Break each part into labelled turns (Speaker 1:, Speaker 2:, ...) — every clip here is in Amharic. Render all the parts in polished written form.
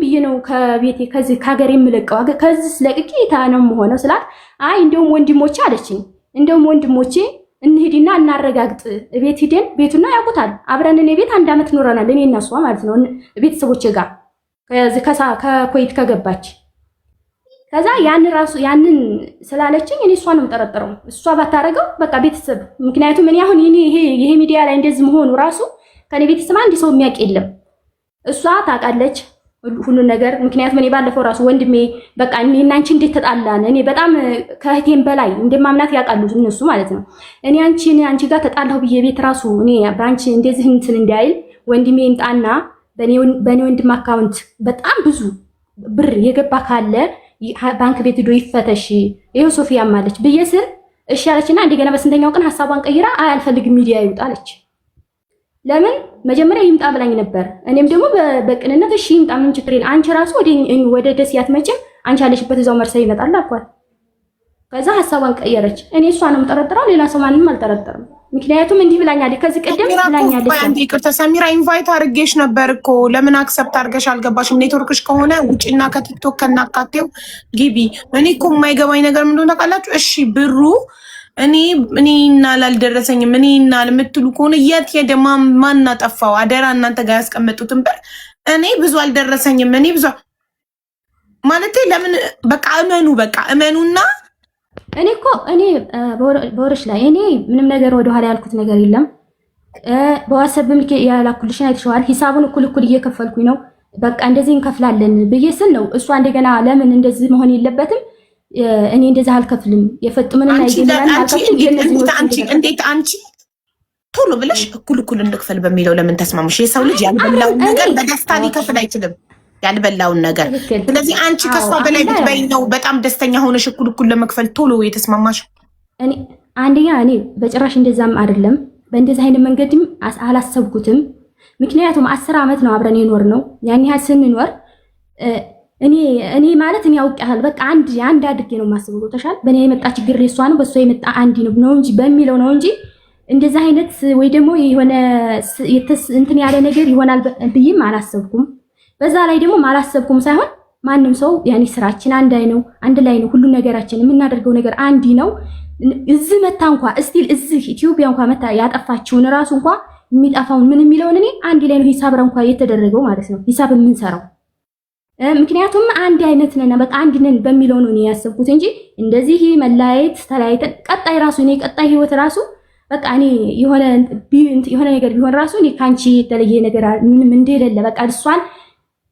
Speaker 1: ብዬ ነው ከቤቴ ከዚህ ከሀገር የምለቀው ከዚህ ስለቅቄ ነው የምሆነው ስላት አይ እንደውም ወንድሞቼ አለችኝ እንደውም ወንድሞቼ እንሂድና እናረጋግጥ ቤት ሂደን ቤቱና ያውቁታል አብረን እኔ ቤት 1 አመት ኖረናል እኔ እና እሷ ማለት ነው ቤተሰቦቼ ጋር ከዚህ ከኮይት ከገባች ከዛ ያንን ስላለችኝ እኔ እሷ ነው የምጠረጥረው እሷ ባታረገው በቃ ቤተሰብ ምክንያቱም እኔ አሁን ይሄ ሚዲያ ላይ እንደዚህ መሆኑ ራሱ ከኔ ቤተሰብ አንድ ሰው የሚያውቅ የለም እሷ ታውቃለች ሁሉ ነገር ምክንያቱም እኔ ባለፈው ራሱ ወንድሜ በቃ እኔና አንቺ እንዴት ተጣላን እኔ በጣም ከህቴም በላይ እንደማምናት ያውቃሉ እነሱ ማለት ነው እኔ አንቺ ጋር ተጣላሁ ብዬ ቤት ራሱ እኔ ባንቺ እንደዚህ እንትን እንዳይል ወንድሜ ይምጣና በኔ ወንድም አካውንት በጣም ብዙ ብር የገባ ካለ ባንክ ቤት ሄዶ ይፈተሽ ይሄው ሶፊያ ማለች ብየስር እሺ ያለችና እንደገና በስንተኛው ቀን ሐሳቧን ቀይራ አልፈልግም ሚዲያ ይውጣለች ለምን መጀመሪያ ይምጣ ብላኝ ነበር እኔም ደግሞ በቅንነት እሺ ይምጣ ምን ችግር የለም አንቺ ራሱ ወደ ደስ ያትመጭም አንቺ አለሽበት እዛው መርሰ ይመጣል አልኳት ከዛ ሐሳቧን ቀየረች እኔ እሷንም ጠረጥራው ሌላ ሰው ማንንም አልጠረጥርም ምክንያቱም እንዲህ ብላኛለች ከዚህ ቀደም ብላኛለች
Speaker 2: አንዴ ይቅርታ ሰሚራ ኢንቫይት አድርጌሽ ነበር እኮ ለምን አክሰፕት አድርገሽ አልገባሽም ኔትወርክሽ ከሆነ ውጪና ከቲክቶክ ከናካቴው ግቢ እኔ እኮ የማይገባኝ ነገር ምንድነው ታውቃላችሁ እሺ ብሩ እኔና ላልደረሰኝም እኔና ለምትሉ ከሆነ የት ሄደ ማን አጠፋው አደራ እናንተ ጋር ያስቀመጡትን ብር እኔ ብዙ አልደረሰኝም እኔ ብዙ ማለት ለምን በቃ እመኑና
Speaker 1: እኔ በወርሽ ላይ እኔ ምንም ነገር ወደ ኋላ ያልኩት ነገር የለም በዋትስአፕ ምልክ ያላኩልሽን አይተሽዋል ሂሳቡን እኩል እየከፈልኩኝ ነው በቃ እንደዚህ እንከፍላለን ብዬ ስል ነው እሷ እንደገና ለምን እንደዚህ መሆን የለበትም እኔ እንደዛ አልከፍልም የፈጥምንና ይገኛል አልከፍልም
Speaker 2: እንዴት አንቺ ቶሎ ብለሽ እኩል እንክፈል በሚለው ለምን ተስማምሽ የሰው ልጅ ያልበላውን ነገር በደስታ ሊከፍል አይችልም ያልበላውን ነገር ስለዚህ አንቺ ከሷ በላይ ብትበይ ነው በጣም ደስተኛ ሆነሽ እኩል ለመክፈል ቶሎ የተስማማሽ
Speaker 1: እኔ በጭራሽ እንደዛም አይደለም በእንደዛ አይነት መንገድም አላሰብኩትም ምክንያቱም 10 አመት ነው አብረን የኖር ነው ያን ያህል ስንኖር እኔ ማለት እኔ አውቄያለሁ በቃ አንድ አድርጌ ነው ማስበው ተሻል በእኔ የመጣ ችግር የሷ ነው በሷ የመጣ አንድ ነው እንጂ በሚለው ነው እንጂ እንደዛ አይነት ወይ ደግሞ የሆነ እንትን ያለ ነገር ይሆናል ብዬም አላሰብኩም በዛ ላይ ደግሞ አላሰብኩም ሳይሆን ማንንም ሰው ያኔ ስራችን አንድ ላይ ነው ሁሉ ነገራችን የምናደርገው ነገር አንዲ ነው እዚህ መታ እንኳን እስቲል እዚህ ኢትዮጵያ እንኳን መታ ያጠፋችውን ራሱ እንኳን የሚጣፋው ምን የሚለውን እኔ አንድ ላይ ነው ሂሳብ እንኳን የተደረገው ማለት ነው ሂሳብ የምንሰራው ምክንያቱም አንድ አይነት ነን በቃ አንድ ነን በሚለው ነው እኔ ያሰብኩት እንጂ እንደዚህ መላየት ተላይተን ቀጣይ ራሱ እኔ ቀጣይ ህይወት ራሱ በቃ እኔ የሆነ ነገር ቢሆን ራሱ እኔ ካንቺ የተለየ ነገር ምንም እንደሌለ በቃ እሷን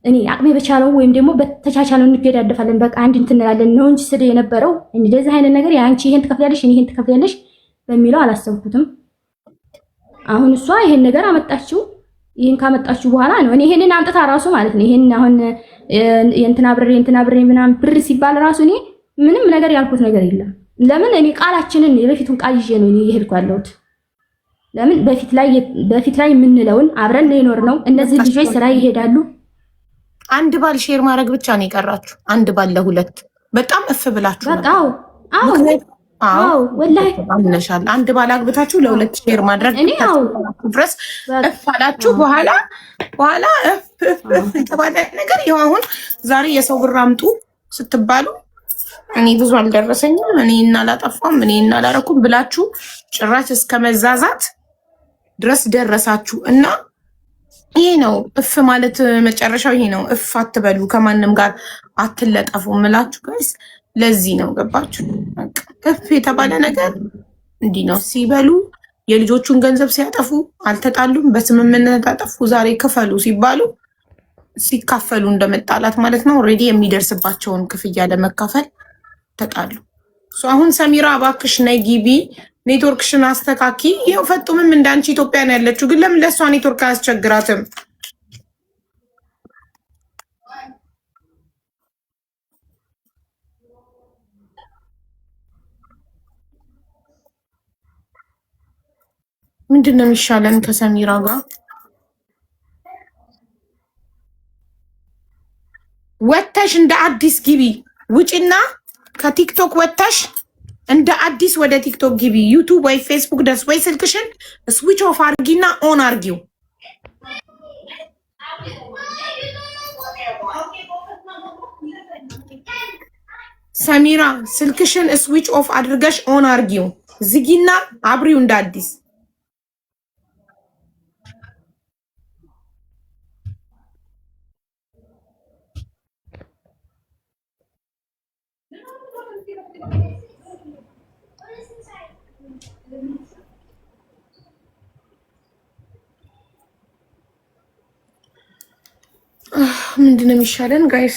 Speaker 1: እኔ አቅሜ በቻለው ወይም ደግሞ በተቻቻለው እንገዳደፋለን በቃ አንድ እንትንላለን ነው እንጂ ስለ የነበረው እንደዚህ አይነት ነገር ያንቺ ይሄን ትከፍያለሽ እኔ ይሄን ትከፍያለሽ በሚለው አላሰብኩትም አሁን እሷ ይሄን ነገር አመጣችው ይሄን ካመጣችሁ በኋላ ነው እኔ ይሄንን አምጥታ ራሱ ማለት ነው ይሄን አሁን የእንትና ብሬ ምናምን ብር ሲባል ራሱ እኔ ምንም ነገር ያልኩት ነገር የለም ለምን እኔ ቃላችንን የበፊቱን ቃል ይዤ ነው እኔ እየሄድኩ ያለሁት ለምን በፊት ላይ የምንለውን አብረን ነው የኖርነው እነዚህ ልጆች ስራ ይሄዳሉ
Speaker 2: አንድ ባል ሼር ማድረግ ብቻ ነው የቀራችሁ አንድ ባል ለሁለት በጣም እፍ ብላችሁ
Speaker 1: በቃ አዎ ወላሂ
Speaker 2: አምነሻል አንድ ባል አግብታችሁ ለሁለት ሼር ማድረግ ድረስ እፍ አላችሁ በኋላ የተባለ ነገር ይኸው አሁን ዛሬ የሰው ብር አምጡ ስትባሉ እኔ ብዙ አልደረሰኝም እኔ እናላጠፋም እኔ እናላረኩም ብላችሁ ጭራሽ እስከ መዛዛት ድረስ ደረሳችሁ እና ይሄ ነው እፍ ማለት መጨረሻው ይሄ ነው እፍ አትበሉ ከማንም ጋር አትለጠፉ ምላችሁ ጋይስ ለዚህ ነው ገባችሁ እፍ የተባለ ነገር እንዲህ ነው ሲበሉ የልጆቹን ገንዘብ ሲያጠፉ አልተጣሉም በስምምነት አጠፉ ዛሬ ክፈሉ ሲባሉ ሲካፈሉ እንደመጣላት ማለት ነው ኦሬዲ የሚደርስባቸውን ክፍያ ለመካፈል ተጣሉ አሁን ሰሚራ እባክሽ ነይ ግቢ ኔትወርክሽን አስተካኪ ይኸው ፈጡምም እንዳንቺ ኢትዮጵያ ነው ያለችው ግን ለምን ለሷ ኔትወርክ አያስቸግራትም ምንድነው የሚሻለን ከሰሚራ ጋር ወተሽ እንደ አዲስ ግቢ ውጪና ከቲክቶክ ወተሽ እንደ አዲስ ወደ ቲክቶክ ግቢ ዩቲዩብ ወይ ፌስቡክ ደስ ወይ ስልክሽን ስዊች ኦፍ አርጊና ኦን አርጊው ሰሚራ ስልክሽን ስዊች ኦፍ አድርገሽ ኦን አርጊው፣ ዝጊና አብሪው እንደ አዲስ። ምንድነው የሚሻለን ጋይስ?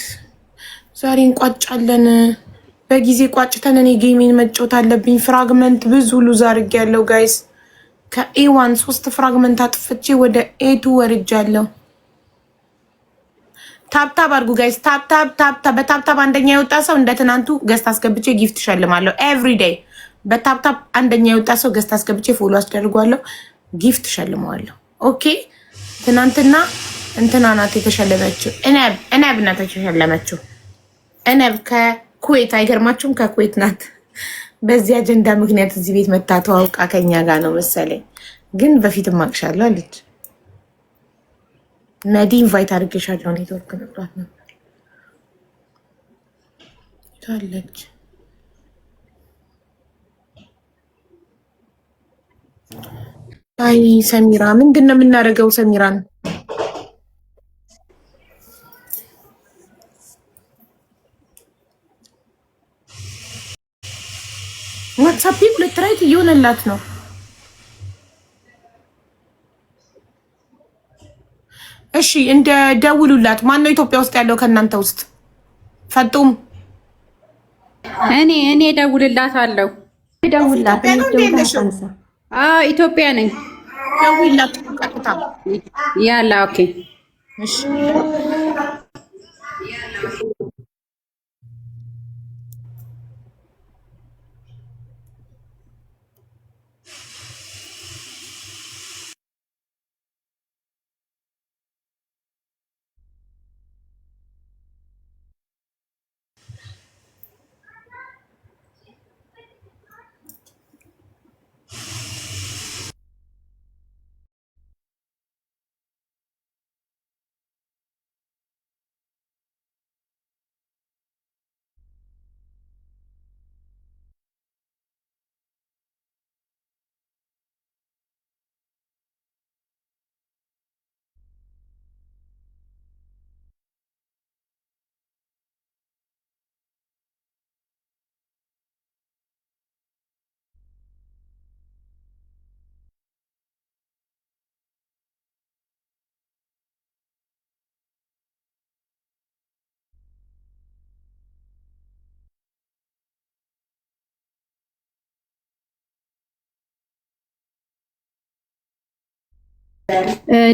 Speaker 2: ዛሬ እንቋጫለን። በጊዜ ቋጭተን እኔ ጌሜን መጫወት አለብኝ። ፍራግመንት ብዙ ሉዝ አድርጌያለሁ ጋይስ። ከኤዋን 3 ፍራግመንት አጥፍቼ ወደ ኤቱ ወርጃለሁ። ታፕታፕ አድርጉ ጋይስ። ታፕታፕ በታፕታፕ አንደኛ የወጣ ሰው እንደ ትናንቱ ገዝት አስገብቼ ጊፍት ሸልማለሁ። ኤቭሪዴይ በታፕታፕ አንደኛ የወጣ ሰው ገዝት አስገብቼ ፎሎ አስደርጓለሁ፣ ጊፍት ሸልመዋለሁ። ኦኬ ትናንትና እንትና ናት የተሸለመችው፣ እነብ ናት የተሸለመችው። እነብ ከኩዌት አይገርማችሁም? ከኩዌት ናት። በዚህ አጀንዳ ምክንያት እዚህ ቤት መታ ተዋውቃ ከኛ ጋር ነው መሰለኝ፣ ግን በፊትም አቅሻለሁ አለች። መዲ ኢንቫይት አድርጌሻለሁ፣ ኔትወርክ ነግሯት ነበር ታለች። አይ ሰሚራ ምንድን ነው የምናደርገው? ሰሚራን ዋትሳፕ ሁለት ራይት እየሆነላት ነው። እሺ እንደ ደውሉላት። ማነው ኢትዮጵያ ውስጥ ያለው ከእናንተ ውስጥ? ፈጡም
Speaker 3: እኔ ደውልላታለሁ።
Speaker 1: ደውልላት።
Speaker 3: ኢትዮጵያ ነኝ።
Speaker 2: ደውልላት ቀጥታ።
Speaker 3: ያላ ኦኬ
Speaker 2: እሺ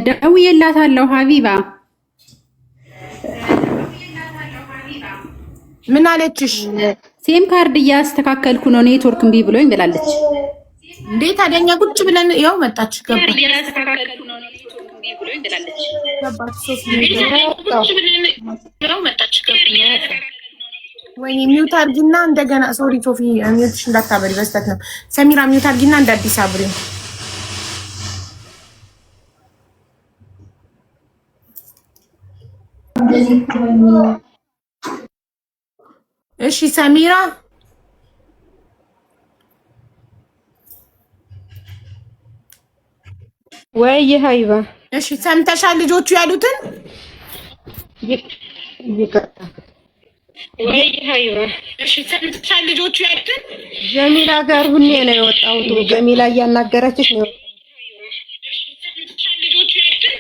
Speaker 3: ደውዬላታለሁ። ሀቢባ
Speaker 2: ምን አለችሽ?
Speaker 3: ሴም ካርድ እያስተካከልኩ ነው ኔትወርክ እምቢ ብሎኝ ብላለች።
Speaker 2: እንዴት አደኛ ቁጭ ብለን ያው መጣች ገባች። ወይኔ ሚውት አድርጊና እንደገና ሶሪ ሶፊ ሚውትሽ እንዳታበሪ በስተት ነው። ሰሚራ ሚውት አድርጊና እንደ አዲስ አብሪው። እሺ ሰሚራ
Speaker 4: ወይ ሀይባ
Speaker 2: እሺ ሰምተሻል? ልጆቹ ያሉትን
Speaker 4: ወይ ሀይባ
Speaker 2: እሺ ሰምተሻል? ልጆቹ ያሉትን
Speaker 4: ጀሚላ ጋር ሁኔ ነው የወጣሁት። ጀሚላ እያናገረችሽ ነው።
Speaker 2: ልጆቹ ያሉትን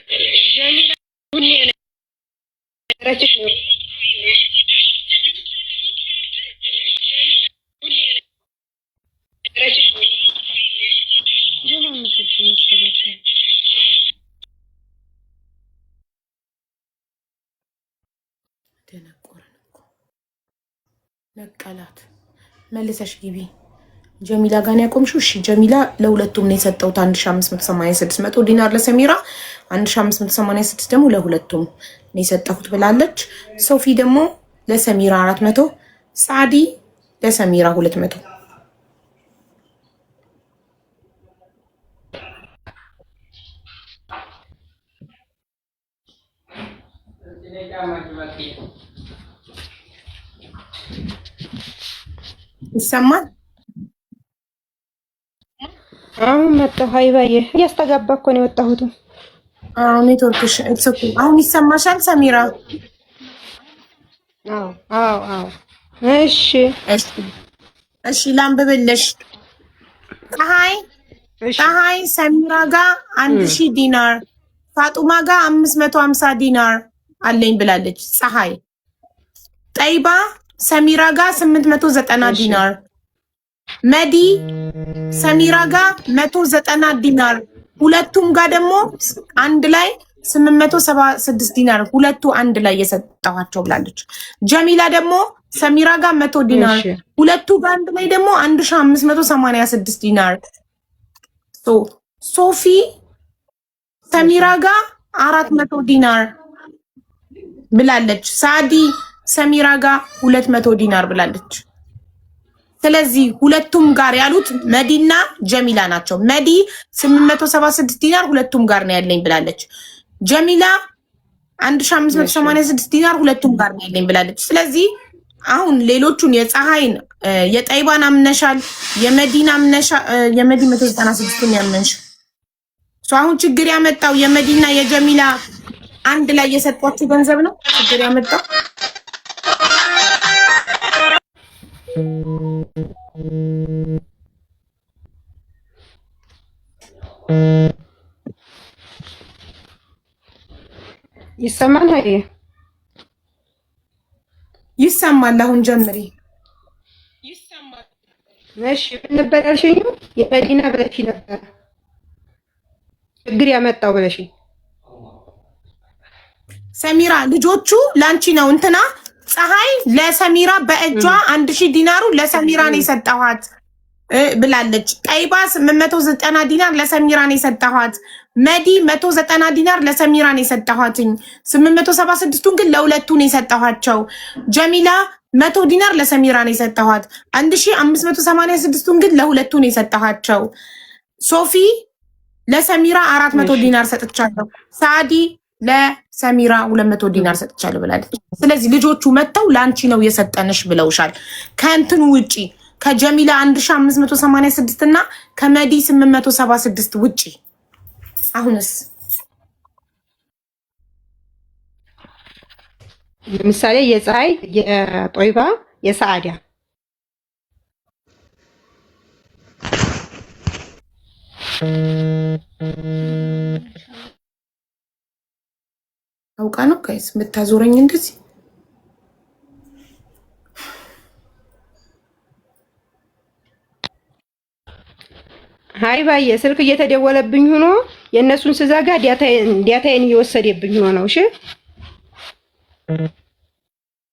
Speaker 4: ጀሚላ ሁኔ ነው ያናገረችሽ ነው።
Speaker 2: ደነቆረን እኮ ነቀላት። መልሰሽ ግቢ። ጀሚላ ጋር ነው ያቆምሽው? እሺ ጀሚላ ለሁለቱም ነው የሰጠሁት 1586 ዲናር ለሰሚራ 1586 ደግሞ ለሁለቱም ነው የሰጠሁት ብላለች። ሶፊ ደግሞ ለሰሚራ 400፣ ሳዲ ለሰሚራ 200። ይሰማል?
Speaker 4: አሁን መጣሁ። ሀይባዬ እያስተጋባ እኮ ነው የወጣሁት።
Speaker 2: ኔትወርክሽ አሁን ይሰማሻል ሰሚራ?
Speaker 4: አዎ።
Speaker 2: እሺ ላንብብልሽ። ፀሐይ ሰሚራ ጋር 1000 ዲናር፣ ፋጡማ ጋር 550 ዲናር አለኝ ብላለች። ፀሐይ ጠይባ ሰሚራ ጋር 890 ዲናር፣ መዲ ሰሚራ ጋር 190 ዲናር፣ ሁለቱም ጋር ደግሞ አንድ ላይ 876 ዲናር፣ ሁለቱ አንድ ላይ የሰጠኋቸው ብላለች። ጀሚላ ደግሞ ሰሚራ ጋር 100 ዲናር፣ ሁለቱ ጋር አንድ ላይ ደግሞ 1586 ዲናር። ሶፊ ሰሚራ ጋር 400 ዲናር ብላለች። ሳዲ ሰሚራ ጋር 200 ዲናር ብላለች። ስለዚህ ሁለቱም ጋር ያሉት መዲና ጀሚላ ናቸው። መዲ 876 ዲናር ሁለቱም ጋር ነው ያለኝ ብላለች። ጀሚላ 1586 ዲናር ሁለቱም ጋር ነው ያለኝ ብላለች። ስለዚህ አሁን ሌሎቹን የፀሐይን የጠይባን አምነሻል፣ የመዲና አምነሻል፣ የመዲ 196ን ያመንሽ። አሁን ችግር ያመጣው የመዲና የጀሚላ አንድ ላይ የሰጧችሁ ገንዘብ ነው ችግር ያመጣው።
Speaker 4: ይሰማል?
Speaker 2: ይሰማል። አሁን ጀምሪ።
Speaker 4: ይሰማል። እሺ ምን ነበር ያልሽኝ? የመዲና ብለሽ ነበር ችግር ያመጣው ብለሽ።
Speaker 2: ሰሚራ ልጆቹ ላንቺ ነው እንትና ፀሐይ ለሰሚራ በእጇ 1000 ዲናሩ ለሰሚራ ነው የሰጠኋት ብላለች። ጠይባ 890 ዲናር ለሰሚራ ነው የሰጠኋት። መዲ 190 ዲናር ለሰሚራ ነው የሰጠኋትኝ። 876ቱን ግን ለሁለቱ ነው የሰጠኋቸው። ጀሚላ 100 ዲናር ለሰሚራ ነው የሰጠኋት። 1586ቱን ግን ለሁለቱ ነው የሰጠኋቸው። ሶፊ ለሰሚራ 400 ዲናር ሰጥቻለሁ። ሳዲ ለሰሚራ 200 ዲናር ሰጥቻለሁ ብላለች። ስለዚህ ልጆቹ መጥተው ላንቺ ነው የሰጠንሽ ብለውሻል። ከእንትኑ ውጪ ከጀሚላ 1586 እና ከመዲ 876 ውጪ። አሁንስ
Speaker 4: ለምሳሌ የፀሐይ የጦይባ የሰዓዳ
Speaker 2: አውቃ ነው ጋይስ የምታዞረኝ እንደዚህ።
Speaker 4: ሀይ ባዬ ስልክ እየተደወለብኝ ሆኖ የእነሱን ስዘጋ ዳታዬን እየወሰደብኝ ሆኖ ነው።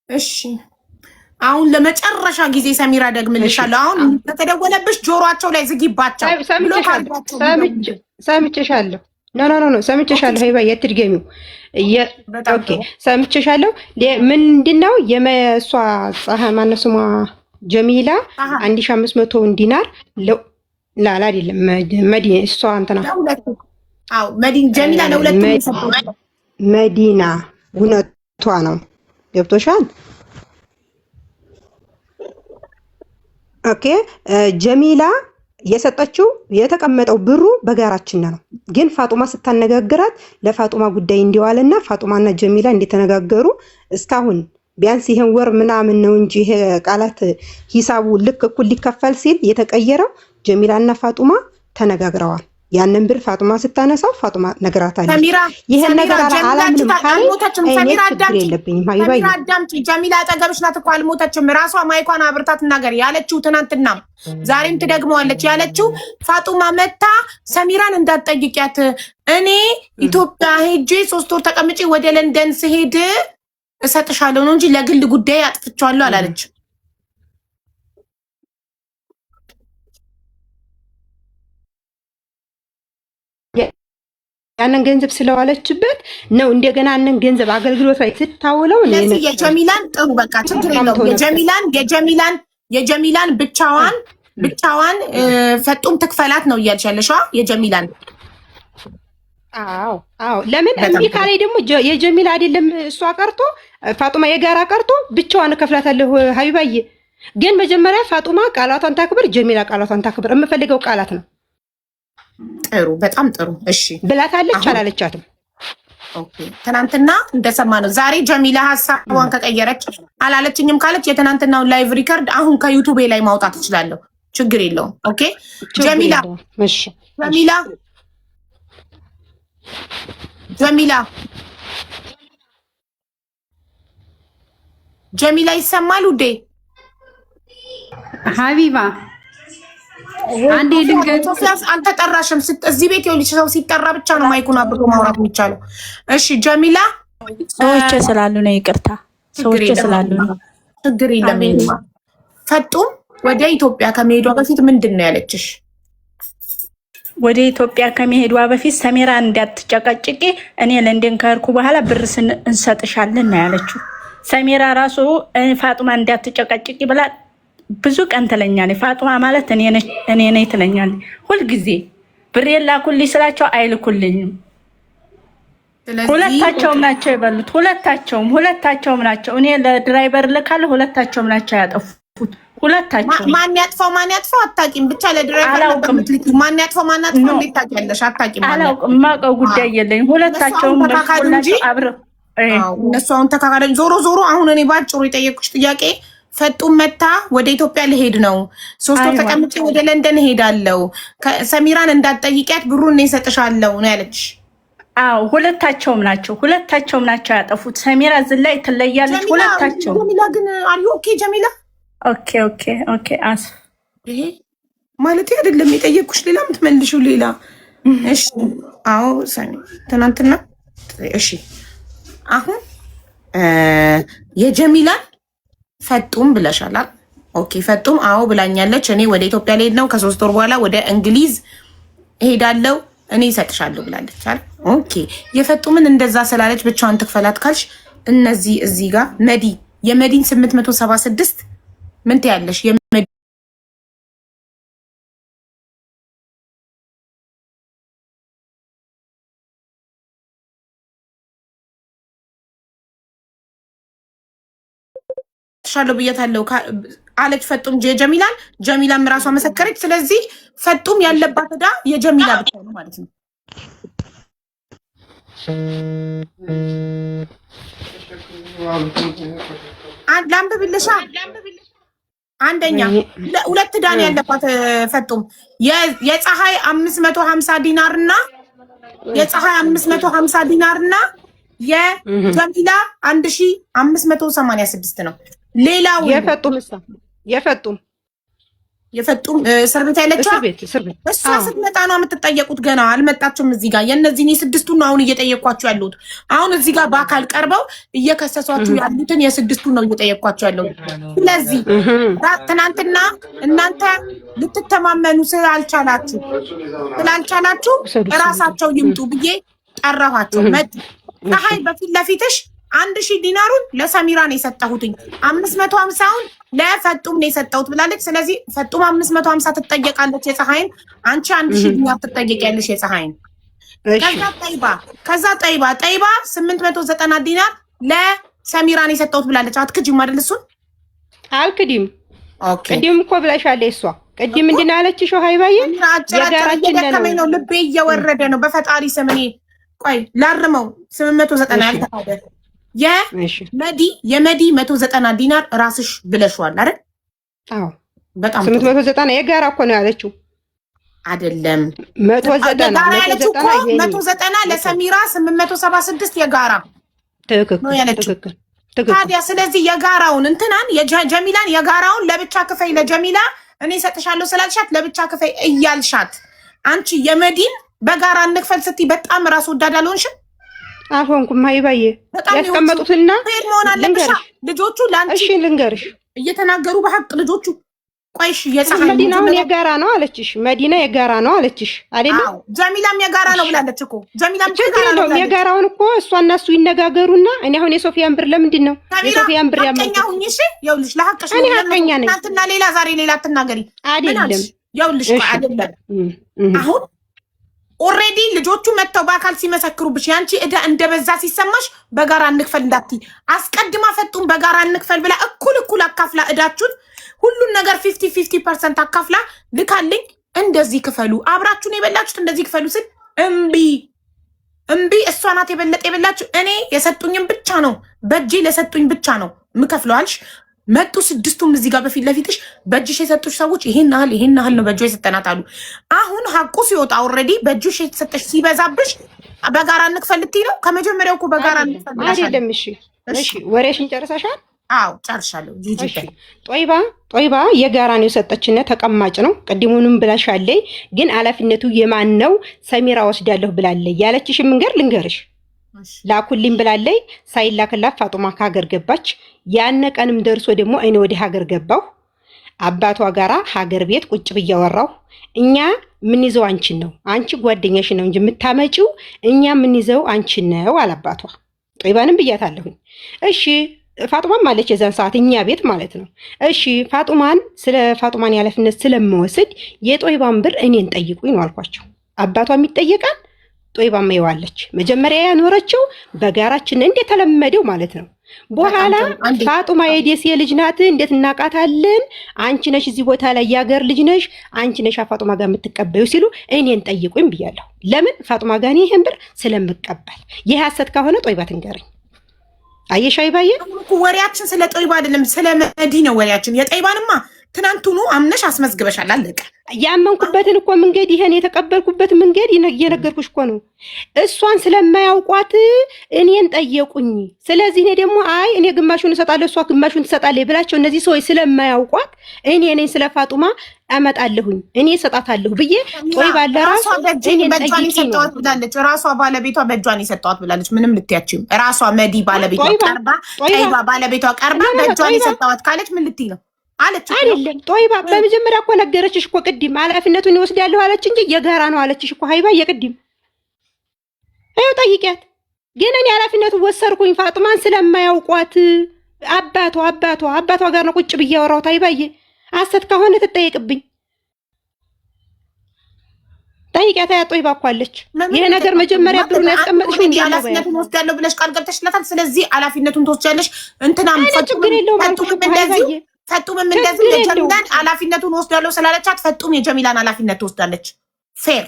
Speaker 2: እሺ አሁን ለመጨረሻ ጊዜ ሰሚራ ደግምልሻለሁ። አሁን ከተደወለብሽ ጆሮአቸው ላይ ዝጊባቸው።
Speaker 4: ሰምቼሻለሁ። ኖ ሰምቼሻለሁ። ሀይ ባዬ አትድገሚው። ኦኬ ሰምቼሻለሁ። ምንድነው የመሷ ፀሐይ ማነው ስሟ ጀሚላ 1500 ዲናር ላላ አይደለም መዲ እሷ እንትና
Speaker 2: ጀሚላ ለሁለቱ
Speaker 4: መዲና እውነቷ ነው። ገብቶሻል? ኦኬ ጀሚላ የሰጠችው የተቀመጠው ብሩ በጋራችን ነው። ግን ፋጡማ ስታነጋግራት ለፋጡማ ጉዳይ እንዲዋልና ፋጡማና ጀሚላ እንደተነጋገሩ እስካሁን ቢያንስ ይሄን ወር ምናምን ነው እንጂ ይሄ ቃላት ሂሳቡ ልክ እኩል ሊከፈል ሲል የተቀየረው ጀሚላና ፋጡማ ተነጋግረዋል። ያንን ብር ፋጡማ ስታነሳው ፋጡማ ነግራታለች። ይሄን ነገር አላምንም ካለች ሰሚራ
Speaker 2: አዳምጪ። ጀሚላ አጠገብሽ ናት እኮ አልሞተችም። ራሷ ማይኳን አብርታ ትናገር ያለችው ትናንትና ዛሬም ትደግመዋለች ያለችው ፋጡማ መታ ሰሚራን እንዳትጠይቂያት እኔ ኢትዮጵያ ሄጄ 3 ወር ተቀምጬ ወደ ለንደን ስሄድ እሰጥሻለሁ ነው እንጂ ለግል ጉዳይ አጥፍቻለሁ አላለች።
Speaker 4: ያንን ገንዘብ ስለዋለችበት ነው እንደገና ያንን ገንዘብ አገልግሎት ላይ ስታውለው ነው።
Speaker 2: ለዚህ የጀሚላን ጥሩ በቃ ችግር የለውም። የጀሚላን ብቻዋን ፈጡም ትክፈላት ነው እያልሻለሽ የጀሚላን።
Speaker 4: አዎ ለምን እምቢ ካለኝ ደግሞ የጀሚላ አይደለም እሷ ቀርቶ ፋጡማ የጋራ ቀርቶ ብቻዋን ከፍላታለሁ። ሀቢባዬ ግን መጀመሪያ ፋጡማ ቃላቷን ታክብር፣ ጀሚላ ቃላቷን ታክብር። የምፈልገው ቃላት ነው።
Speaker 2: ጥሩ፣ በጣም ጥሩ። እሺ
Speaker 4: ብላታለች አላለቻትም?
Speaker 2: ኦኬ። ትናንትና እንደሰማነው ዛሬ ጀሚላ ሀሳቧን ከቀየረች አላለችኝም ካለች የትናንትናውን ላይቭ ሪከርድ አሁን ከዩቲዩብ ላይ ማውጣት እችላለሁ። ችግር የለውም። ኦኬ ጀሚላ
Speaker 4: እሺ፣
Speaker 2: ጀሚላ ይሰማል ውዴ?
Speaker 3: ሀቢባ አንዴ ድንገት
Speaker 2: ሶፊያስ አልተጠራሽም። እዚህ ቤት ይኸውልሽ ሰው ሲጠራ ብቻ ነው ማይኩን አብሮ ማውራት የሚቻለው። እሺ ጀሚላ
Speaker 5: ሰዎች ስላሉ ነው። ይቅርታ ሰዎች ስላሉ ነው።
Speaker 2: ችግር የለም። ፈጡም ወደ ኢትዮጵያ ከመሄዷ በፊት ምንድን ነው ያለችሽ?
Speaker 5: ወደ ኢትዮጵያ ከመሄዷ በፊት ሰሜራ እንዳትጨቀጭቂ እኔ ለንደን ከሄድኩ በኋላ ብር እንሰጥሻለን ነው ያለችው። ሰሜራ ራሱ ፋጡማ እንዳትጨቀጭቂ ብላ ብዙ ቀን ትለኛለች። ፋጡማ ማለት እኔ ነኝ ትለኛለች ሁልጊዜ። ብር የላኩልኝ ስላቸው አይልኩልኝም። ሁለታቸውም ናቸው የበሉት። ሁለታቸውም ናቸው። እኔ ለድራይቨር ልካለሁ፣ ሁለታቸውም ናቸው ያጠፉት። ሁለታቸው
Speaker 2: ማን ያጥፋው አታውቂም። ብቻ ለድራይቨር ለምትልኪ ማን ያጥፋው እንዴት ታውቂያለሽ? አታውቂም።
Speaker 5: አላውቅም። የማውቀው ጉዳይ የለኝም። ሁለታቸውም አብረው
Speaker 2: እነሱ አሁን ተካካለኝ። ዞሮ አሁን እኔ ባጭሩ የጠየኩሽ ጥያቄ ፈጡም መታ ወደ ኢትዮጵያ ልሄድ ነው፣ 3 ወር ተቀምጬ ወደ ለንደን እሄዳለሁ፣ ሰሚራን እንዳትጠይቂያት ብሩን እኔ እሰጥሻለሁ ነው ያለች።
Speaker 5: አዎ ሁለታቸውም ናቸው ያጠፉት። ሰሚራ እዚህ ላይ ትለያለች። ሁለታቸው
Speaker 2: ጀሚላ ግን አሉ። ኦኬ ጀሚላ
Speaker 5: ኦኬ አስፍ
Speaker 2: ይሄ ማለት አይደለም የጠየኩሽ፣ ሌላ የምትመልሺው ሌላ። እሺ አዎ ሰሚ ትናንትና። እሺ አሁን የጀሚላን ፈጡም ብለሻል። ኦኬ ፈጡም አዎ ብላኛለች። እኔ ወደ ኢትዮጵያ ልሄድ ነው፣ ከ3 ወር በኋላ ወደ እንግሊዝ እሄዳለሁ፣ እኔ እሰጥሻለሁ ብላለች አይደል? ኦኬ የፈጡምን እንደዛ ስላለች ብቻዋን ትክፈላት ካልሽ እነዚህ እዚህ ጋር የመዲን 876 ምን ትያለሽ? ሻሎ ብያታለሁ አለች ፈጡም ጀሚላም ራሷ መሰከረች። ስለዚህ ፈጡም ያለባት ዕዳ የጀሚላ ብቻ ነው ማለት ነው። ላንብብልሻ። አንደኛ 2 ዕዳ ነው ያለባት ፈጡም የፀሐይ 550 ዲናር እና የጀሚላ 1586 ነው። ሌላው የፈጡም እስር ቤት ያለችው እሷ ስትመጣ ነው የምትጠየቁት። ገና አልመጣችም። እዚህ ጋር የእነዚህን የ6ቱን ነው አሁን እየጠየኳቸው ያሉት። አሁን እዚህ ጋር በአካል ቀርበው እየከሰሷችሁ ያሉትን የ6ቱን ነው እየጠየኳቸው ያለው። ስለዚህ ትናንትና እናንተ ልትተማመኑ ስላልቻላችሁ እራሳቸው ይምጡ ብዬ ጠራኋቸው። መጡ። ፀሐይ በፊት ለፊትሽ 1000 ዲናሩን ለሰሚራ ነው የሰጠሁትኝ፣ 550ውን ለፈጡም ነው የሰጠሁት ብላለች። ስለዚህ ፈጡም 550 ትጠየቃለች የፀሐይን፣ አንቺ 1000 ዲናር ትጠየቂያለሽ የፀሐይን። ከዛ ጠይባ 890 ዲናር ለሰሚራ ነው የሰጠሁት ብላለች። አትክጂም አይደል? እሱን
Speaker 4: አልክዲም። ቅድም እኮ ብላሻለች እሷ። ቅድም ምንድን አለችሽ? ሀይባዬ
Speaker 2: የጋራችን ነው። ልቤ እየወረደ ነው። በፈጣሪ ስም እኔ ቆይ ላርመው። 890 ያልተካደ የመዲ 190 ዲናር ራስሽ ብለሽዋል አይደል?
Speaker 4: አዎ በጣም 890 የጋራ እኮ ነው ያለችው አይደለም? 190
Speaker 2: ለሰሚራ 876 የጋራ ነው ያለችው። ታዲያ ስለዚህ የጋራውን እንትናን ጀሚላን የጋራውን ለብቻ ክፈይ፣ ለጀሚላ እኔ እሰጥሻለሁ ስላልሻት ለብቻ ክፈይ እያልሻት አንቺ የመዲን በጋራ እንክፈል ስትይ በጣም ራስ ወዳድ አልሆንሽም?
Speaker 4: አልሆንኩም። ሀይባዬ ያስቀመጡትና
Speaker 2: መሆን አለብሽ። ልጆቹ ለአንቺ
Speaker 4: እሺ ልንገርሽ
Speaker 2: እየተናገሩ በሀቅ ልጆቹ ቆይሽ የፀሐይ
Speaker 4: መዲናውን የጋራ ነው አለችሽ። መዲና የጋራ ነው አለችሽ አይደል?
Speaker 2: ጀሚላም የጋራ ነው ብላለች እኮ። ጀሚላም
Speaker 4: የጋራውን እኮ እሷ እና እሱ ይነጋገሩና እኔ አሁን የሶፊያን ብር ለምንድን ነው የሶፊያን ብር
Speaker 2: ያመጣሁኝ? እሺ ይኸውልሽ ለሀቅሽ
Speaker 4: እኔ ሀቀኛ ነኝ።
Speaker 2: እናንተና ሌላ ዛሬ ሌላ አትናገሪ
Speaker 4: አይደለም።
Speaker 2: ይኸውልሽ አይደለም አሁን ኦሬዲ ልጆቹ መጥተው በአካል ሲመሰክሩብሽ ያንቺ ዕዳ እንደበዛ ሲሰማሽ በጋራ እንክፈል እንዳትይ። አስቀድማ ፈጡም በጋራ እንክፈል ብላ እኩል አካፍላ ዕዳችሁን ሁሉን ነገር 50% አካፍላ ልካልኝ እንደዚህ ክፈሉ አብራችሁን የበላችሁት እንደዚህ ክፈሉ ስል እምቢ እሷ ናት የበላችሁ እኔ የሰጡኝም ብቻ ነው በእጄ ለሰጡኝ ብቻ ነው ምከፍለው አልሽ። መጡ 6ቱም እዚህ ጋር በፊት ለፊትሽ በእጅሽ የሰጡሽ ሰዎች ይሄን ያህል ነው በእጇ የሰጠናት አሉ። አሁን ሀቁ ሲወጣ ኦልሬዲ በእጅሽ የተሰጠሽ ሲበዛብሽ በጋራ እንክፈልቲ ነው። ከመጀመሪያው እኮ በጋራ እንክፈልቲ
Speaker 4: አይደለም። እሺ ወሬሽን ጨርሰሻል?
Speaker 2: አዎ ጨርሻለሁ።
Speaker 4: ጦይባ የጋራ ነው የሰጠችነ ተቀማጭ ነው። ቅድሙንም ብላሻለይ፣ ግን ኃላፊነቱ የማን ነው? ሰሚራ ወስዳለሁ ብላለይ። ያለችሽ መንገር ልንገርሽ፣ ላኩልኝ ብላለይ። ሳይላክላት ፋጡማ ከሀገር ገባች። ያነ ቀንም ደርሶ ደግሞ እኔ ወደ ሀገር ገባሁ። አባቷ ጋራ ሀገር ቤት ቁጭ ብዬ አወራሁ። እኛ ምን ይዘው አንቺን ነው፣ አንቺ ጓደኛሽ ነው እንጂ የምታመጪው፣ እኛ ምን ይዘው አንቺን ነው አላባቷ። ጦይባንም ብያታለሁኝ። እሺ ፋጡማን ማለች የዛን ሰዓት እኛ ቤት ማለት ነው። እሺ ስለ ፋጡማን ያለፍነት ስለምወስድ የጦይባን ብር እኔን ጠይቁኝ ነው አልኳቸው። አባቷም ይጠየቃል፣ ጦይባም ይዋለች። መጀመሪያ ያኖረችው በጋራችን እንደተለመደው ማለት ነው። በኋላ ፋጡማ የደሴ ልጅ ናት፣ እንዴት እናቃታለን? አንቺ ነሽ እዚህ ቦታ ላይ ያገር ልጅ ነሽ፣ አንቺ ነሽ ፋጡማ ጋር የምትቀበዩ ሲሉ እኔን ጠይቁኝ ብያለሁ። ለምን? ፋጡማ ጋር ይሄን ብር ስለምቀበል። ይህ ሐሰት ከሆነ ጦይባ ትንገረኝ። አየሽ አይባዬ፣
Speaker 2: ወሬያችን ስለ ጦይባ አይደለም ስለ መዲ ነው ወሬያችን። የጠይባንማ ትናንቱኑ አምነሽ አስመዝግበሻል፣ አለቀ።
Speaker 4: ያመንኩበትን እኮ መንገድ ይሄን የተቀበልኩበት መንገድ እየነገርኩሽ እኮ ነው። እሷን ስለማያውቋት እኔን ጠየቁኝ። ስለዚህ እኔ ደግሞ እኔ ግማሹን እሰጣለሁ እሷ ግማሹን ትሰጣለች ብላቸው እነዚህ ሰዎች ስለማያውቋት እኔ ስለ ፋጡማ አመጣለሁኝ እኔ እሰጣታለሁ ብዬ ጦይባ ለራሷ
Speaker 2: በእጇን የሰጠዋት ብላለች። ራሷ ባለቤቷ በእጇን የሰጠዋት ብላለች። ምንም ልትያችም ራሷ መዲ ባለቤቷ ቀርባ ጠይባ ባለቤቷ ቀርባ በእጇን የሰጠዋት ካለች ምን ልትይ ነው አለች።
Speaker 4: አይደለም ጦይባ በመጀመሪያ እኮ ነገረችሽ እኮ ቅድም ኃላፊነቱን ይወስዳለሁ አለች እንጂ የጋራ ነው አለችሽ እኮ ሀይባ የቅድም አይው ጠይቂያት። ግን እኔ ኃላፊነቱን ወሰርኩኝ ፋጡማን ስለማያውቋት አባቷ ጋር ነው ቁጭ ብዬ አወራሁት። ሀይባዬ ሐሰት ከሆነ ትጠየቅብኝ። ጠይቂያት። ጦይባ እኮ አለች ይሄ ነገር መጀመሪያ ብሩን ያስቀመጥሽ እንዴ
Speaker 2: ኃላፊነቱን ወስዳለሁ ብለሽ ቃል ገብተሽላታል። ስለዚህ ኃላፊነቱን ትወስጃለሽ። እንትናም
Speaker 4: ችግር የለውም አልኩሽ እኮ ሀይባዬ።
Speaker 2: ፈጡም እንደዚህ የጀሚላን ኃላፊነቱን ወስዳለሁ ስላለቻት ፈጡም የጀሚላን ኃላፊነት ትወስዳለች። ፌር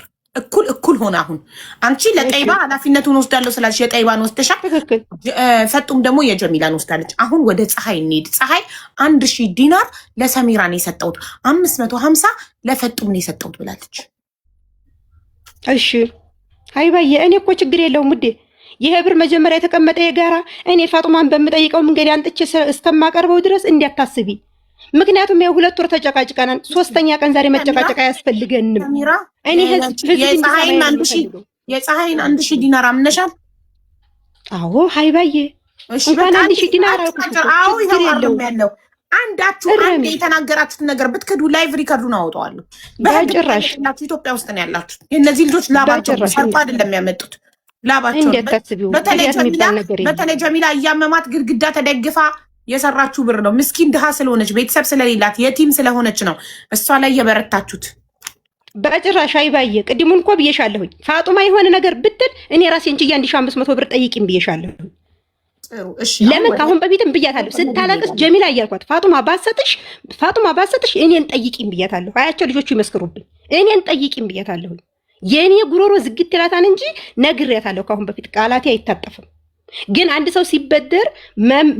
Speaker 2: እኩል ሆነ። አሁን አንቺ ለጠይባ ኃላፊነቱን ወስዳለሁ ስላለች የጠይባን ወስደሻል። ፈጡም ደግሞ የጀሚላን ወስዳለች። አሁን ወደ ፀሐይ እንሂድ። ፀሐይ 1000 ዲናር ለሰሚራን የሰጠሁት 550 ለፈጡም ነው የሰጠሁት ብላለች።
Speaker 4: እሺ ሀይባዬ እኔ እኮ ችግር የለውም ውዴ። ይሄ ብር መጀመሪያ የተቀመጠ የጋራ እኔ ፋጡማን በምጠይቀው መንገድ አንጥቼ እስከማቀርበው ድረስ እንዲያታስቢ። ምክንያቱም የ2 ወር ተጨቃጭቀናል። 3ኛ ቀን ዛሬ መጨቃጨቅ አያስፈልገንም። እኔ
Speaker 2: የፀሐይን 1000 ዲናር አምነሻል?
Speaker 4: አዎ ሀይባዬ እንኳን 1000 ዲናር
Speaker 2: አዎ ያለው አንዳችሁ አንድ የተናገራችሁት ነገር ብትክዱ ላይቭ ሪከርዱን አወጣዋለሁ።
Speaker 4: በጭራሽ
Speaker 2: ኢትዮጵያ ውስጥ ነው ያላችሁ። የእነዚህ ልጆች ላባቸው ሰርቆ አይደለም ያመጡት ላባቸው። በተለይ ጀሚላ እያመማት ግድግዳ ተደግፋ የሰራችሁ ብር ነው። ምስኪን ድሃ ስለሆነች ቤተሰብ ስለሌላት የቲም ስለሆነች ነው እሷ ላይ የበረታችሁት።
Speaker 4: በጭራሽ አይባዬ ቅድሙን እኮ ብዬሻለሁኝ። ፋጡማ የሆነ ነገር ብትል እኔ ራሴን ችዬ 1500 ብር ጠይቂም ብዬሻለሁ። ለምን ካሁን በፊትም ብያታለሁ። ስታለቅስ ጀሚላ እያልኳት ፋጡማ ባሰጥሽ እኔን ጠይቂም ብያታለሁ። አያቸው ልጆቹ ይመስክሩብኝ። እኔን ጠይቂም ብያታለሁ። የኔ ጉሮሮ ዝግት ይላታን እንጂ ነግሬያታለሁ። ካሁን በፊት ቃላቴ አይታጠፍም። ግን አንድ ሰው ሲበደር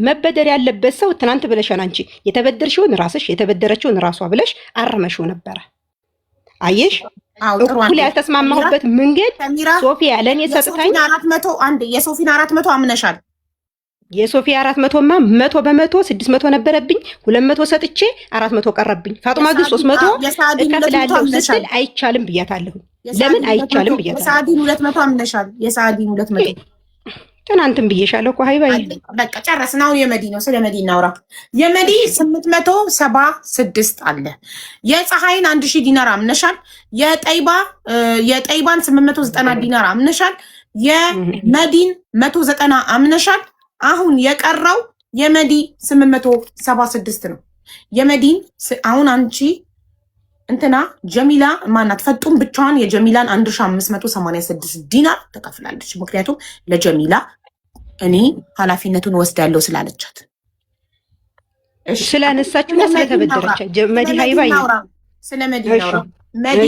Speaker 4: መበደር ያለበት ሰው ትናንት ብለሻን አንቺ የተበደርሽውን ራስሽ የተበደረችውን ራሷ ብለሽ አረመሽው ነበረ። አየሽ እኩል ያልተስማማሁበት መንገድ ሶፊያ ለኔ ሰጥታኝ
Speaker 2: 400 አንድ የሶፊን 400 አምነሻል።
Speaker 4: የሶፊያ 400ማ 100% 600 ነበረብኝ 200 ሰጥቼ 400 ቀረብኝ። ፋጡማ ግን 300 እከፍላለሁ ስትል አይቻልም ብያታለሁ። ለምን አይቻልም ብያታለሁ።
Speaker 2: የሳዲን 200 አምነሻል። የሳዲን 200
Speaker 4: ትናንትም ብዬሻለሁ እኮ ሀይባዬ።
Speaker 2: በቃ ጨረስን። አሁን የመዲ ነው። ስለ መዲ እናውራ። የመዲ 876 አለ። የፀሐይን 1000 ዲናር አምነሻል። የጠይባን 890 ዲናር አምነሻል። የመዲን 190 አምነሻል። አሁን የቀረው የመዲ 876 ነው። የመዲን አሁን አንቺ እንትና ጀሚላ ማናት ፈጡም ብቻዋን የጀሚላን 1586 ዲናር ተከፍላለች። ምክንያቱም ለጀሚላ እኔ ኃላፊነቱን ወስዳለሁ ስላለቻት።
Speaker 4: ስለነሳችሁና ስለተበደረች መዲ ሀይባይ
Speaker 2: ስለ መዲ ነው። መዲ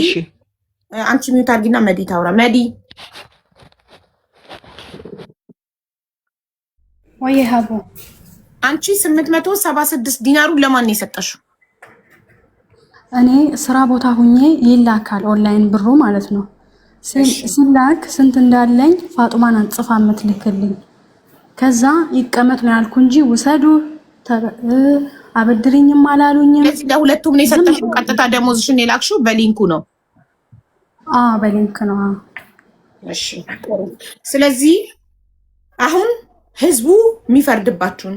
Speaker 2: አንቺ ሚውት አድርጊና መዲ ታውራ። መዲ
Speaker 3: ወይ ሀቡ
Speaker 2: አንቺ 876 ዲናሩን ለማን ነው የሰጠሽው?
Speaker 6: እኔ ስራ ቦታ ሁኜ ይላካል ኦንላይን ብሩ ማለት ነው። ሲላክ ስንት እንዳለኝ ፋጡማን አንጽፋ የምትልክልኝ። ከዛ ይቀመጥ ነው ያልኩ እንጂ ውሰዱ አበድሪኝም አላሉኝም።
Speaker 2: ስለዚህ ለሁለቱም ነው የሰጠሽው። ቀጥታ ደሞዝሽን የላክሽው በሊንኩ ነው?
Speaker 6: በሊንክ ነው።
Speaker 2: እሺ ስለዚህ አሁን ህዝቡ የሚፈርድባችሁን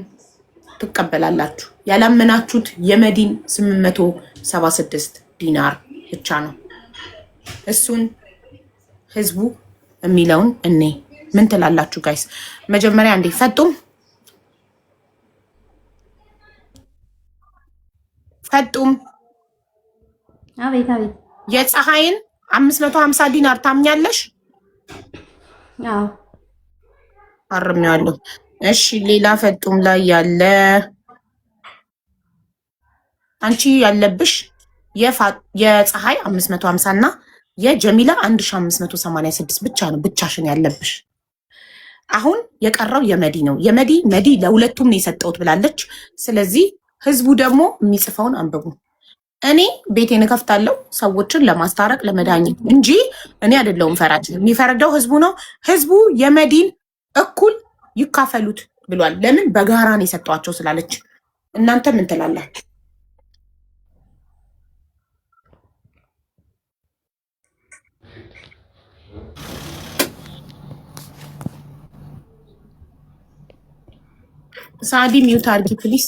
Speaker 2: ትቀበላላችሁ። ያላመናችሁት የመዲን 876 ዲናር ብቻ ነው። እሱን ህዝቡ የሚለውን እኔ ምን ትላላችሁ ጋይስ? መጀመሪያ እንዴ ፈጡም
Speaker 1: አቤት አቤት
Speaker 2: የፀሐይን 550 ዲናር ታምኛለሽ?
Speaker 1: አዎ
Speaker 2: አርሜዋለሁ። እሺ ሌላ ፈጡም ላይ ያለ አንቺ ያለብሽ የፀሐይ 550 እና የጀሚላ 1586 ብቻ ነው ብቻሽን ያለብሽ። አሁን የቀረው የመዲ ነው። መዲ ለሁለቱም ነው የሰጠሁት ብላለች። ስለዚህ ህዝቡ ደግሞ የሚጽፈውን አንብቡ። እኔ ቤቴን እከፍታለሁ ሰዎችን ለማስታረቅ ለመዳኘት እንጂ እኔ አይደለሁም ፈራጅ። የሚፈርደው ህዝቡ ነው። ህዝቡ የመዲን እኩል ይካፈሉት ብሏል። ለምን? በጋራ ነው የሰጧቸው ስላለች። እናንተ ምን ትላላችሁ? ሳዲ ሚውት አድርጊ ፕሊስ።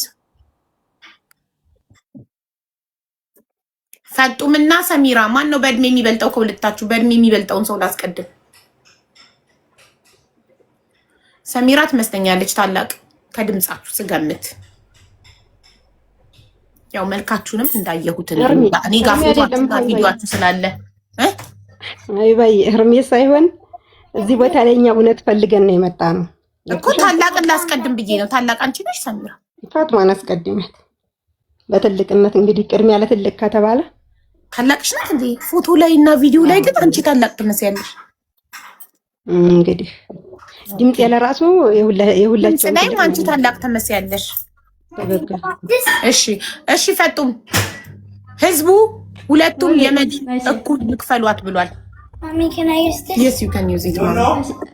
Speaker 2: ፈጡምና ሰሚራ ማን ነው በእድሜ የሚበልጠው ከሁለታችሁ? በእድሜ የሚበልጠውን ሰው ላስቀድም። ሰሚራ ትመስለኛለች ታላቅ ከድምጻችሁ ስገምት። ያው መልካችሁንም እንዳየሁት እኔ ጋር ቪዲዮአችሁ ስላለ
Speaker 4: አይባይ እርሜ ሳይሆን እዚህ ቦታ ላይ እኛ እውነት ፈልገን ነው የመጣ ነው
Speaker 2: እኮ። ታላቅን ላስቀድም ብዬ ነው። ታላቅ አንቺ ነሽ ሰሚራ?
Speaker 4: ፋጡማን አስቀድሚያት። በትልቅነት እንግዲህ ቅድሚያ ለትልቅ ከተባለ
Speaker 2: ታላቅሽ ናት እንዴ? ፎቶ ላይ እና ቪዲዮ ላይ ግን አንቺ ታላቅ ትመስያለሽ።
Speaker 4: እንግዲህ ድምጽ ያለ ራሱ የሁላችሁ
Speaker 2: ላይ አንቺ ታላቅ ትመስያለሽ። እሺ ፈጡም ህዝቡ ሁለቱም የመዲ እኩል ይክፈሏት ብሏል።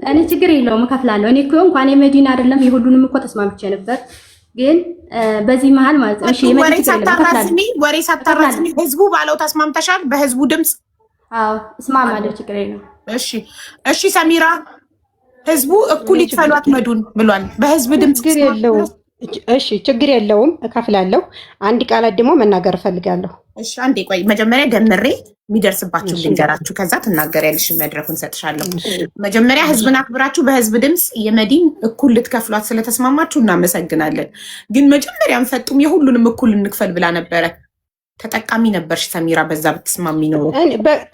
Speaker 1: እኔ ችግር የለውም እከፍላለሁ። እኔ እኮ እንኳን የመዲን አይደለም የሁሉንም እኮ ተስማምቼ ነበር። ግን በዚህ መሀል ማለት ነው። እሺ
Speaker 2: ወሬ ሳታራዝሚ ህዝቡ ባለው ተስማምተሻል? በህዝቡ ድምጽ?
Speaker 1: አዎ እስማማለሁ። ችግር የለውም።
Speaker 2: እሺ ሰሚራ ህዝቡ እኩል ይክፈሏት መዱን ብሏል በህዝብ ድምጽ።
Speaker 4: ችግር የለውም። እሺ ችግር የለውም እከፍላለሁ። አንድ ቃላት ደግሞ መናገር እፈልጋለሁ።
Speaker 2: እሺ አንዴ ቆይ መጀመሪያ ደምሬ የሚደርስባችሁ ልንገራችሁ፣ ከዛ ትናገሪያለሽ። መድረኩን ሰጥሻለሁ። መጀመሪያ ህዝብን አክብራችሁ በህዝብ ድምጽ የመዲን እኩል ልትከፍሏት ስለተስማማችሁ እናመሰግናለን። ግን መጀመሪያም ፈጡም የሁሉንም እኩል እንክፈል ብላ ነበረ። ተጠቃሚ ነበርሽ ሰሚራ፣ በዛ ብትስማሚ ነው።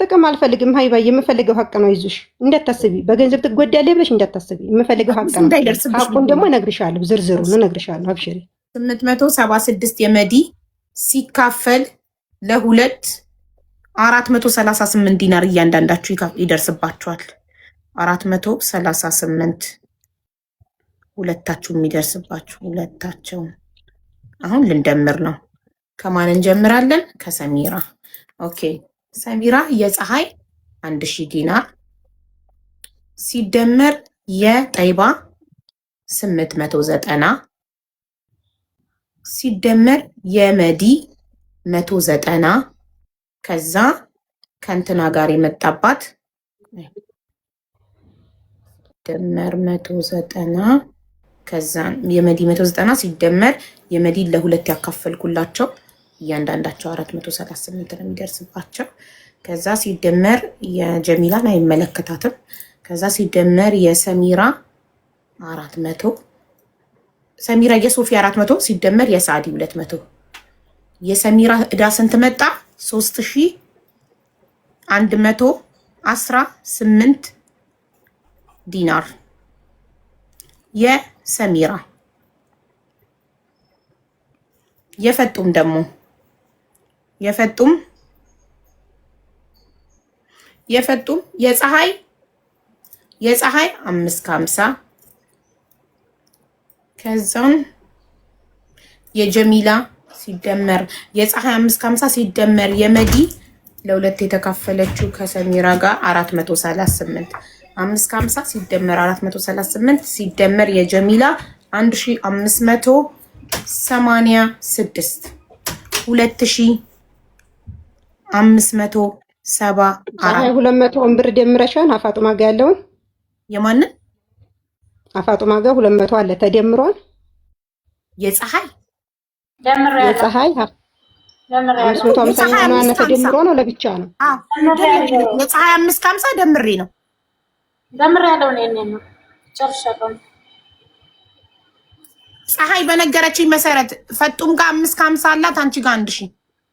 Speaker 4: ጥቅም አልፈልግም ሀይባ፣ የምፈልገው ሀቅ ነው። ይዙሽ እንዳታስቢ፣ በገንዘብ ትጎዳለሽ ብለሽ እንዳታስቢ። የምፈልገው ሀቅ ነው። ሀቁን ደግሞ እነግርሻለሁ፣ ዝርዝሩን እነግርሻለሁ። አብሽሪ።
Speaker 2: 876 የመዲ ሲካፈል ለሁለት 438 ዲናር እያንዳንዳችሁ ይደርስባችኋል። 438 ሁለታችሁ የሚደርስባችሁ ሁለታቸው። አሁን ልንደምር ነው። ከማን እንጀምራለን? ከሰሚራ። ኦኬ ሰሚራ የፀሐይ 1000 ዲናር ሲደመር የጠይባ 890 ሲደመር የመዲ 190 ከዛ ከእንትና ጋር የመጣባት ደመር 190 ከዛ የመዲ 190 ሲደመር የመዲ ለሁለት ያካፈልኩላቸው እያንዳንዳቸው 438 ነው የሚደርስባቸው። ከዛ ሲደመር የጀሚላን አይመለከታትም። ከዛ ሲደመር የሰሚራ 400 ሰሚራ የሶፊ 400 ሲደመር የሳዲ 200 የሰሚራ እዳ ስንት መጣ? 3118 ዲናር የሰሚራ የፈጡም ደግሞ የፀሐይ 550 ከዛም የጀሚላ ሲደመር የፀሐይ 550 ሲደመር የመዲ ለሁለት የተካፈለችው ከሰሚራ ጋር 438 550 ሲደመር 438 ሲደመር የጀሚላ 1586 2574
Speaker 4: 200 ብር ደምረሻን አፋጡማ ጋር ያለውን
Speaker 2: የማንን
Speaker 4: አፋጡማ ጋር 200 አለ ተደምሯል።
Speaker 2: የፀሐይ
Speaker 4: 550 ነው ተደምሮ ነው ለብቻ ነው።
Speaker 2: የፀሐይ 550 ደምሬ ነው
Speaker 7: ያለው ነው ጨርሻለሁ።
Speaker 2: ፀሐይ በነገረችኝ መሰረት ፈጡም ጋር 550 አላት፣ አንቺ ጋር 1000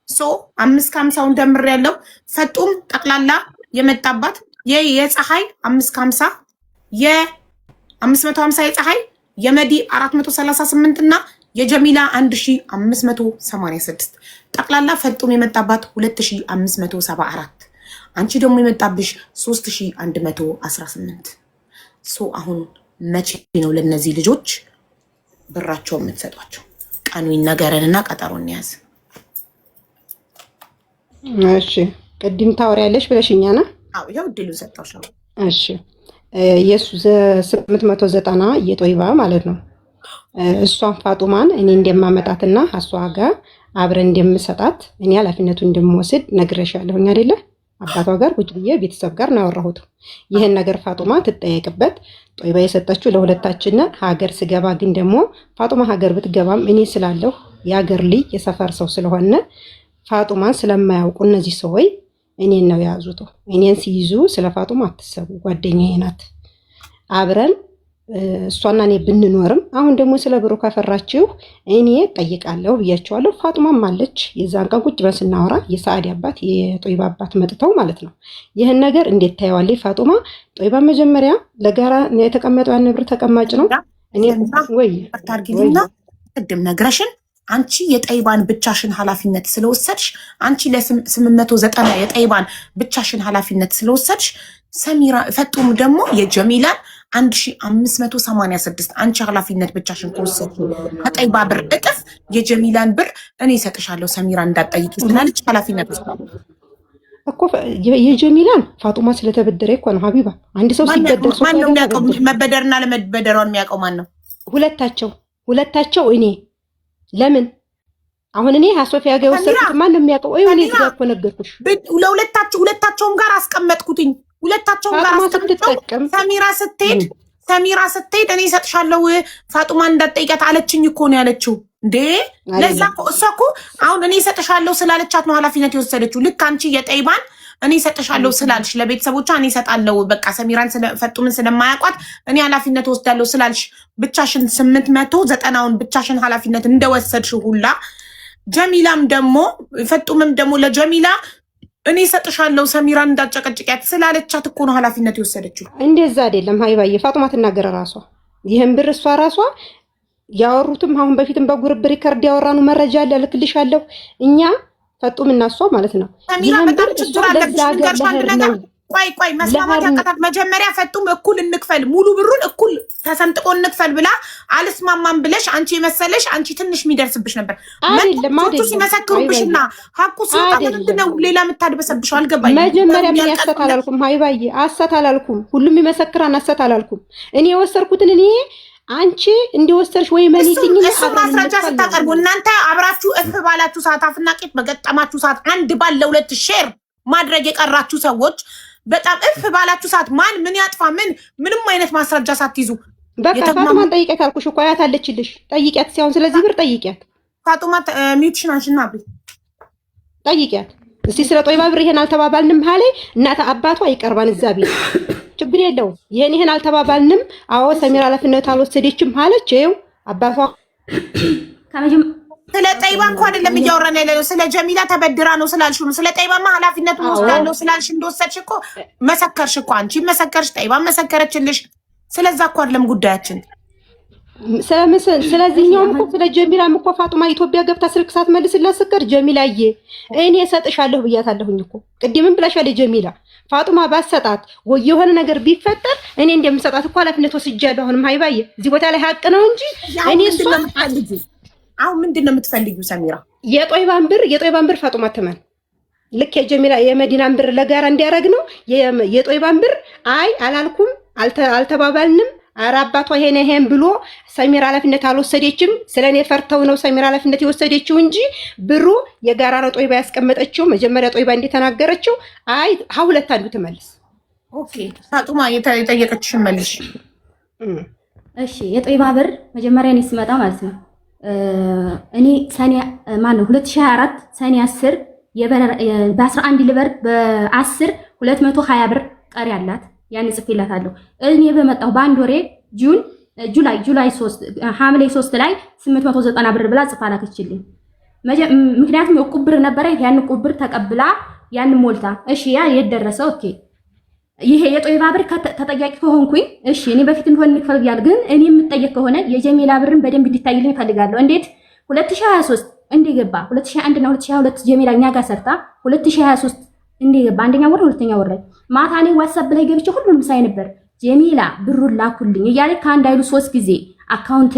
Speaker 2: ሶ 550ውን ደምሬ ያለው ፈጡም ጠቅላላ የመጣባት የፀሐይ 550 የ550 የፀሐይ የመዲ 438 እና የጀሚላ 1586 ጠቅላላ ፈጡም የመጣባት 2574 አንቺ ደግሞ የመጣብሽ 3118 ሶ አሁን መቼ ነው ለነዚህ ልጆች ብራቸው የምትሰጧቸው? ቀኑ ይነገረንና ቀጠሮ እንያዝ።
Speaker 4: እሺ ቅድም ታወሪያለሽ ብለሽኛና
Speaker 2: አዎ ያው ድሉ ሰጣሽ።
Speaker 4: እሺ የሱ 890 የጦይባ ማለት ነው። እሷን ፋጡማን እኔ እንደማመጣትና አሷ ጋር አብረን እንደምሰጣት እኔ ኃላፊነቱን እንደምወስድ ነግሬሻለሁኝ አይደለ? አባቷ ጋር ቁጭ ብዬ ቤተሰብ ጋር ነው ያወራሁት። ይሄን ነገር ፋጡማ ትጠየቅበት። ጦይባ የሰጠችው ለሁለታችን ሀገር ስገባ ግን ደግሞ ፋጡማ ሀገር ብትገባም እኔ ስላለሁ የሀገር ልጅ የሰፈር ሰው ስለሆነ ፋጡማን ስለማያውቁ እነዚህ ሰዎች እኔን ነው የያዙት። እኔን ሲይዙ ስለ ፋጡማ አትሰቡ፣ ጓደኛዬ ናት። አብረን እሷና እኔ ብንኖርም አሁን ደግሞ ስለ ብሩ ካፈራችሁ እኔ ጠይቃለሁ ብያቸዋለሁ። ፋጡማም አለች። የዛን ቀን ቁጭ ብለን ስናወራ የሰዓዲ አባት የጦይባ አባት መጥተው ማለት ነው ይህን ነገር እንዴት ታየዋለች ፋጡማ? ጦይባ መጀመሪያ ለጋራ የተቀመጠው ያን ብር ተቀማጭ ነው። እኔ ወይ
Speaker 2: ታርጊልና ቅድም ነግረሽን አንቺ የጠይባን ብቻሽን ኃላፊነት ስለወሰድሽ አንቺ ለ890 የጠይባን ብቻሽን ኃላፊነት ስለወሰድሽ ሰሚራ ፈጡም ደግሞ የጀሚላን 1586 አንቺ ኃላፊነት ብቻሽን ከወሰድሽ ከጠይባ ብር እጥፍ የጀሚላን ብር እኔ እሰጥሻለሁ ሰሚራ እንዳትጠይቂ ስላለች ኃላፊነት ወስዳለሁ
Speaker 4: እኮ የጀሚላን ፋጡማ ስለተበደረ እኮ ነው ሀቢባ። አንድ ሰው ሲበደር
Speaker 2: ማን ነው የሚያውቀው? መበደርና ለመበደሯን የሚያውቀው ማን ነው? ሁለታቸው እኔ ለምን አሁን እኔ ሀሶፊያ ጋር ወሰድኩት ማን ነው የሚያውቀው? እኔ እዚህ ጋር እኮ ነገርኩሽ። ሁለታቸውም ጋር አስቀመጥኩትኝ። ሁለታቸውም ጋር አስቀመጥኩኝ። ሰሚራ ስትሄድ እኔ እሰጥሻለሁ ፋጡማን እንዳትጠይቂያት አለችኝ እኮ ነው ያለችው። እንዴ ለዛ እኮ እሷ እኮ አሁን እኔ እሰጥሻለሁ ስላለቻት ነው ኃላፊነት የወሰደችው። ልክ አንቺ የጠይባን እኔ እሰጥሻለሁ ስላልሽ ለቤተሰቦቿ እኔ እሰጣለሁ በቃ ሰሚራን ፈጡምን ስለማያውቋት እኔ ኃላፊነት ወስዳለሁ ስላልሽ ብቻሽን 890ውን ብቻሽን ኃላፊነት እንደወሰድሽ ሁላ ጀሚላም ደግሞ ፈጡምም ደግሞ ለጀሚላ እኔ እሰጥሻለሁ ሰሚራን እንዳጨቀጭቂያት ስላለቻት እኮ ነው ኃላፊነት የወሰደችው።
Speaker 4: እንደዛ አይደለም ሀይባዬ፣ ፋጡማ ትናገረ ራሷ ይሄን ብር እሷ ራሷ ያወሩትም አሁን በፊትም በጉርብ ሪከርድ ያወራኑ መረጃ አለ እልክልሻለሁ። እኛ ፈጡም እና እሷ ማለት ነው
Speaker 2: ሰሚራ በጣም ችግር አለብሽ። ንገርሽ አንድ ነገር ቆይ መስማማት ያቃታት መጀመሪያ ፈጡም እኩል እንክፈል ሙሉ ብሩን እኩል ተሰንጥቆ እንክፈል ብላ አልስማማም ብለሽ አንቺ የመሰለሽ አንቺ ትንሽ የሚደርስብሽ ነበር። መጥቶ ሲመሰክሩብሽና ሀቁ ሲወጣ ምንድነው ሌላ የምታድበሰብሽው? አልገባኝ።
Speaker 4: መጀመሪያ ምን ያሰት አላልኩም ሀይባዬ፣ አሰት አላልኩም። ሁሉም ይመሰክራን አሰት አላልኩም። እኔ የወሰርኩትን እኔ አንቺ እንደወሰርሽ ወይ መልክኝ
Speaker 2: እሱ ማስረጃ ስታቀርቡ እናንተ አብራችሁ እፍ ባላችሁ ሰዓት አፍና ቄት በገጠማችሁ ሰዓት አንድ ባል ለሁለት ሼር ማድረግ የቀራችሁ ሰዎች በጣም እፍ ባላችሁ ሰዓት ማን ምን ያጥፋ ምንም አይነት ማስረጃ ሳትይዙ
Speaker 4: በቃ ፋጡማን ጠይቂያት አልኩሽ እኮ አያት አለችልሽ። ጠይቂያት ሲሆን ስለዚህ ብር ጠይቂያት።
Speaker 2: ፋጡማ ሚውትሽን አንሺና አብሪ
Speaker 4: ጠይቂያት እስቲ ስለ ጦይባ ብር ይሄን አልተባባልንም አለ እናት አባቷ ይቀርባን እዛ ቤት ችግር የለውም። ይሄን አልተባባልንም። አዎ ሰሚራ ኃላፊነት አልወሰደችም አለች። ይኸው አባቷ
Speaker 2: ስለ ጠይባ እኮ አይደለም እያወራን ያለነው ስለ ጀሚላ ተበድራ ነው ስላልሽ ነው። ስለ ጠይባማ ኃላፊነቱን ወስዳለሁ ስላልሽ እንደወሰድሽ እኮ መሰከርሽ እኮ አንቺ መሰከርሽ፣ ጠይባ መሰከረችልሽ። ስለዛ እኮ አይደለም ጉዳያችን
Speaker 4: ስለዚህኛውም እኮ ስለ ጀሚላም እኮ ፋጡማ ኢትዮጵያ ገብታ ስልክ ሳትመልስላት ስቀር ጀሚላዬ እኔ እሰጥሻለሁ ብያታለሁኝ እኮ ቅድምም ብላሻለች ጀሚላ ፋጡማ ባሰጣት ወይ የሆነ ነገር ቢፈጠር እኔ እንደምሰጣት እኮ ኃላፊነት ወስጃለሁ። አሁንም ሀይባዬ እዚህ ቦታ ላይ ሀቅ ነው እንጂ እኔ እሷ
Speaker 2: አሁን ምንድነው የምትፈልጊው ሰሚራ?
Speaker 4: የጦይባን ብር ፋጡማ ትመን ልክ የጀሚላ የመዲናን ብር ለጋራ እንዲያረግ ነው። የጦይባን ብር አይ አላልኩም አልተባባልንም ኧረ አባቷ ይሄን ብሎ ሰሚራ ኃላፊነት አልወሰደችም። ስለኔ ፈርተው ነው ሰሚራ ኃላፊነት የወሰደችው እንጂ ብሩ የጋራ ነው ጦይባ ያስቀመጠችው። መጀመሪያ ጦይባ እንደተናገረችው አይ ሁለት አንዱ ትመልስ።
Speaker 2: ኦኬ ፋጡማ የጠየቀችሽን መልሽ።
Speaker 1: እሺ የጦይባ ብር መጀመሪያ እኔ ስመጣ ማለት ነው እኔ ሰኔ 2024 ሰኔ 10 በ11 ልበር በ10 220 ብር ቀሪ አላት። ያን ጽፌላታለሁ። እኔ በመጣው በአንድ ወሬ ጁላይ 3 ሐምሌ 3 ላይ 890 ብር ብላ ጽፋ ላከችልኝ። ምክንያቱም እቁብ ብር ነበረ። ያን እቁብ ብር ተቀብላ ያን ሞልታ እሺ ያ የደረሰ ኦኬ ይሄ የጦይባ ብር ተጠያቂ ከሆንኩኝ እሺ እኔ በፊት እንደሆነ ንክፈልጋል። ግን እኔ የምጠየቅ ከሆነ የጀሚላ ብርን በደንብ እንዲታይልኝ ፈልጋለሁ። እንዴት 2023 እንደገባ 2021 እና 2022 ጀሚላ እኛ ጋር ሰርታ 2023 እንደገባ አንደኛ ወር ሁለተኛ ወር ላይ ማታ እኔ ዋትስአፕ ላይ ገብቼ ሁሉንም ሳይ ነበር ጀሚላ ብሩን ላኩልኝ እያለ ከአንድ አይሉ 3 ጊዜ አካውንት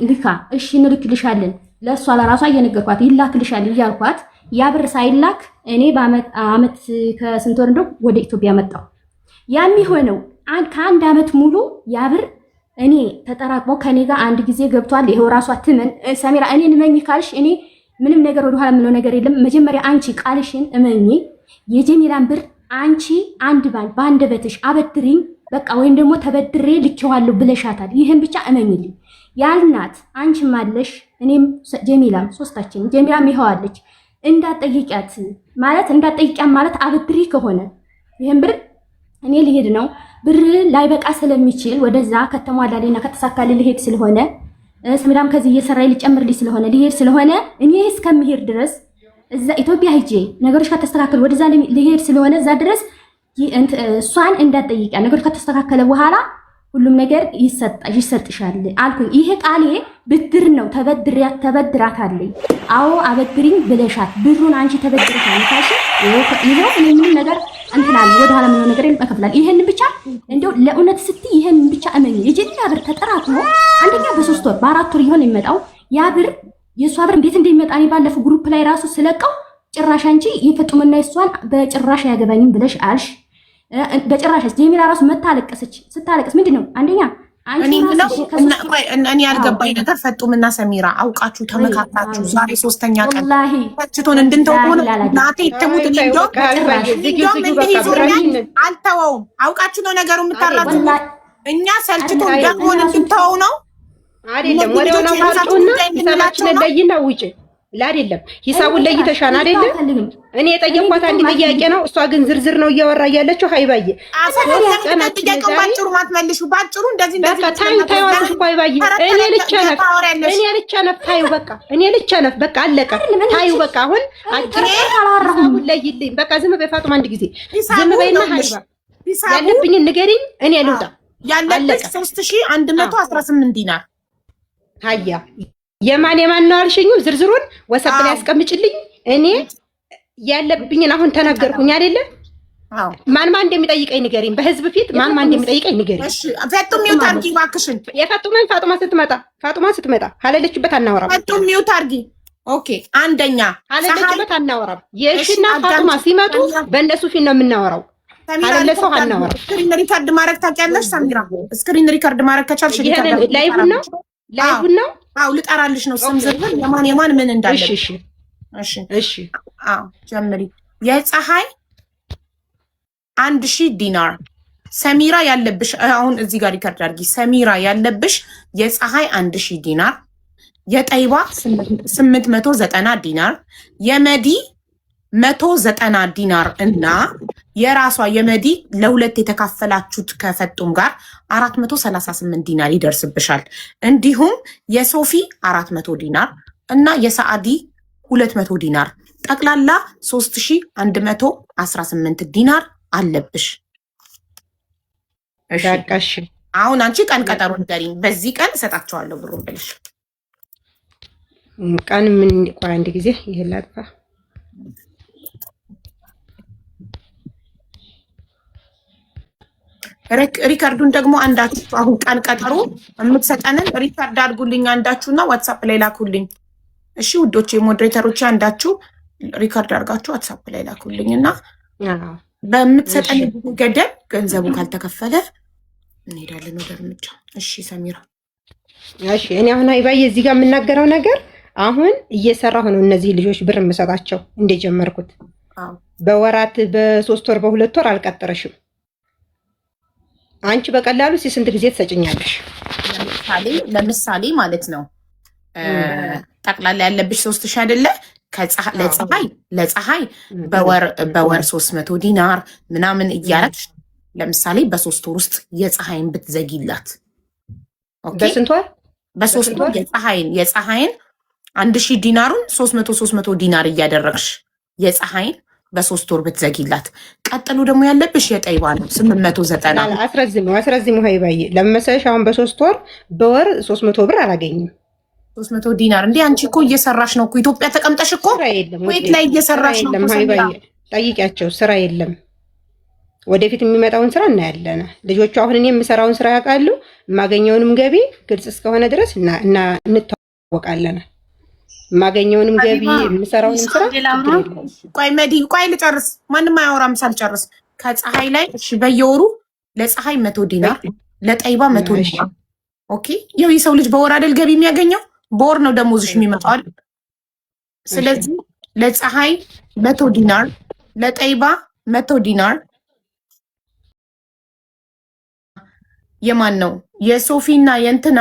Speaker 1: ልካ እሺ እንልክልሻለን ለሷ ለራሷ እየነገርኳት ይላክልሻል እያልኳት ያ ብር ሳይላክ እኔ በአመት ከስንት ወር እንደው ወደ ኢትዮጵያ መጣሁ። ያም የሆነው ከአንድ አመት ሙሉ ያ ብር እኔ ተጠራቅሞ ከኔ ጋር አንድ ጊዜ ገብቷል። ይሄው ራሷ ትመን ሰሚራ እኔን እመኝ ካልሽ እኔ ምንም ነገር ወደ ኋላ ምለው ነገር የለም። መጀመሪያ አንቺ ቃልሽን እመኚ። የጀሚላን ብር አንቺ አንድ በአንደበትሽ አበድሪኝ በቃ ወይም ደግሞ ተበድሬ ልኬዋለሁ ብለሻታል። ይሄን ብቻ እመኝልኝ ያልናት አንቺም አለሽ እኔም ጀሚላም ሶስታችን ጀሚላም ይኸዋለች። እንዳትጠይቂያት ማለት አበድሪ ከሆነ ይሄን ብር እኔ ልሄድ ነው ብር ላይ በቃ ስለሚችል ወደዛ ከተሟላለና ከተሳካልኝ ልሄድ ስለሆነ ሰሚራም ከዚህ እየሰራይ ልጨምርልኝ ስለሆነ ልሄድ ስለሆነ እኔ እስከምሄድ ድረስ እዛ ኢትዮጵያ ሂጄ ነገሮች ከተስተካከሉ ወደዛ ልሄድ ስለሆነ እዛ ድረስ እሷን እንዳትጠይቂያ ነገሮች ከተስተካከለ በኋላ ሁሉም ነገር ይሰጥሻል አልኩኝ። ይሄ ቃሌ ብድር ነው። ተበድራታለኝ። አዎ አበድሪኝ ብለሻት ብሩን አንቺ ተበድረሻል ታሽ ይሄው ምንም ነገር እንትናል ወደ ኋላ ምንም ነገር ይልቀከፍላል። ይሄን ብቻ እንደው ለእውነት ስትይ ይሄን ብቻ እመኝ። የጀሚላ ብር ተጠራቅሞ አንደኛ በ3 ወር በ4 ወር ይሆን የሚመጣው ያ ብር የሷ ብር እንዴት እንደሚመጣ እኔ ባለፈው ግሩፕ ላይ ራሱ ስለቀው ጭራሽ አንቺ የፈጡምና የሷን በጭራሽ ያገባኝም ብለሽ አልሽ። በጭራሽ ጀሚላ ራሱ መታለቀሰች። ስታለቀስ ምንድነው አንደኛ
Speaker 2: እኔ ያልገባኝ ነገር ፈጡምና ሰሚራ አውቃችሁ ተመካክራችሁ ዛሬ 3ኛ ቀን ፈጭቶን እንድንተው ሆነ ናቴ ተሙት አልተወውም። አውቃችሁ ነው ነገሩ የምታራችሁ። እኛ ሰልችቶን ደግሞን እንድንተው ነው
Speaker 4: አይደለም። ወሬውን አውቃችሁና ሂሳባችንን ለይና ውጪ አይደለም ሂሳቡን ለይተሻን አይደለም። እኔ የጠየኳት አንድ ጥያቄ ነው። እሷ ግን ዝርዝር ነው እያወራ ያለችው። ሀይባዬ
Speaker 2: ጥያቄው ባጭሩ ማትመልሹ ባጭሩ እንደዚህ
Speaker 4: በቃ ታዩ ታዩት እኮ ሀይባዬ እኔ ልቻነፍ ታዩ በቃ እኔ ልቻነፍ በቃ አለቀ። ታዩ በቃ አሁን ሂሳቡን ለይልኝ በቃ ዝም በይ ፋጡማ አንድ ጊዜ ዝም በይና ሀይባ ያለብኝን ንገሪኝ እኔ ልውጣ።
Speaker 2: ያለብሽ 3118 ዲናር
Speaker 4: ሀያ የማን ነው አልሽኝም? ዝርዝሩን ወሰብ ላይ ያስቀምጭልኝ። እኔ ያለብኝን አሁን ተናገርኩኝ አይደለ?
Speaker 2: አዎ
Speaker 4: ማን እንደሚጠይቀኝ ንገሪኝ። በህዝብ ፊት ማን እንደሚጠይቀኝ ንገሪኝ።
Speaker 2: እሺ ፈጡም ሚውት አርጊ እባክሽን።
Speaker 4: የፈጡምን ፋጡማ ስትመጣ ካለለችበት አናወራም።
Speaker 2: ፈጡም ሚውት አርጊ። ኦኬ አንደኛ
Speaker 4: ካለለችበት አናወራም። የሽና ፋጡማ ሲመጡ በእነሱ ፊት ነው የምናወራው። ካለለሰው አናወራም።
Speaker 2: ስክሪን ሪከርድ ማድረግ ታውቂያለሽ ሰሚራ? ስክሪን ሪከርድ ማድረግ ከቻልሽ
Speaker 4: ላይቡን ነው
Speaker 2: አው ልጠራልሽ ነው ስም ዝርዝር የማን ምን እንዳለ።
Speaker 4: እሺ
Speaker 2: አው ጀምሪ። የፀሐይ 1000 ዲናር ሰሚራ ያለብሽ አሁን እዚህ ጋር ሪከርድ አድርጊ። ሰሚራ ያለብሽ የፀሐይ 1000 ዲናር፣ የጠይባ 890 ዲናር፣ የመዲ 190 ዲናር እና የራሷ የመዲ ለሁለት የተካፈላችሁት ከፈጡም ጋር 438 ዲናር ይደርስብሻል። እንዲሁም የሶፊ 400 ዲናር እና የሰዓዲ 200 ዲናር ጠቅላላ 3118 ዲናር አለብሽ።
Speaker 4: እሺ
Speaker 2: አሁን አንቺ ቀን ቀጠሮ ንገሪኝ፣ በዚህ ቀን እሰጣቸዋለሁ ብሩን ብለሽ
Speaker 4: ቀን ምን ቆይ አንድ ጊዜ ይሄን ላጥፋ።
Speaker 2: ሪካርዱን ደግሞ አንዳችሁ አሁን ቀን ቀጠሮ የምትሰጠንን ሪካርድ አድርጉልኝ አንዳችሁና ዋትሳፕ ላይ ላኩልኝ። እሺ ውዶቼ ሞዴሬተሮች አንዳችሁ ሪካርድ አድርጋችሁ ዋትሳፕ ላይ ላኩልኝ እና በምትሰጠን ገደብ ገንዘቡ ካልተከፈለ እንሄዳለን ወደ እርምጃ። እሺ ሰሚራ።
Speaker 4: እሺ እኔ አሁን አይባዬ እዚህ ጋር የምናገረው ነገር አሁን እየሰራሁ ነው። እነዚህ ልጆች ብር የምሰጣቸው እንደጀመርኩት በወራት በ3 ወር በ2 ወር አልቀጠረሽም። አንቺ በቀላሉ ስንት ጊዜ ትሰጭኛለሽ?
Speaker 2: ለምሳሌ ማለት ነው ጠቅላላ ያለብሽ 3000 አይደለ? ለፀሐይ በወር 300 ዲናር ምናምን እያረግሽ ለምሳሌ በ3 ወር ውስጥ የፀሐይን ብትዘጊላት
Speaker 4: በስንት ወር?
Speaker 2: በ3 ወር የፀሐይን 1000 ዲናሩን 300 ዲናር እያደረግሽ የፀሐይን በ3 ወር ብትዘጊላት። ቀጥሎ ደግሞ ያለብሽ የጠይባ ነው 890።
Speaker 4: አስረዝሙ ሀይባዬ ለመሰለሽ አሁን በ3 ወር በወር 300 ብር አላገኝም።
Speaker 2: 300 ዲናር እንዴ! አንቺ እኮ እየሰራሽ ነው እኮ ኢትዮጵያ ተቀምጠሽ እኮ ወይት ላይ እየሰራሽ ነው
Speaker 4: ሀይባዬ። ጠይቂያቸው፣ ስራ የለም። ወደፊት የሚመጣውን ስራ እናያለን። ልጆቹ አሁን እኔ የምሰራውን ስራ ያውቃሉ። የማገኘውንም ገቢ ግልጽ እስከሆነ ድረስ እንታወቃለን። የማገኘውንም ገቢ የምሰራውንም ስራ
Speaker 2: ቆይ መዲ ቆይ ልጨርስ። ማንም አያወራም ሳልጨርስ። ከፀሐይ ላይ እሺ፣ በየወሩ ለፀሐይ 100 ዲናር ለጠይባ 100 ዲናር። ኦኬ፣ ይኸው የሰው ልጅ በወር አይደል ገቢ የሚያገኘው? በወር ነው ደሞዝሽ የሚመጣው አይደል? ስለዚህ ለፀሐይ 100 ዲናር ለጠይባ 100 ዲናር የማን ነው? የሶፊና የእንትና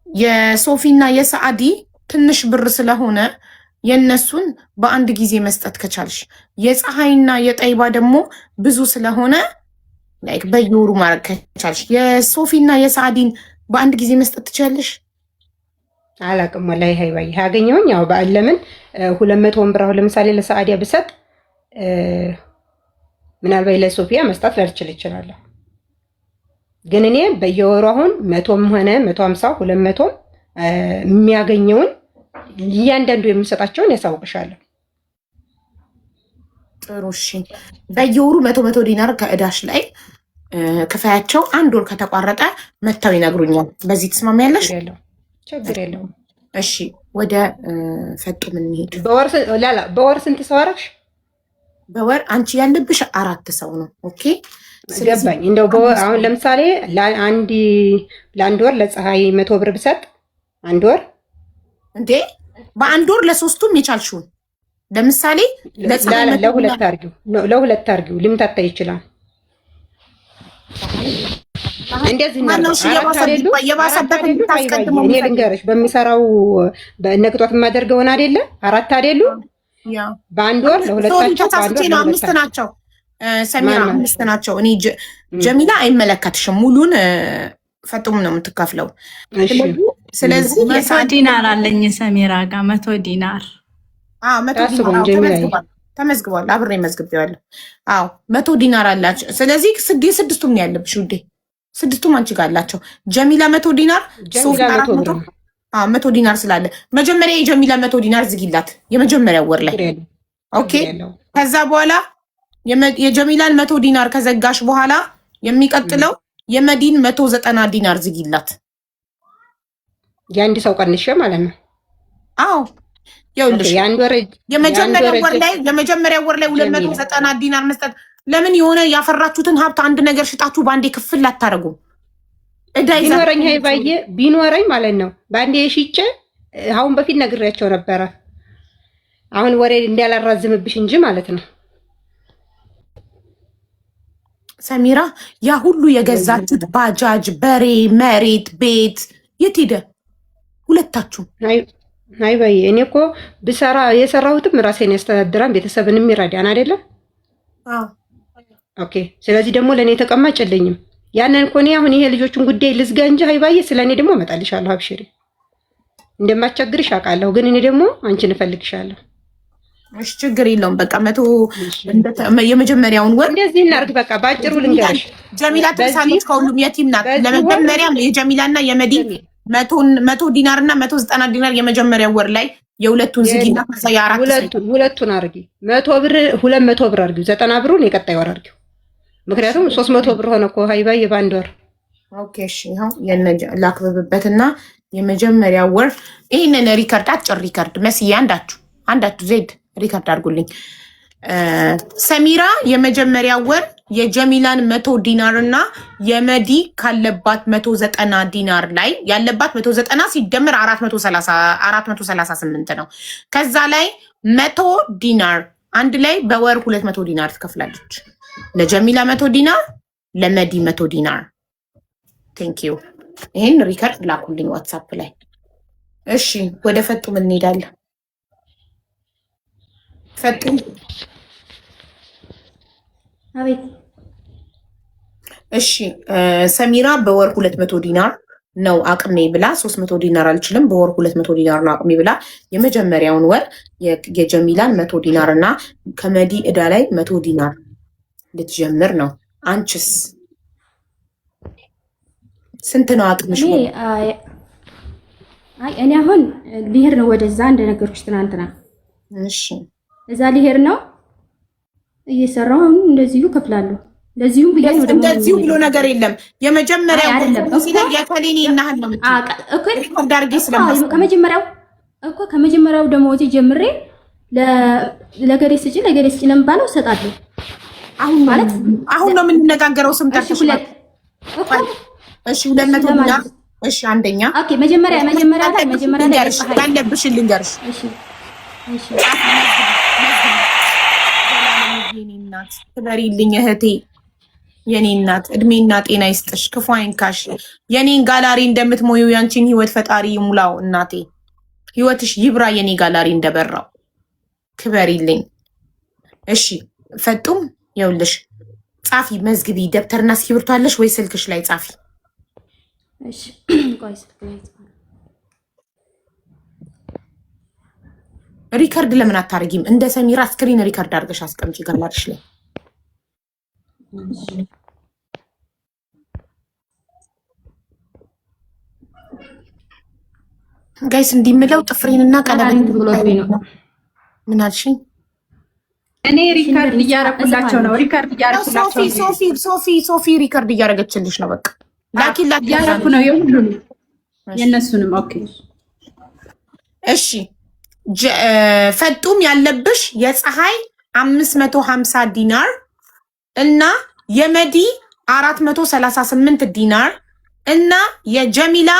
Speaker 2: የሶፊና የሰዓዲ ትንሽ ብር ስለሆነ የነሱን በአንድ ጊዜ መስጠት ከቻልሽ፣ የፀሐይና የጠይባ ደግሞ ብዙ ስለሆነ ላይክ በየወሩ ማድረግ ከቻልሽ የሶፊና የሰዓዲን በአንድ ጊዜ መስጠት ትችላለሽ።
Speaker 4: አላቅም ወላሂ ሀይባዬ ያገኘሁኝ ያው ለምን 200 ወንብር አሁን ለምሳሌ ለሰዓዲያ ብሰጥ ምናልባት ለሶፊያ መስጠት ላልችል እችላለሁ። ግን እኔ በየወሩ አሁን 100ም ሆነ 150 200 የሚያገኘውን እያንዳንዱ የምሰጣቸውን ያሳውቅሻለሁ።
Speaker 2: ጥሩ እሺ። በየወሩ 100 ዲናር ከእዳሽ ላይ ክፈያቸው። 1 ወር ከተቋረጠ መተው ይነግሩኛል። በዚህ ትስማሚያለሽ?
Speaker 4: ችግር የለውም።
Speaker 2: እሺ ወደ ፈጡ ምን እንሂድ።
Speaker 4: በወር ስንት ሰው አደረግሽ?
Speaker 2: በወር አንቺ ያለብሽ 4 ሰው ነው። ኦኬ
Speaker 4: ገባኝ። እንደው አሁን ለምሳሌ ለአንድ ወር ለፀሐይ 100 ብር ብሰጥ 1 ወር
Speaker 2: እንዴ በ1 ወር ለሶስቱም የቻልሽውን ለምሳሌ ለፀሐይ
Speaker 4: ለሁለት አርጊው ልምታታ ይችላል። እንደዚህ ነው እኔ ልንገርሽ በሚሰራው በነቅጧት የማደርገውን አይደለ 4 አይደሉ በ1 ወር ለሁለታቸው
Speaker 2: 5 ናቸው። ሰሚራ 5 ናቸው። እኔ ጀሚላ አይመለከትሽም። ሙሉን ፈጡም ነው የምትከፍለው። ስለዚህ
Speaker 5: 100 ዲናር አለኝ ሰሚራ ጋር 100 ዲናር
Speaker 2: 100 ዲናር ተመዝግቧል። አብሬ መዝግቤዋለሁ። አዎ 100 ዲናር አላቸው። ስለዚህ 6ቱም ነው ያለብሽ ውዴ። 6ቱም አንቺ ጋር አላቸው። ጀሚላ 100 ዲናር፣ ሶፊ 100 ዲናር ስላለ መጀመሪያ የጀሚላ 100 ዲናር ዝጊላት የመጀመሪያው ወር ላይ ኦኬ። ከዛ በኋላ የጀሚላን 100 ዲናር ከዘጋሽ በኋላ የሚቀጥለው የመዲን 190 ዲናር ዝጊላት።
Speaker 4: የአንድ ሰው ቀንሼ ማለት ነው።
Speaker 2: አዎ ይኸውልሽ የመጀመሪያው ወር ላይ 290 ዲናር መስጠት። ለምን የሆነ ያፈራችሁትን ሀብት አንድ ነገር ሽጣችሁ በአንዴ ክፍል አታደርጉም?
Speaker 4: ቢኖረኝ ሀይባዬ ቢኖረኝ ማለት ነው በአንዴ ሽጬ አሁን በፊት ነግሬያቸው ነበረ። አሁን ወሬ እንዳላራዝምብሽ እንጂ ማለት ነው።
Speaker 2: ሰሚራ ያ ሁሉ የገዛችሁት ባጃጅ፣ በሬ፣ መሬት፣ ቤት የት ሄደ? ሁለታችሁ
Speaker 4: ሀይባዬ እኔ እኮ ብሰራ የሰራሁትም ራሴን ያስተዳድራን ቤተሰብንም ይረዳን አይደለም? ኦኬ። ስለዚህ ደግሞ ለእኔ ተቀማጭ የለኝም። ያንን እኮ እኔ አሁን ይሄ ልጆቹን ጉዳይ ልዝጋ እንጂ ሀይባዬ ስለ እኔ ደግሞ እመጣልሻለሁ። አብሽሪ እንደማስቸግርሽ አውቃለሁ። ግን እኔ ደግሞ አንቺን እፈልግሻለሁ።
Speaker 2: እሺ ችግር የለውም። በቃ 100 የመጀመሪያውን ወር
Speaker 4: እንደዚህ እናርግ። በቃ ባጭሩ ልንገርሽ፣
Speaker 2: ጀሚላ ትሳለች ከሁሉም የቲም ናት። ለመጀመሪያም የጀሚላና የመዲ 100 ዲናር እና 190 ዲናር የመጀመሪያው ወር ላይ የሁለቱን ዝጊና ከዛ የአራት
Speaker 4: ሁለቱን አርጊ። 100 ብር 200 ብር አርጊው። 90 ብሩን የቀጣይ ወር አርጊው። ምክንያቱም 300 ብር ሆነ እኮ ሀይባይ በአንድ ወር።
Speaker 2: ኦኬ እሺ፣ ይሄው ላክብብበትና የመጀመሪያው ወር ይሄንን ሪከርድ አጭር ሪከርድ መስዬ አንዳችሁ ዜድ ሪከርድ አድርጉልኝ። ሰሚራ የመጀመሪያው ወር የጀሚላን 100 ዲናር እና የመዲ ካለባት 190 ዲናር ላይ ያለባት 190 ሲደምር 438 ነው። ከዛ ላይ 100 ዲናር አንድ ላይ በወር 200 ዲናር ትከፍላለች። ለጀሚላ 100 ዲናር፣ ለመዲ 100 ዲናር። ቴንክ ዩ። ይሄን ሪከርድ ላኩልኝ ዋትሳፕ ላይ። እሺ ወደ ፈጡም እንሄዳለን። ፈጡም
Speaker 1: አቤት።
Speaker 2: እሺ ሰሚራ በወር 200 ዲናር ነው አቅሜ ብላ 300 ዲናር አልችልም፣ በወር 200 ዲናር ነው አቅሜ ብላ የመጀመሪያውን ወር የጀሚላን 100 ዲናር እና ከመዲ እዳ ላይ 100 ዲናር ልትጀምር ነው። አንቺስ ስንት ነው አቅምሽ?
Speaker 1: እኔ አሁን ሊሄድ ነው ወደዛ እንደነገርኩሽ ትናንትና።
Speaker 2: እሺ
Speaker 1: እዛ ሊሄድ ነው እየሰራሁ እንደዚሁ ከፍላለሁ። እንደዚሁ ብያለሁ።
Speaker 2: እንደዚሁ ብሎ ነገር የለም። የመጀመሪያው ሲለኝ የከሌኔ እናህል ነው
Speaker 1: ከመጀመሪያው ደሞዜ ጀምሬ ለገሬ ስጪ ለምባለው እሰጣለሁ።
Speaker 2: አሁን ነው የምንነጋገረው። ስም ጠርተሽ እሺ 200 ዲናር እሺ አንደኛ
Speaker 1: ኦኬ መጀመሪያ ላይ
Speaker 2: ያለብሽን ልንገርሽ። እሺ የኔ እናት ትበሪልኝ እህቴ፣ የኔ እናት እድሜና ጤና ይስጥሽ፣ ክፉ አይንካሽ። የኔን ጋላሪ እንደምትሞዩ ያንቺን ህይወት ፈጣሪ ይሙላው። እናቴ ህይወትሽ ይብራ የኔ ጋላሪ እንደበራው። ክበሪልኝ። እሺ ፈጡም ይኸውልሽ ጻፊ፣ መዝግቢ። ደብተርና እስክሪብቶ አለሽ ወይ ስልክሽ ላይ ጻፊ።
Speaker 1: እሺ ቆይ ስልክ ላይ ጻፊ።
Speaker 2: ሪከርድ ለምን አታረጊም? እንደ ሰሚራ ስክሪን ሪከርድ አድርገሽ አስቀምጪ ጋላሪሽ ላይ። ጋይስ እንዲምለው ጥፍሬንና ቀለበት ብሎብኝ ነው። ምን አልሽኝ?
Speaker 3: እኔ ሪከርድ እያረኩላቸው ነው።
Speaker 2: ሶፊ ሪከርድ እያረገችልሽ ነው። በቃ ላኪላት
Speaker 3: እያረኩ ነው የሁሉንም የነሱንም። ኦኬ
Speaker 2: እሺ ፈጡም ያለብሽ የፀሐይ 550 ዲናር እና የመዲ 438 ዲናር እና የጀሚላ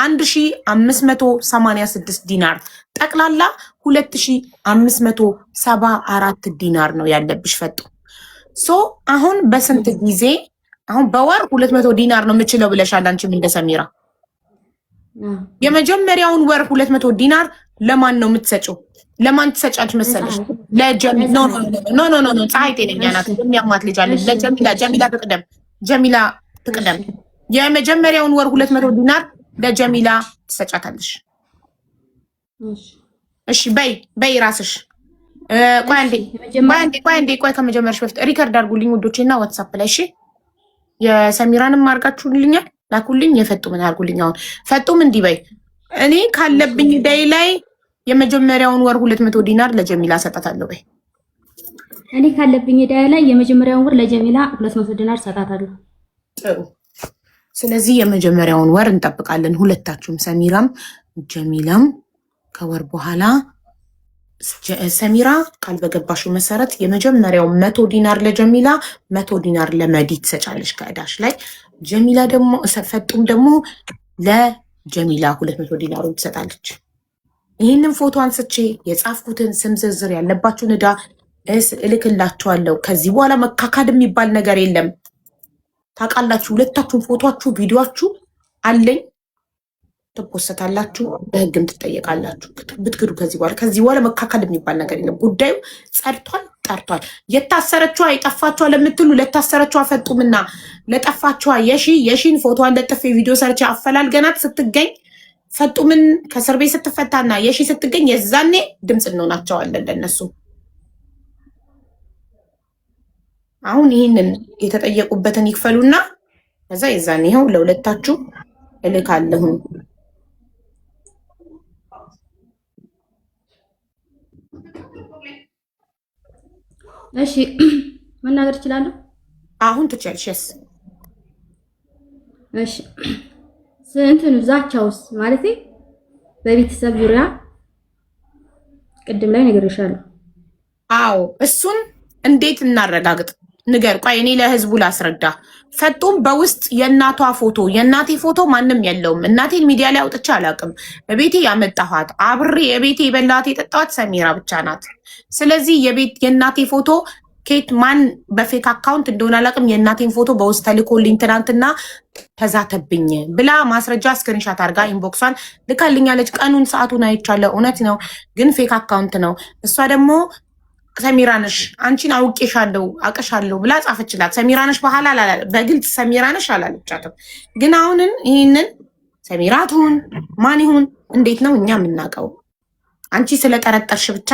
Speaker 2: 1586 ዲናር ጠቅላላ 2574 ዲናር ነው ያለብሽ ፈጡም። ሶ አሁን በስንት ጊዜ አሁን በወር 200 ዲናር ነው የምችለው ብለሻል አንቺም እንደ ሰሚራ። የመጀመሪያውን ወር 200 ዲናር ለማን ነው የምትሰጪው? ለማን ትሰጫች መሰለሽ? ለጀሚላ ኖ ፀሐይ ጤነኛ ናት። የሚያማት ልጅ አለች። ጀሚላ ትቅደም። የመጀመሪያውን ወር 200 ዲናር ለጀሚላ ትሰጫታለሽ። እሺ በይ ራስሽ። ቆይ ከመጀመርሽ በፊት ሪከርድ አድርጉልኝ ውዶቼና ዋትሳፕ ላይ እሺ። የሰሚራንም አድርጋችሁልኛል ላኩልኝ። የፈጡምን አድርጉልኝ። አሁን ፈጡም እንዲህ በይ፣ እኔ ካለብኝ ዳይ ላይ የመጀመሪያውን ወር 200 ዲናር ለጀሚላ ሰጣታለሁ በይ።
Speaker 1: እኔ ካለብኝ ዳይ ላይ የመጀመሪያውን ወር ለጀሚላ 200 ዲናር ሰጣታለሁ።
Speaker 2: ጥሩ። ስለዚህ የመጀመሪያውን ወር እንጠብቃለን ሁለታችሁም፣ ሰሚራም ጀሚላም። ከወር በኋላ ሰሚራ ቃል በገባሽው መሰረት የመጀመሪያው 100 ዲናር ለጀሚላ 100 ዲናር ለመዲ ትሰጫለሽ ከእዳሽ ላይ። ጀሚላ ደግሞ ፈጡም ደግሞ ለጀሚላ 200 ዲናሩን ትሰጣለች። ይህንን ፎቶ አንስቼ የጻፍኩትን ስም ዝርዝር ያለባችሁን እዳ እልክላችኋለሁ። ከዚህ በኋላ መካካድ የሚባል ነገር የለም። ታውቃላችሁ፣ ሁለታችሁን ፎቶችሁ ቪዲዮችሁ አለኝ፣ ትፖሰታላችሁ፣ በህግም ትጠየቃላችሁ ብትክዱ። ከዚህ በኋላ መካካድ የሚባል ነገር የለም። ጉዳዩ ጸድቷል፣ ጠርቷል። የታሰረችዋ የጠፋችዋ ለምትሉ ለታሰረችዋ ፈጡምና ለጠፋችዋ የሺን ፎቶዋን ለጥፌ ቪዲዮ ሰርቼ አፈላልገናት ስትገኝ ፈጡምን ከእስር ቤት ስትፈታና የሺ ስትገኝ የዛኔ ድምፅ እንሆናቸዋለን ለነሱ። አሁን ይህንን የተጠየቁበትን ይክፈሉና ከዛ የዛን ይኸው ለሁለታችሁ እልካለሁ።
Speaker 1: እሺ መናገር እችላለሁ?
Speaker 2: አሁን ትችያለሽ።
Speaker 1: እሺ እንትኑ ዛቻውስ ማለት በቤተሰብ ዙሪያ ቅድም ላይ ነግሬሻለሁ።
Speaker 2: አዎ እሱን እንዴት እናረጋግጥ? ንገር። ቆይ እኔ ለህዝቡ ላስረዳ። ፈጡም በውስጥ የእናቷ ፎቶ የእናቴ ፎቶ ማንም የለውም። እናቴን ሚዲያ ላይ አውጥቼ አላውቅም። በቤቴ ያመጣኋት አብሬ የቤቴ የበላኋት የጠጣኋት ሰሚራ ብቻ ናት። ስለዚህ የእናቴ ፎቶ ኬት ማን በፌክ አካውንት እንደሆነ አላውቅም። የእናቴን ፎቶ በውስጥ ተልኮልኝ ትናንትና ተዛተብኝ ብላ ማስረጃ ስክሪንሻት አድርጋ ኢንቦክሷን ልካልኛለች። ቀኑን ሰዓቱን አይቻለሁ። እውነት ነው ግን ፌክ አካውንት ነው። እሷ ደግሞ ሰሚራ ነሽ አንቺን አውቄሻለሁ አውቅሻለሁ ብላ ጻፈችላት። ሰሚራ ነሽ በኋላ በግልጽ ሰሚራ ነሽ አላለቻትም። ግን አሁንን ይህንን ሰሚራ ትሁን ማን ይሁን እንዴት ነው እኛ የምናውቀው? አንቺ ስለጠረጠርሽ ብቻ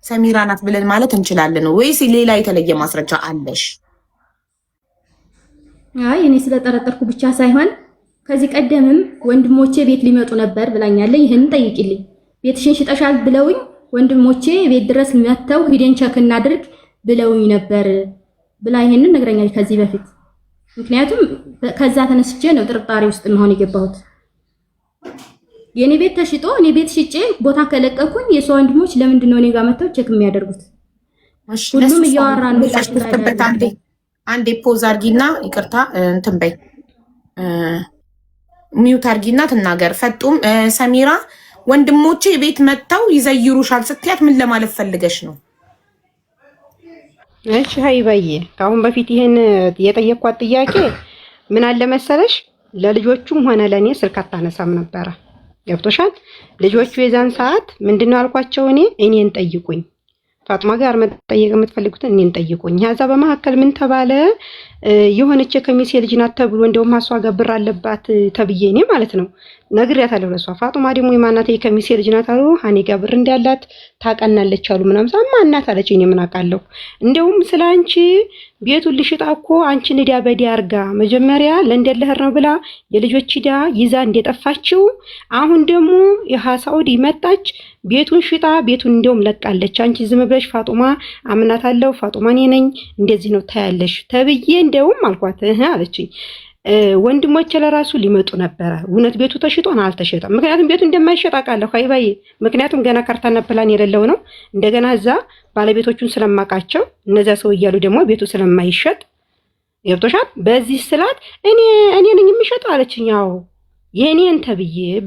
Speaker 2: ሰሚራ ናት ብለን ማለት እንችላለን ወይስ ሌላ የተለየ ማስረጃ አለሽ?
Speaker 1: አይ እኔ ስለጠረጠርኩ ብቻ ሳይሆን ከዚህ ቀደምም ወንድሞቼ ቤት ሊመጡ ነበር ብላኛለች። ይሄን ጠይቂልኝ ቤትሽን ሽጠሻል ብለውኝ ወንድሞቼ ቤት ድረስ መተው ሂደን ቸክ እናድርግ ብለውኝ ነበር ብላ ይሄንን ነግረኛለች ከዚህ በፊት። ምክንያቱም ከዛ ተነስቼ ነው ጥርጣሬ ውስጥ መሆን የገባሁት። የኔ ቤት ተሽጦ እኔ ቤት ሽጬ ቦታ ከለቀኩኝ የሰው ወንድሞች ለምንድን ነው እኔ ጋር መተው ቸክ የሚያደርጉት? ሁሉም እያወራን ነው።
Speaker 2: አንዴ ፖዝ አርጊና ይቅርታ እንትን በይ ሚውት አርጊና ትናገር። ፈጡም ሰሚራ ወንድሞቼ ቤት መተው ይዘይሩሻል ስትያት ምን ለማለት ፈልገሽ ነው?
Speaker 4: እሺ ሀይባዬ ከአሁን በፊት ይሄን የጠየኳት ጥያቄ ምን አለ መሰለሽ፣ ለልጆቹም ሆነ ለኔ ስልክ አታነሳም ነበረ። ገብቶሻል? ልጆቹ የዛን ሰዓት ምንድነው አልኳቸው፣ እኔን ጠይቁኝ፣ ፋጥማ ጋር መጠየቅ የምትፈልጉትን እኔን ጠይቁኝ። ያዛ በመካከል ምን ተባለ፣ የሆነች ከሚሴ ልጅ ናት ተብሎ እንደውም ማሷ ጋር ብር አለባት ተብዬ እኔ ማለት ነው ነግሬያታለሁ ለሷ። ፋጡማ ደግሞ የማናት ከሚሴ ልጅ ናት አሉ፣ ሀኔ ጋር ብር እንዳላት ታቀናለች አሉ ምናምን። ማናት አለች። እኔ ምን አውቃለሁ? እንደውም ስላንቺ ቤቱን ልሽጣ እኮ አንቺን ዳ በዲ አርጋ መጀመሪያ ለንደን ለህር ነው ብላ የልጆች ዳ ይዛ እንደጠፋችው አሁን ደግሞ ሳኡዲ መጣች ቤቱን ሽጣ ቤቱን እንደውም ለቃለች። አንቺ ዝም ብለሽ ፋጡማ አምናታለሁ ፋጡማ እኔ ነኝ እንደዚህ ነው ታያለሽ ተብዬ እንደውም አልኳት አለችኝ። ወንድሞቼ ለራሱ ሊመጡ ነበረ። እውነት ቤቱ ተሽጦና አልተሸጠም? ምክንያቱም ቤቱ እንደማይሸጥ አውቃለሁ ሀይባዬ። ምክንያቱም ገና ካርታና ፕላን የሌለው ነው። እንደገና እዛ ባለቤቶቹን ስለማውቃቸው እነዚያ ሰው እያሉ ደግሞ ቤቱ ስለማይሸጥ ገብቶሻል። በዚህ ስላት እኔ ነኝ የሚሸጠው አለችኝ። አዎ የኔን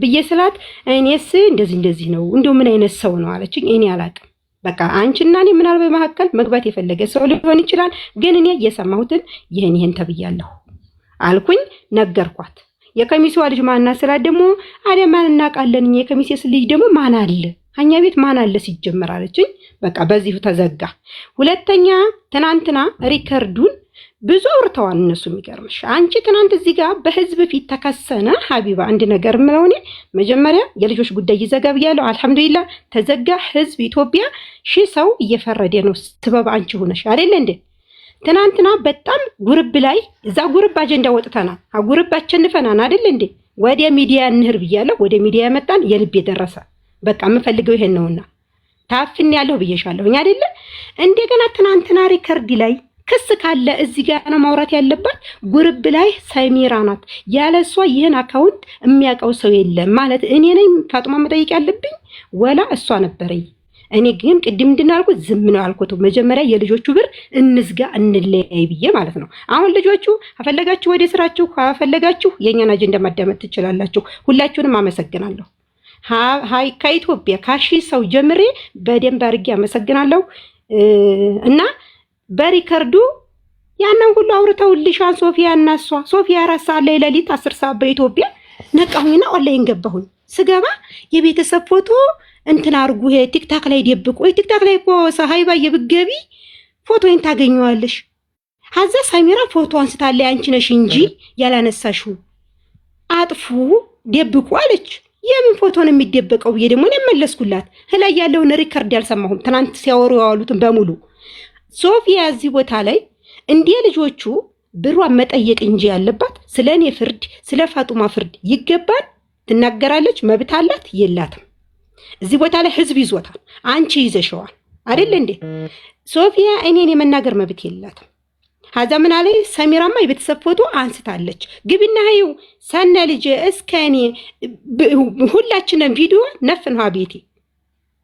Speaker 4: ብዬ ስላት እኔስ እንደዚህ ነው እንደው ምን አይነት ሰው ነው አለችኝ። እኔ አላውቅም። በቃ አንቺና እኔ ምናልባት በመካከል መግባት የፈለገ ሰው ሊሆን ይችላል። ግን እኔ እየሰማሁትን ይሄን ተብያለሁ አልኩኝ፣ ነገርኳት። የከሚሴዋ ልጅ ማና ስላት ደግሞ አዲያ ማን እናውቃለን እኛ የከሚሴስ ልጅ ደግሞ ማን አለ እኛ ቤት ማን አለ ሲጀመር አለችኝ። በቃ በዚሁ ተዘጋ። ሁለተኛ ትናንትና ሪከርዱን ብዙ አውርተዋል እነሱ። የሚገርምሽ አንቺ ትናንት እዚህ ጋር በህዝብ ፊት ተከሰነ ሀቢባ። አንድ ነገር ምለው እኔ መጀመሪያ የልጆች ጉዳይ ይዘጋብ ያለው አልহামዱሊላህ ተዘጋ። ህዝብ ኢትዮጵያ ሺህ ሰው እየፈረደ ነው። ስበብ አንቺ ሆነሽ አይደል እንዴ? ትናንትና በጣም ጉርብ ላይ እዛ ጉርብ አጀንዳ ወጥተናል። ጉርብ አቸንፈናል አይደል እንዴ? ወደ ሚዲያ እንህር ብያለሁ። ወደ ሚዲያ መጣን። የልብ የደረሰ በቃ የምፈልገው ይሄን ነውና ታፍን ያለው ብዬሻለሁ አይደል? እንደገና ትናንትና ሪከርድ ላይ ክስ ካለ እዚህ ጋር ነው ማውራት ያለባት። ጉርብ ላይ ሰሚራ ናት ያለሷ ይሄን አካውንት የሚያውቀው ሰው የለም ማለት እኔ ነኝ ፋጡማ መጠየቅ ያለብኝ ወላ እሷ ነበረኝ። እኔ ግን ቅድም እንድናልኩ ዝም ነው ያልኩት። መጀመሪያ የልጆቹ ብር እንዝጋ እንለያይ ብዬ ማለት ነው። አሁን ልጆቹ አፈለጋችሁ ወደ ስራችሁ፣ አፈለጋችሁ የኛን አጀንዳ ማዳመጥ ትችላላችሁ። ሁላችሁንም አመሰግናለሁ። ሃይ ከኢትዮጵያ ካሺ ሰው ጀምሬ በደንብ አድርጌ አመሰግናለሁ። እና በሪከርዱ ያንን ሁሉ አውርተውልሻን ሶፊያ እና እሷ ሶፊያ 4 ሰዓት ላይ ሌሊት 10 ሰዓት በኢትዮጵያ ነቃሁኝና ኦንላይን ገባሁኝ። ስገባ የቤተሰብ ፎቶ እንትን አርጉ ይሄ ቲክታክ ላይ ደብቁ። ቲክታክ ላይ እኮ ሀይባ የብገቢ ፎቶን ታገኘዋለሽ። ሀዛ ሰሚራ ፎቶ አንስታለች አንቺ ነሽ እንጂ ያላነሳሽው አጥፉ ደብቁ አለች። የምን ፎቶ ነው የሚደበቀው ብዬ ደግሞ ለመለስኩላት። ላይ ያለውን ሪከርድ ያልሰማሁም ትናንት ሲያወሩ ያዋሉትን በሙሉ ሶፊያ እዚህ ቦታ ላይ እንደ ልጆቹ ብሯን መጠየቅ እንጂ ያለባት ስለኔ ፍርድ ስለ ፋጡማ ፍርድ ይገባል ትናገራለች። መብት አላት የላትም? እዚህ ቦታ ላይ ህዝብ ይዞታል። አንቺ ይዘሽዋል አይደል እንዴ? ሶፊያ እኔን የመናገር መብት የላትም። ሀዛ ምን አለ ሰሚራማ የቤተሰብ ፎቶ አንስታለች። ግብና ይው ሰነ ልጅ እስከኔ ሁላችንም ቪዲዮ ነፍነው ቤቴ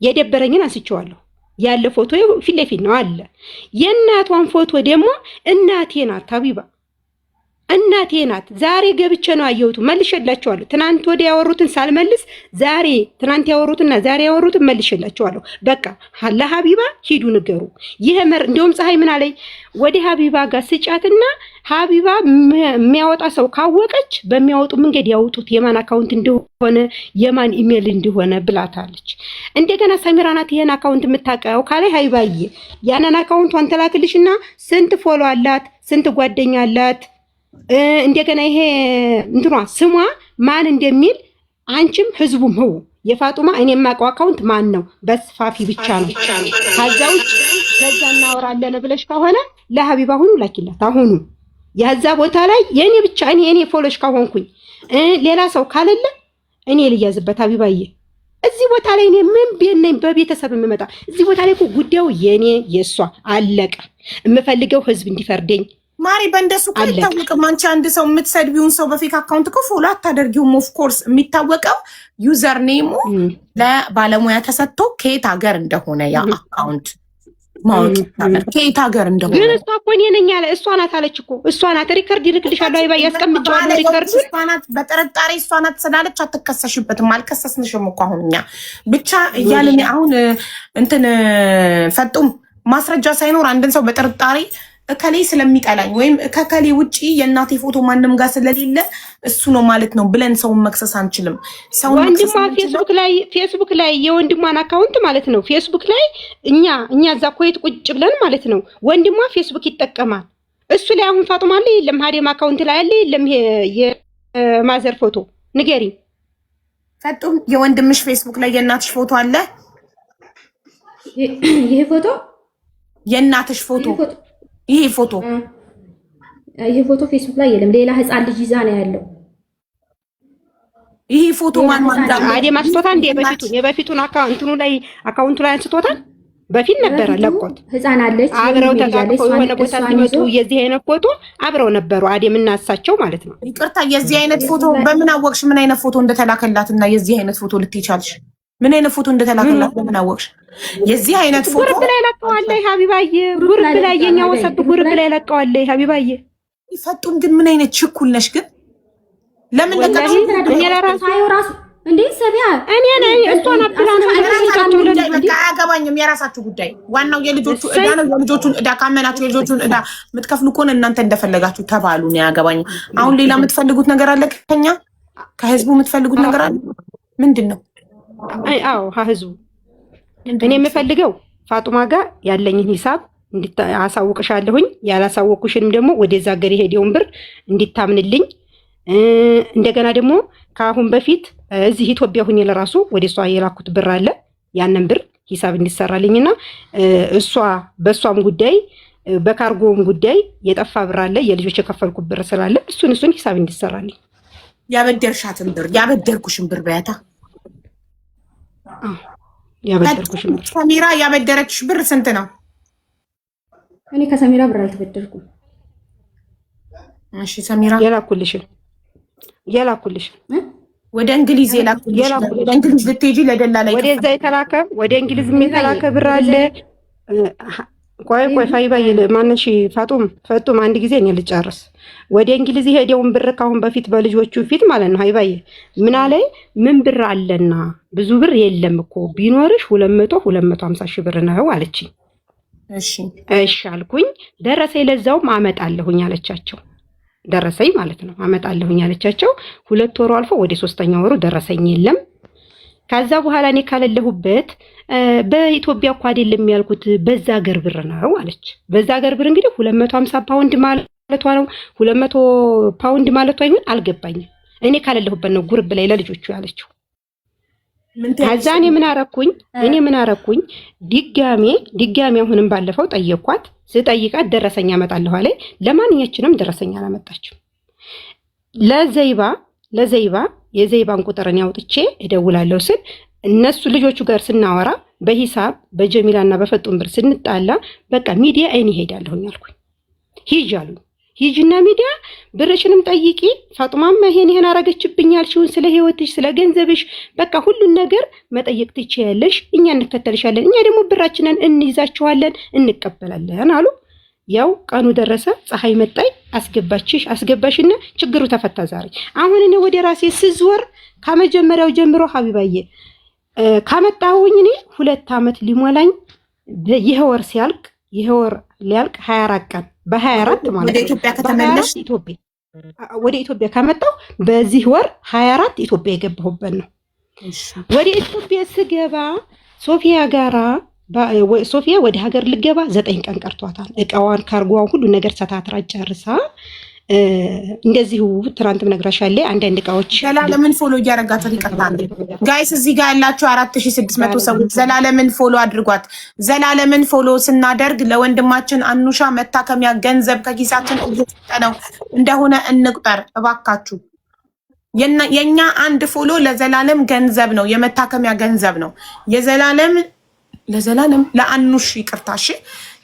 Speaker 4: የደበረኝን አንስቼዋለሁ። ያለ ፎቶ ፊት ለፊት ነው አለ። የእናቷን ፎቶ ደግሞ እናቴ ናት ሀቢባ እናቴ ናት። ዛሬ ገብቼ ነው አየሁት መልሼላችኋለሁ። ትናንት ወዲያ ያወሩትን ሳልመልስ ዛሬ ትናንት ያወሩትና ዛሬ ያወሩትን መልሼላችኋለሁ። በቃ ለሀቢባ ሂዱ ንገሩ። ይሄ እንደውም ፀሐይ ምን አለኝ ወደ ሀቢባ ጋር ስጫትና ሀቢባ የሚያወጣ ሰው ካወቀች በሚያወጡ መንገድ ያወጡት የማን አካውንት እንደሆነ የማን ኢሜል እንደሆነ ብላታለች። እንደገና ሰሚራ ናት ይሄን አካውንት የምታውቀው ካለ ሀቢባዬ ያንን አካውንቷን ተላክልሽና ስንት ፎሎ አላት ስንት ጓደኛ አላት እንደገና ይሄ እንትኗ ስሟ ማን እንደሚል አንቺም ህዝቡም ነው የፋጡማ እኔ የማውቀው አካውንት ማን ነው በስፋፊ ብቻ ነው። ከዛው ከዛ እናወራለን ብለሽ ከሆነ ለሀቢባ ሁሉ ላኪላት። አሁኑ ያዛ ቦታ ላይ የኔ ብቻ እኔ ፎሎሽ ካሆንኩኝ ሌላ ሰው ካለለ እኔ ልያዝበት ሀቢባዬ። እዚህ ቦታ ላይ እኔ ምን ቢነኝ በቤተሰብ የምመጣ እዚህ ቦታ ላይ እኮ ጉዳዩ የኔ የሷ አለቀ። የምፈልገው ህዝብ እንዲፈርደኝ
Speaker 2: ማሪ በእንደሱ እኮ አይታወቅም። አንቺ አንድ ሰው የምትሰድቢውን ሰው በፌክ አካውንት እኮ ፎሎ አታደርጊውም። ኦፍ ኮርስ የሚታወቀው ዩዘር ኔሙ ለባለሙያ ተሰጥቶ ከየት ሀገር እንደሆነ ያ አካውንት ማወቅ ይቻላል። ከየት ሀገር እንደሆነ
Speaker 4: ግን እሷ እኮ እኔ ነኝ አለ። እሷ ናት አለች እኮ እሷ ናት። ሪከርድ ይልክልሻለሁ አይባ ያስቀምጫለሁ። ሪከርድ
Speaker 2: እሷ ናት። በጥርጣሬ እሷ ናት ስላለች አትከሰሽበትም። አልከሰስንሽም እኮ አሁን እኛ ብቻ እያልን አሁን እንትን ፈጡም ማስረጃ ሳይኖር አንድን ሰው በጥርጣሬ እከሌ ስለሚጠላኝ ወይም ከከሌ ውጪ የእናቴ ፎቶ ማንም ጋር ስለሌለ እሱ ነው ማለት ነው ብለን ሰውን መክሰስ አንችልም። ሰውን
Speaker 4: ወንድሟ ፌስቡክ ላይ የወንድሟን አካውንት ማለት ነው ፌስቡክ ላይ እኛ እዛ ኮይት ቁጭ ብለን ማለት ነው ወንድሟ ፌስቡክ ይጠቀማል። እሱ ላይ አሁን ፋጡማ አለ የለም ሀዲም አካውንት ላይ አለ የለም የማዘር ፎቶ ንገሪ
Speaker 2: ፈጡም የወንድምሽ ፌስቡክ ላይ የእናትሽ ፎቶ አለ?
Speaker 1: ይሄ ፎቶ
Speaker 2: የእናትሽ ፎቶ ይሄ ፎቶ
Speaker 1: ፌስቡክ ላይ የለም። ሌላ ህፃን ልጅ ይዛ ነው ያለው።
Speaker 2: ይሄ ፎቶ ማን
Speaker 4: አዴም አስቶታል እንደ የበፊቱን አካውንቱ ላይ አንስቶታል። በፊት ነበረ ለቆት
Speaker 1: ህፃን አለች
Speaker 4: አብረው ተቃቅፈው የሆነ ቦታ ሲመጡ የዚህ አይነት ፎቶ አብረው ነበሩ አዴም እና እሳቸው ማለት ነው።
Speaker 2: ይቅርታ የዚህ አይነት ፎቶ በምን አወቅሽ? ምን አይነት ፎቶ እንደተላከላትና የዚህ አይነት ፎቶ ልትይቻልሽ? ምን አይነት ፎቶ እንደተላከላት በምን አወቅሽ? የዚህ አይነት ፎቶ
Speaker 4: ጉርብ ላይ ለቀዋለሁ ሀቢባዬ። ጉርብ ላይ የኛ ወሰጥ ጉርብ ላይ ለቀዋለሁ ሀቢባዬ።
Speaker 2: ይፈጡም ግን ምን አይነት ችኩል ነሽ ግን? ለምን ለቀሽ?
Speaker 4: እኔ ለራሱ
Speaker 1: ራሱ እንዴ ሰቢያ
Speaker 4: እኔ ነኝ እሷን አጥላና
Speaker 2: አያገባኝም። የራሳችሁ ጉዳይ። ዋናው የልጆቹ እዳ ነው። የልጆቹን እዳ ካመናችሁ የልጆቹን እዳ የምትከፍሉ ከሆነ እናንተ እንደፈለጋችሁ ተባሉ። ነው ያገባኝ። አሁን ሌላ የምትፈልጉት ነገር አለ? ከኛ ከህዝቡ የምትፈልጉት ነገር አለ? ምንድን ነው?
Speaker 4: አዎ ህዝቡ እኔ የምፈልገው ፋጡማ ጋር ያለኝን ሂሳብ አሳውቅሻለሁኝ። ያላሳወቅኩሽንም ደግሞ ወደዛ ሀገር የሄደውን ብር እንዲታምንልኝ እንደገና ደግሞ ከአሁን በፊት እዚህ ኢትዮጵያ ሁኜ ለራሱ ወደ እሷ የላኩት ብር አለ። ያንን ብር ሂሳብ እንዲሰራልኝና በእሷም ጉዳይ በካርጎም ጉዳይ የጠፋ ብር አለ። የልጆች የከፈልኩት ብር ስላለ እሱን ሂሳብ እንዲሰራልኝ
Speaker 2: ያበደርሻትን ብር ያበደርኩሽን ብር በያታ
Speaker 4: ያበደርኩሽን ብር
Speaker 2: ሰሚራ ያበደረችሽ ብር ስንት ነው?
Speaker 1: እኔ ከሰሚራ ብር አልተበደርኩም።
Speaker 2: እሺ ሰሚራ
Speaker 4: የላኩልሽ
Speaker 2: ወደ እንግሊዝ የላኩልሽ ወደ እንግሊዝ ልትሄጂ ለደላላ
Speaker 4: ወደዛ የተላከ ወደ እንግሊዝ የተላከ ብር አለ። ቆይ ፋይባይ ማነሽ ፈጡም አንድ ጊዜ እኔ ልጨርስ። ወደ እንግሊዝ ሄደውን ብር ካሁን በፊት በልጆቹ ፊት ማለት ነው ሀይባይ ምን አለኝ? ምን ብር አለና ብዙ ብር የለም እኮ ቢኖርሽ 250 ሺህ ብር ነው አለችኝ። እሺ አልኩኝ። ደረሰኝ ለዛውም አመጣለሁኝ አለቻቸው። ደረሰኝ ማለት ነው አመጣለሁኝ አለቻቸው። 2 ወሩ አልፎ ወደ 3ኛው ወሩ ደረሰኝ የለም። ከዛ በኋላ እኔ ካለለሁበት በኢትዮጵያ እኮ አይደለም ያልኩት በዛ ሀገር ብር ነው አለች። በዛ ሀገር ብር እንግዲህ 250 ፓውንድ ማለቷ ነው 200 ፓውንድ ማለቷ ይሁን አልገባኝም። እኔ ካለለሁበት ነው ጉርብ ላይ ለልጆቹ ያለችው። ከዛ እኔ ምን አረኩኝ ድጋሜ አሁንም ባለፈው ጠየኳት። ስጠይቃት ደረሰኛ አመጣለሁ አለኝ። ለማንኛችንም ደረሰኛ አላመጣችም። ለዘይባ የዘይባን ቁጥርን ያውጥቼ እደውላለሁ ስል እነሱ ልጆቹ ጋር ስናወራ በሂሳብ በጀሚላና በፈጡን ብር ስንጣላ በቃ ሚዲያ አይን ይሄዳለሁኝ አልኩኝ። ሂጅ አሉኝ። ሂጅና ሚዲያ ብርሽንም ጠይቂ፣ ፋጡማም ይሄን አረገችብኝ ያልሽውን ስለ ህይወትሽ ስለ ገንዘብሽ በቃ ሁሉን ነገር መጠየቅ ትችያለሽ፣ እኛ እንከተልሻለን፣ እኛ ደግሞ ብራችንን እንይዛችኋለን እንቀበላለን አሉ። ያው ቀኑ ደረሰ፣ ፀሐይ መጣይ፣ አስገባሽና ችግሩ ተፈታ ዛሬ። አሁን እኔ ወደ ራሴ ስዝወር ከመጀመሪያው ጀምሮ ሀቢባዬ ካመጣሁኝ እኔ 2 ዓመት ሊሞላኝ ይሄ ወር ሊያልቅ 24 ቀን በ24 ማለት
Speaker 2: ወደ ኢትዮጵያ ከተመለሽ
Speaker 4: ወደ ኢትዮጵያ ከመጣሁ በዚህ ወር 24 ኢትዮጵያ የገባሁበት ነው። ወደ ኢትዮጵያ ስገባ ሶፊያ ወደ ሀገር ልገባ 9 ቀን ቀርቷታል። እቃዋን ካርጓን ሁሉ ነገር ሰታትራ ጨርሳ እንደዚሁ ትናንትም ነግራሻለሁ። አንዳንድ እቃዎች
Speaker 2: ዘላለምን ፎሎ እያረጋችሁ ይቀርታል። ጋይስ እዚህ ጋር ያላችሁ 4600 ሰዎች ዘላለምን ፎሎ አድርጓት። ዘላለምን ፎሎ ስናደርግ ለወንድማችን አኑሻ መታከሚያ ገንዘብ ከኪሳችን እየሰጠነው እንደሆነ እንቁጠር እባካችሁ። የኛ አንድ ፎሎ ለዘላለም ገንዘብ ነው፣ የመታከሚያ ገንዘብ ነው። ለዘላለም ለአኑሽ ይቅርታሽ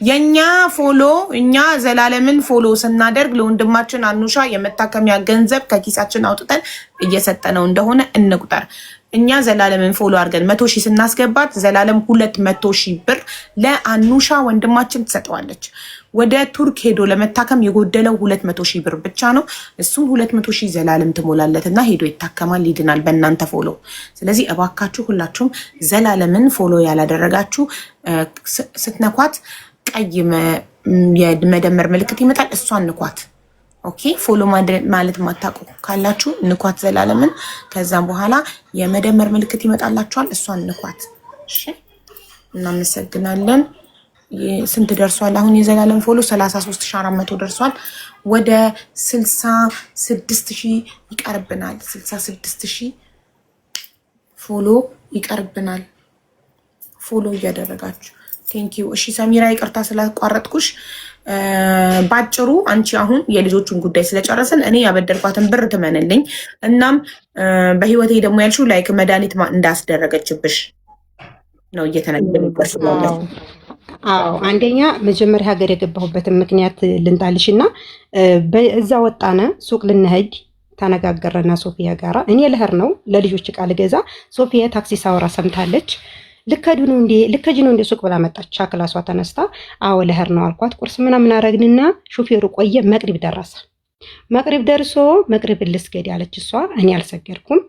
Speaker 2: የኛ ፎሎ እኛ ዘላለምን ፎሎ ስናደርግ ለወንድማችን አኑሻ የመታከሚያ ገንዘብ ከኪሳችን አውጥተን እየሰጠነው እንደሆነ እንቁጠር። እኛ ዘላለምን ፎሎ አድርገን 100,000 ስናስገባት ዘላለም 200,000 ብር ለአኑሻ ወንድማችን ትሰጠዋለች። ወደ ቱርክ ሄዶ ለመታከም የጎደለው 200,000 ብር ብቻ ነው። እሱም 200,000 ዘላለም ትሞላለትና ሄዶ ይታከማል፣ ይድናል በእናንተ ፎሎ። ስለዚህ እባካችሁ ሁላችሁም ዘላለምን ፎሎ ያላደረጋችሁ ስትነኳት ቀይ የመደመር ምልክት ይመጣል፣ እሷን ንኳት። ኦኬ ፎሎ ማለት ማታውቁ ካላችሁ ንኳት ዘላለምን። ከዛም በኋላ የመደመር ምልክት ይመጣላችኋል፣ እሷን ንኳት። እሺ እናመሰግናለን። ስንት ደርሷል? አሁን የዘላለም ፎሎ 33400 ደርሷል። ወደ 66000 ይቀርብናል። 66000 ፎሎ ይቀርብናል። ፎሎ እያደረጋችሁ ቴንኪው። እሺ ሰሚራ ይቅርታ ስላቋረጥኩሽ። ባጭሩ አንቺ አሁን የልጆቹን ጉዳይ ስለጨረስን እኔ ያበደርኳትን ብር ትመንልኝ። እናም በህይወቴ ደግሞ ያልሽው ላይክ መድኃኒት እንዳስደረገችብሽ ነው እየተነገረሽ ነው።
Speaker 4: አዎ አንደኛ መጀመሪያ ሀገር የገባሁበትን ምክንያት ልንጣልሽና በዛ ወጣነ ሱቅ ልንሄድ ተነጋገረና ሶፊያ ጋራ እኔ ልሄድ ነው ለልጆች ቃል ገዛ። ሶፊያ ታክሲ ሳወራ ሰምታለች። ልከጁ ነው እንዴ ሱቅ ብላ መጣች። ክላሷ ተነስታ አዎ ልሄድ ነው አልኳት። ቁርስ ምናምን አረግንና ሹፌሩ ቆየ። መቅሪብ ደረሰ። መቅሪብ ደርሶ መቅሪብ ልስገድ ያለች እሷ፣ እኔ አልሰገድኩም።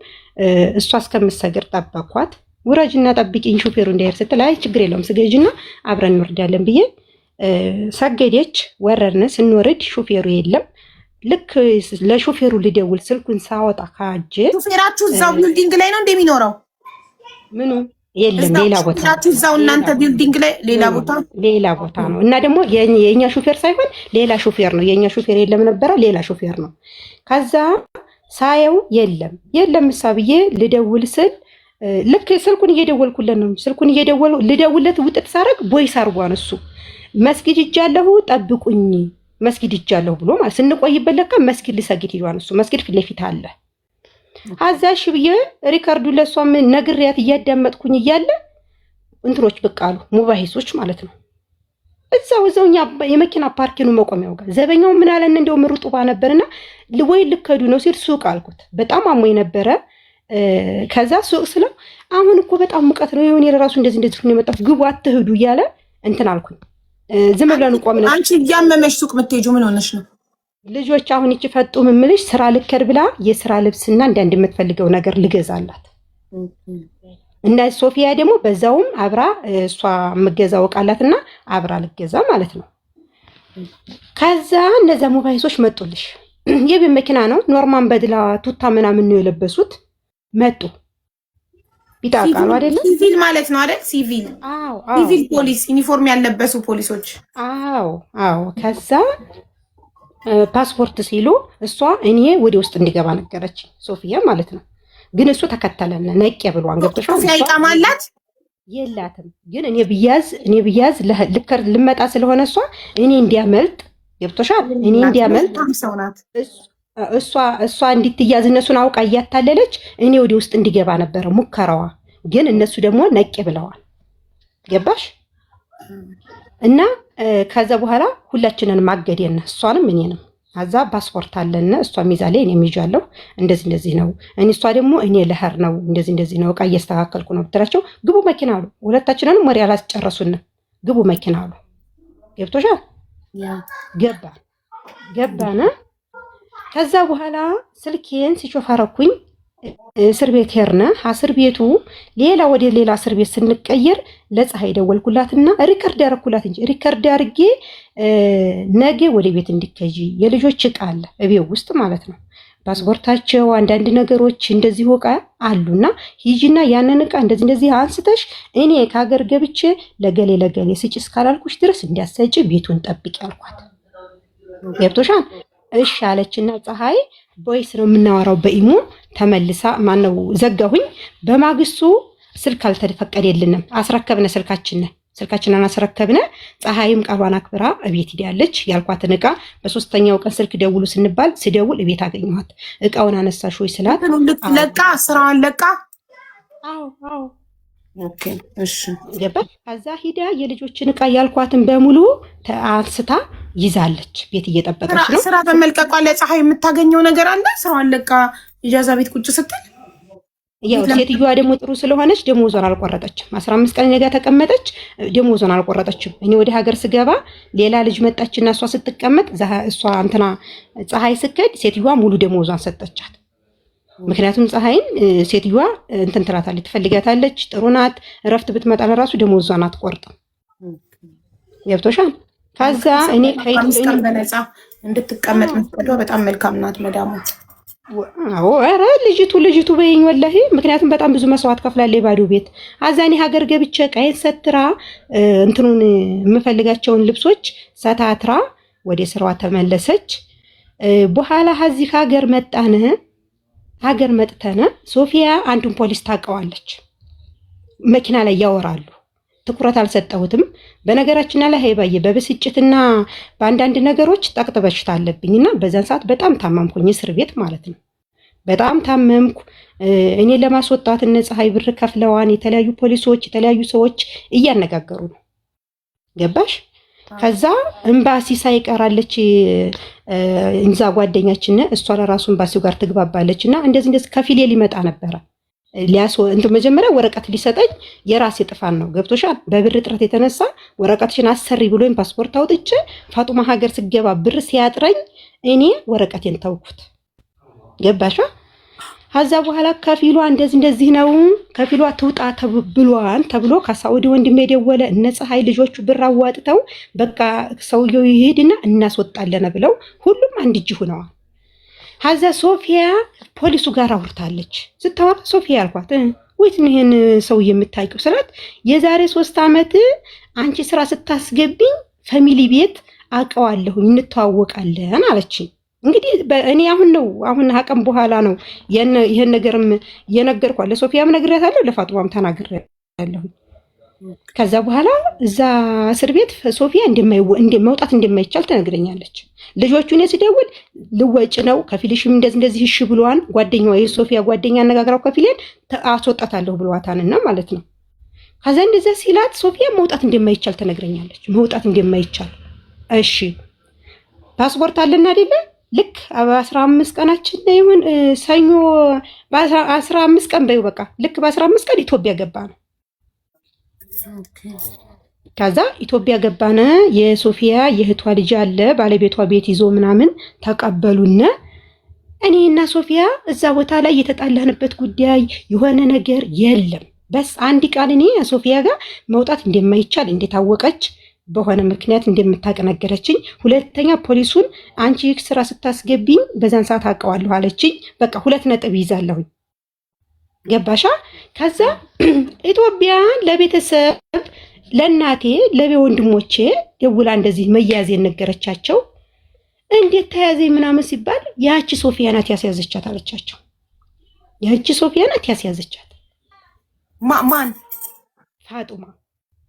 Speaker 4: እሷ እስከምትሰግድ ጠበኳት። ውረጅና ጠብቂኝ ሹፌሩ እንዳይር ስትል አይ ችግር የለውም ስገጅና አብረን እንወርዳለን ብዬ ሰገደች። ወረድን። ስንወርድ ሹፌሩ የለም። ልክ ለሹፌሩ ልደውል ስልኩን ሳወጣ ካጀ
Speaker 2: ሹፌራችሁ እዛው ቢልዲንግ ላይ ነው እንደሚኖረው
Speaker 4: ምኑ የለም ሌላ ቦታ
Speaker 2: እዛው እናንተ ቢልዲንግ ላይ ሌላ ቦታ ነው። እና ደግሞ የኛ ሹፌር ሳይሆን ሌላ ሹፌር ነው። የኛ ሹፌር የለም ነበረ ሌላ ሹፌር ነው። ከዛ ሳየው የለም ሳብዬ ልደውል ስል ልክ ስልኩን እየደወልኩለት ነው። ስልኩን ልደውልለት ውጥት ሳረግ ቦይስ አርጓን እሱ መስጊድ እጃለሁ ጠብቁኝ መስጊድ እጃለሁ ብሎ ማለት ስንቆይበት ለካ መስጊድ ሊሰግድ ይሏል። እሱ መስጊድ ፊት ለፊት አለ። አዛሽ ብዬ ሪካርዱ ለሷም ነግሪያት እያዳመጥኩኝ እያለ እንትሮች ብቅ አሉ፣ ሙባሂሶች ማለት ነው። እዛውኛ የመኪና ፓርኪንግ መቆሚያው ጋር ዘበኛው ምን አለን እንደው ምሩጡባ ነበርና ወይ ልከዱ ነው ሲል ሱቅ አልኩት። በጣም አሞኝ ነበረ። ከዛ ሱቅ ስለው አሁን እኮ በጣም ሙቀት ነው የሆነ የራሱ እንደዚህ ነው የመጣው ግቡ አትሄዱ እያለ እንትን አልኩኝ። ዝም ብለን ቆምን። አንቺ እያመመሽ ሱቅ የምትሄጂው ምን ሆነሽ ነው?
Speaker 4: ልጆች አሁን ይቺ ፈጡ ምምልሽ ስራ ልከር ብላ የስራ ልብስና አንዳንድ የምትፈልገው ነገር ልገዛላት እና ሶፊያ ደግሞ በዛውም አብራ እሷ የምገዛው ቃላትና አብራ ልገዛ ማለት ነው። ከዛ እነዛ ሞባይሶች መጡልሽ። የቤት መኪና ነው ኖርማን በድላ ቱታ ምናምን ነው የለበሱት። መጡ ቢጣቃሉ አይደለም
Speaker 2: ሲቪል ማለት ነው አይደል? ሲቪል ሲቪል ፖሊስ ዩኒፎርም ያለበሱ ፖሊሶች።
Speaker 4: አዎ ከዛ ፓስፖርት ሲሉ እሷ እኔ ወደ ውስጥ እንዲገባ ነገረች ሶፊያ ማለት ነው። ግን እሱ ተከተለን ነቄ ብሏን ገብቶሻል።
Speaker 2: ሶፊያ ይጣማላት
Speaker 4: የላትም ግን እኔ ብያዝ ልመጣ ስለሆነ እኔ እንዲያመልጥ ገብቶሻል። እኔ እንዲያመልጥ እሷ እንድትያዝ እነሱን አውቃ እያታለለች እኔ ወደ ውስጥ እንዲገባ ነበረ ሙከራዋ። ግን እነሱ ደግሞ ነቄ ብለዋል። ገባሽ? እና ከዛ በኋላ ሁላችንን ማገደን እሷንም እኔንም አዛ ፓስፖርት አለና እሷ ሚዛሌ እኔ ሚጃለሁ እንደዚህ ነው እሷ ደግሞ እኔ ለህር ነው እንደዚህ ነው እቃ እያስተካከልኩ ነው ብትላቸው ግቡ መኪና አሉ። ሁለታችንንም ወሬ አላስጨረሱን ግቡ መኪና አሉ። ገብቶሻል? ገባና ከዛ በኋላ ስልኬን ሲሾፈረኩኝ እስር ቤት ሄርነ እስር ቤቱ ወደ ሌላ እስር ቤት ስንቀየር ለፀሐይ ደወልኩላትና ሪከርድ ያረኩላት እንጂ ሪከርድ አርጌ ነገ ወደ ቤት እንዲከጂ የልጆች ዕቃ አለ እቤት ውስጥ ማለት ነው። ፓስፖርታቸው አንዳንድ ነገሮች እንደዚህ ዕቃ አሉና ሂጂና ያንን ዕቃ እንደዚህ አንስተሽ እኔ ከሀገር ገብቼ ለገሌ ስጭ እስካላልኩሽ ድረስ እንዲያሰጪ ቤቱን ጠብቂ አልኳት። ገብቶሻል? እሺ አለችና ፀሐይ ቦይስ ነው የምናወራው በኢሞ ተመልሳ ማነው ዘጋሁኝ። በማግስቱ ስልክ አልተፈቀደልንም። አስረከብነ ስልካችንን አስረከብነ። ፀሐይም ቃሏን አክብራ እቤት ሄዳለች። ያልኳትን ዕቃ በሶስተኛው ቀን ስልክ ደውሉ ስንባል ስደውል እቤት አገኘኋት። ዕቃውን አነሳሽ ወይ ስላት
Speaker 2: ለቃ ስራዋን ለቃ
Speaker 4: አዎ
Speaker 2: ኦኬ እሺ
Speaker 4: ገባሽ? ከዛ ሂዳ የልጆችን ዕቃ ያልኳትን በሙሉ አንስታ ይዛለች። ቤት እየጠበቀች ነው።
Speaker 2: ስራ በመልቀቋ ለፀሐይ የምታገኘው ነገር አለ። ስራዋን ለቃ ኢጃዛ ቤት ቁጭ ስትል
Speaker 4: ያው ሴትዮዋ ደግሞ ጥሩ ስለሆነች ደሞዟን አልቆረጠችም። 15 ቀን ነገ ተቀመጠች፣ ደሞዟን አልቆረጠችም። እኔ ወደ ሀገር ስገባ ሌላ ልጅ መጣችና እሷ ስትቀመጥ እሷ ፀሐይ ስከድ ሴትዮዋ ሙሉ ደሞዟን ሰጠቻት። ምክንያቱም ፀሐይን ሴትዮዋ ትላታለች፣ ትፈልጋታለች፣ ጥሩ ናት። እረፍት ብትመጣ ለራሱ ደሞዟን አትቆርጥም። ገብቶሻል? ከዛ እኔ
Speaker 2: በነፃ እንድትቀመጥ ምትቀዷ በጣም መልካም ናት መዳሙ።
Speaker 4: አዎ ኧረ ልጅቱ በይኝ ወላሂ። ምክንያቱም በጣም ብዙ መስዋዕት ከፍላለች ባዶ ቤት። አዛኔ ሀገር ገብቼ ቀይን ሰትራ የምፈልጋቸውን ልብሶች ሰታትራ ወደ ስራዋ ተመለሰች። በኋላ ሀዚህ ሀገር መጥተነ ሶፊያ አንዱን ፖሊስ ታውቀዋለች። መኪና ላይ ያወራሉ። ትኩረት አልሰጠሁትም። በነገራችን ላይ ሀይባዬ በብስጭትና በአንዳንድ ነገሮች ጠቅጥ በሽታ አለብኝና በዛን ሰዓት በጣም ታመምኩኝ። እስር ቤት ማለት ነው። በጣም ታመምኩ። እኔ ለማስወጣት እነ ፀሐይ ብር ከፍለዋን የተለያዩ ፖሊሶች የተለያዩ ሰዎች እያነጋገሩ ነው። ገባሽ? ከዛ ኤምባሲ ሳይቀራለች እንዛ ጓደኛችን እሷ ለራሱ ኤምባሲው ጋር ትግባባለችና እንደዚህ ከፊሌ ሊመጣ ነበረ መጀመሪያ ወረቀት ሊሰጠኝ የራሴ ጥፋን ነው። ገብቶሻል? በብር እጥረት የተነሳ ወረቀትሽን አሰሪ ብሎኝ ፓስፖርት አውጥቼ ፋጡማ ሀገር ስገባ ብር ሲያጥረኝ እኔ ወረቀቴን ተውኩት። ገባሻ? ከዛ በኋላ ከፊሏ እንደዚህ ነው ከፊሏ ትውጣ ተብሎ ከሳውዲ ወንድሜ የደወለ እነ ፀሐይ ልጆቹ ብር አዋጥተው በቃ ሰውየው ይሄድና እናስወጣለን ብለው ሁሉም አንድ እጅ ሆነዋል። ከዛ ሶፊያ ፖሊሱ ጋር አውርታለች። ስታወራ ሶፊያ አልኳት ወይት ነው ይሄን ሰው የምታውቂው ስላት የዛሬ 3 ዓመት አንቺ ስራ ስታስገቢኝ ፋሚሊ ቤት አውቀዋለሁ እንተዋወቃለን አለችኝ። እንግዲህ እኔ አሁን ሀቀም በኋላ ነው ይሄን ነገርም የነገርኳት። ለሶፊያም ነግሬያታለሁ፣ ለፋጡማም ተናግሬያለሁ። ከዛ በኋላ እዛ እስር ቤት ሶፊያ መውጣት እንደማይቻል ትነግረኛለች። ልጆቹ እኔ ስደውል ልወጭ ነው ከፊልሽም እንደዚህ እሺ ብሏን ጓደኛዋ የሶፊያ ጓደኛ አነጋግራው ከፊሌን አስወጣታለሁ ብሏታንና ማለት ነው። ከዛ እንደዛ ሲላት ሶፊያ መውጣት እንደማይቻል ትነግረኛለች። መውጣት እንደማይቻል እሺ ፓስፖርት አለና አይደለ ልክ በ15 ቀናችን ነው ሰኞ በ15 ቀን በይው በቃ ልክ በ15 ቀን ኢትዮጵያ ገባ ነው። ከዛ ኢትዮጵያ ገባነ። የሶፊያ የእህቷ ልጅ አለ ባለቤቷ ቤት ይዞ ምናምን ተቀበሉነ። እኔና ሶፊያ እዛ ቦታ ላይ የተጣላንበት ጉዳይ የሆነ ነገር የለም። በስ አንድ ቃል እኔ ሶፊያ ጋር መውጣት እንደማይቻል እንደታወቀች በሆነ ምክንያት እንደምታቀነገረችኝ፣ ሁለተኛ ፖሊሱን አንቺ ስራ ስታስገቢኝ በዛን ሰዓት አውቀዋለሁ አለችኝ። በቃ 2 ነጥብ ይዛለሁኝ። ገባሻ? ከዛ ኢትዮጵያ ለቤተሰብ ለእናቴ ለወንድሞቼ ደውላ እንደዚህ መያዝ የነገረቻቸው እንዴት ተያዘ ምናምን ሲባል ያቺ ሶፊያ ናት ያስያዘቻት አለቻቸው። ያቺ ሶፊያ ናት ያስያዘቻት።
Speaker 2: ማን?
Speaker 4: ፋጡማ።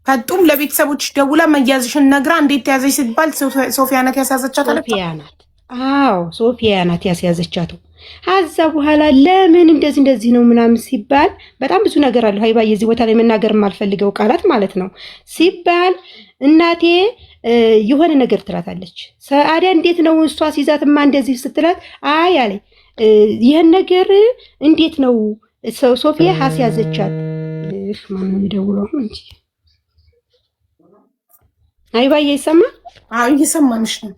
Speaker 2: ፈጡም ለቤተሰቦች ደውላ መያዝሽን ነግራ እንዴት ተያዘች ሲባል ሶፊያ ናት ያስያዘቻት አለች።
Speaker 4: ሶፊያ ናት። አዎ ሶፊያ ናት ያስያዘቻት። አዛ በኋላ ለምን እንደዚህ ነው ምናምን ሲባል በጣም ብዙ ነገር አለ። ሀይባዬ እዚህ ቦታ ላይ መናገር የማልፈልገው ቃላት ማለት ነው ሲባል እናቴ የሆነ ነገር ትላታለች። አዲያ እንዴት ነው እሷ ሲዛትማ እንደዚህ ስትላት አይ አለኝ ይሄን ነገር እንዴት ነው ሶፊያ ያስያዘቻት? ማን ነው የሚደውለው እንጂ ሀይባዬ ይሰማል?
Speaker 2: አዎ እየሰማንሽ ነው።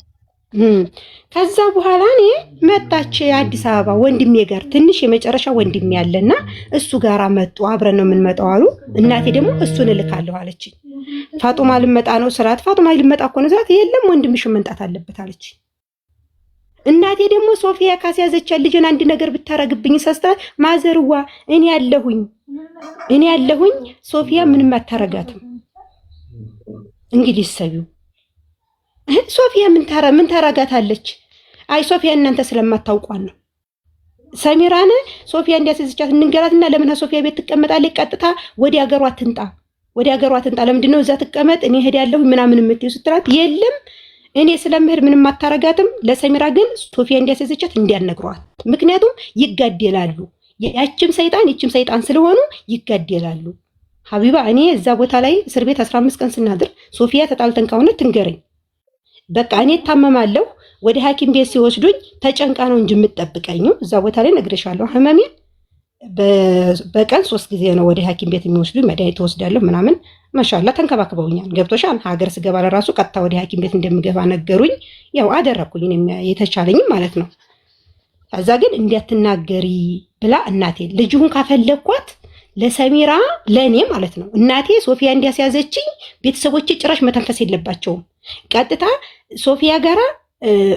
Speaker 4: ከዛ በኋላ እኔ መጣች አዲስ አበባ ወንድሜ ጋር ትንሽ የመጨረሻ ወንድሜ ያለና እሱ ጋር መጡ። አብረን ነው የምንመጣው አሉ። እናቴ ደግሞ እሱን እልካለሁ አለችኝ። ፋጡማ ልመጣ ነው ስራት፣ ፋጡማ ልመጣ እኮ ነው ስራት፣ የለም ወንድምሽ መምጣት አለበት አለች። እናቴ ደግሞ ሶፊያ ካስያዘቻት ልጅን አንድ ነገር ብታረግብኝ ሰስታት ማዘርዋ እኔ ያለሁኝ ሶፊያ ምንም አታረጋትም። እንግዲህ ሰቢው ሶፊያ ምን ታረጋታለች? አይ ሶፊያ እናንተ ስለማታውቋን ነው። ሰሚራን ሶፊያ እንዲያስይዝቻት እንንገራትና ለምን ሶፊያ ቤት ትቀመጣለች? ቀጥታ ወዲ ሀገሯ ትንጣ። ለምንድን ነው እዛ ትቀመጥ? እኔ ሄዳለሁ ምናምን የምትይው ስትላት የለም እኔ ስለምህር ምንም አታረጋትም። ለሰሚራ ግን ሶፊያ እንዲያስይዝቻት እንዲያነግሯት። ምክንያቱም ይጋደላሉ። ያችም ሰይጣን ይችም ሰይጣን ስለሆኑ ይጋደላሉ። ሀቢባ እኔ እዛ ቦታ ላይ እስር ቤት 15 ቀን ስናድር ሶፊያ ተጣልተን ከሆነ ትንገረኝ። በቃ እኔ ታመማለሁ። ወደ ሐኪም ቤት ሲወስዱኝ ተጨንቃ ነው እንጂ የምትጠብቀኝ። እዛ ቦታ ላይ ነግሬሻለሁ። ህመሜን በቀን 3 ጊዜ ነው ወደ ሐኪም ቤት የሚወስዱኝ። መድኃኒት ወስዳለሁ ምናምን ማሻአላ ተንከባክበውኛል። ገብቶሻል? ሀገር ስገባ ለራሱ ቀጥታ ወደ ሐኪም ቤት እንደምገባ ነገሩኝ። ያው አደረኩኝ የተቻለኝ ማለት ነው። ከዛ ግን እንዲያትናገሪ ብላ እናቴ ልጅሁን ካፈለኳት ለሰሚራ ለኔ ማለት ነው እናቴ ሶፊያ እንዲያስያዘችኝ ቤተሰቦቼ ጭራሽ መተንፈስ የለባቸውም። ቀጥታ ሶፊያ ጋራ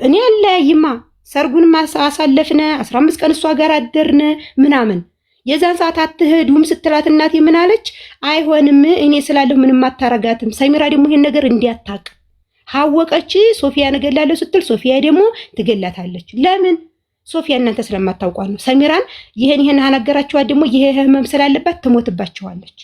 Speaker 4: እኔ አለያይማ ሰርጉን አሳለፍነ 15 ቀን እሷ ጋር አደርነ ምናምን የዛን ሰዓት አትሄዱም ስትላት እናቴ ምን አለች? አይሆንም እኔ ስላለሁ ምንም አታረጋትም። ሰሚራ ደግሞ ይሄን ነገር እንዲያታቅ ሀወቀች ሶፊያ ነገላለሁ ስትል ሶፊያ ደግሞ ትገላታለች። ለምን? ሶፊያ እናንተ ስለማታውቋት ነው። ሰሚራን ይሄን አናገራችኋት ደግሞ ይሄ ህመም ስላለባት ትሞትባችኋለች።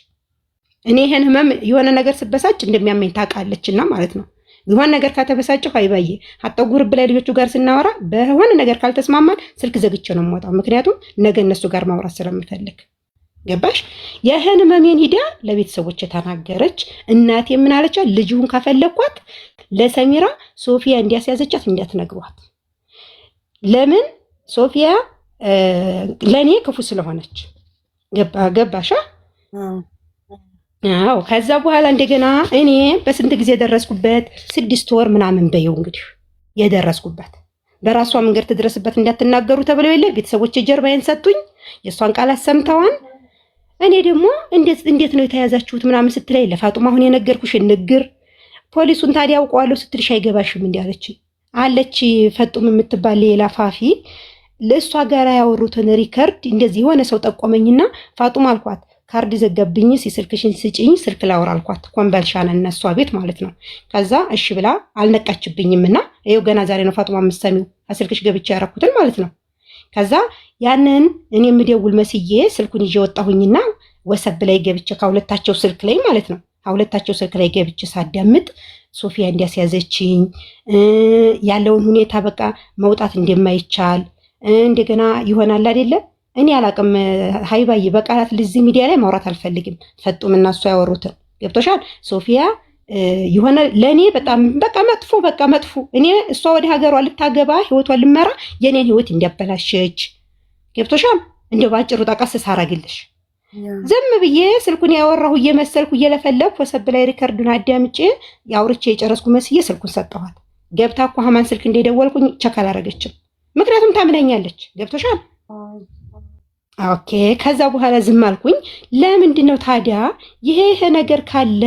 Speaker 4: እኔ ይሄን ህመም የሆነ ነገር ስበሳጭ እንደሚያመኝ ታውቃለችና ማለት ነው። የሆነ ነገር ከተበሳጨሁ አይባዬ ሀጣ ጉርብ ላይ ልጆቹ ጋር ስናወራ በሆነ ነገር ካልተስማማን ስልክ ዘግቼ ነው የምወጣው። ምክንያቱም ነገ እነሱ ጋር ማውራት ስለምፈልግ ገባሽ? ይሄን ህመሜን ሂዳ ለቤተሰቦች ተናገረች። እናቴ ምን አለቻት? ልጅሁን ካፈለኳት ለሰሚራ ሶፊያ እንዲያስያዘቻት እንዲያትነግሯት። ለምን? ሶፊያ ለኔ ክፉ ስለሆነች ገባሻ? አዎ። ከዛ በኋላ እንደገና እኔ በስንት ጊዜ ደረስኩበት? 6 ወር ምናምን በየው እንግዲህ የደረስኩበት በራሷ መንገድ ትድረስበት እንዳትናገሩ ተብለው የለ ቤተሰቦች ጀርባዬን ሰጡኝ። የሷን ቃላት ሰምተዋን እኔ ደግሞ እንዴት ነው የተያዛችሁት ምናምን ስትለኝ ለፋጡማ አሁን የነገርኩሽ ንግር ፖሊሱን ታዲያ አውቀዋለሁ ስትልሽ አይገባሽም እንዲያለች አለች። ፈጡም የምትባል ሌላ ፋፊ ለእሷ ጋር ያወሩትን ሪከርድ እንደዚህ የሆነ ሰው ጠቆመኝና ፋጡማ አልኳት ካርድ ዘገብኝ ሲስልክሽን ስጪኝ ስልክ ላውራ አልኳት። ኮምበልሻና እነሷ ቤት ማለት ነው። ከዛ እሺ ብላ አልነቃችብኝምና ይሄው ገና ዛሬ ነው ፋጡማ የምትሰሚው ስልክሽ ገብቼ ያረኩትን ማለት ነው። ከዛ ያንን እኔ የምደውል መስዬ ስልኩን ይዤ ወጣሁኝና ወሰብ ላይ ገብቼ ከሁለታቸው ስልክ ላይ ማለት ነው ከሁለታቸው ስልክ ላይ ገብቼ ሳዳምጥ ሶፊያ እንዲያስያዘችኝ ያለውን ሁኔታ በቃ መውጣት እንደማይቻል እንደገና ይሆናል አይደለ? እኔ አላቅም ሀይባዬ በቃላት ለዚህ ሚዲያ ላይ ማውራት አልፈልግም። ፈጡምና እሱ ያወሩትን ገብቶሻል? ሶፊያ የሆነ ለኔ በጣም በቃ መጥፎ እኔ እሷ ወደ ሀገሯ ልታገባ ህይወቷን ልመራ የኔን ህይወት እንዲያበላሸች ገብቶሻል? እንደው ባጭሩ ጠቀስ ሳራግልሽ ዝም ብዬ ስልኩን ያወራሁ እየመሰልኩ እየለፈለኩ ወሰብ ላይ ሪከርዱን አዳምጬ ያውርቼ የጨረስኩ መስዬ ስልኩን ሰጠኋት። ገብታ እኮ ሀማን ስልክ እንደደወልኩኝ ቸክ አላረገችም። ምክንያቱም ታምናኛለች። ገብቶሻል? ኦኬ። ከዛ በኋላ ዝም አልኩኝ። ለምንድን ነው ታዲያ ይሄ ነገር ካለ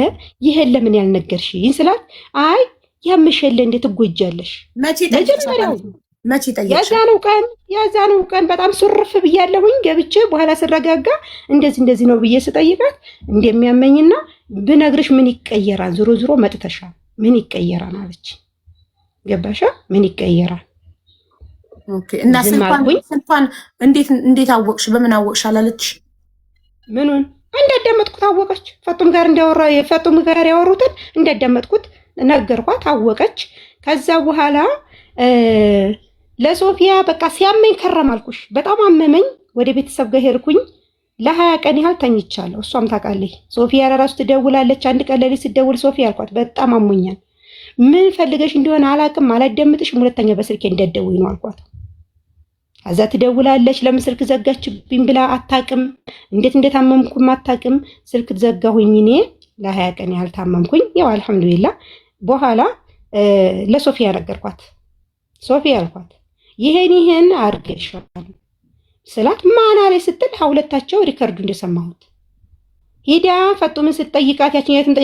Speaker 4: ይሄን ለምን ያልነገርሽኝ ስላት አይ ያምሸለ እንዴት ትጎጃለሽ? መቼ ጠየቅሽ? ያዛነው ቀን በጣም ሱርፍ ብያለሁኝ። ገብቼ በኋላ ስረጋጋ እንደዚህ ነው ብዬ ስጠይቃት እንደሚያመኝና ብነግርሽ ምን ይቀየራል? ዞሮ መጥተሻል ምን ይቀየራል አለች። ገባሻ? ምን ይቀየራል?
Speaker 2: ኦኬ። እና ስልኳን እንዴት አወቅሽ? በምን አወቅሽ አላለች?
Speaker 4: ምኑን እንዳዳመጥኩት አወቀች። ፈጡም ጋር ያወሩትን እንዳዳመጥኩት ነገርኳት፣ አወቀች። ከዛ በኋላ ለሶፊያ በቃ ሲያመኝ ከረማልኩሽ። በጣም አመመኝ። ወደ ቤተሰብ ጋር ሄድኩኝ። ለ20 ቀን ያህል ተኝቻለሁ። እሷም ታውቃለች። ሶፊያ ለራሱ ትደውላለች። አንድ ቀን ለሊት ስትደውል ሶፊያ አልኳት በጣም አሞኛል፣ ምን ፈልገሽ እንደሆነ አላቅም፣ አላዳምጥሽም፣ ሁለተኛ በስልኬ እንዳትደውይ ነው አልኳት። ከዛ ትደውላለች። ለምን ስልክ ዘጋችብኝ ብላ አታቅም፣ እንዴት እንደታመምኩም አታቅም። ስልክ ዘጋሁኝ እኔ ለ20 ቀን ያህል ታመምኩኝ። ያው አልሐምዱሊላህ። በኋላ ለሶፊያ ነገርኳት። ሶፊያ አልኳት ይሄን አድርገሻል ስላት ማን አለ ስትል ሁለታቸው ሪከርዱ እንደሰማሁት ሂዳ ፋጡምን ስትጠይቃት ያችኛትን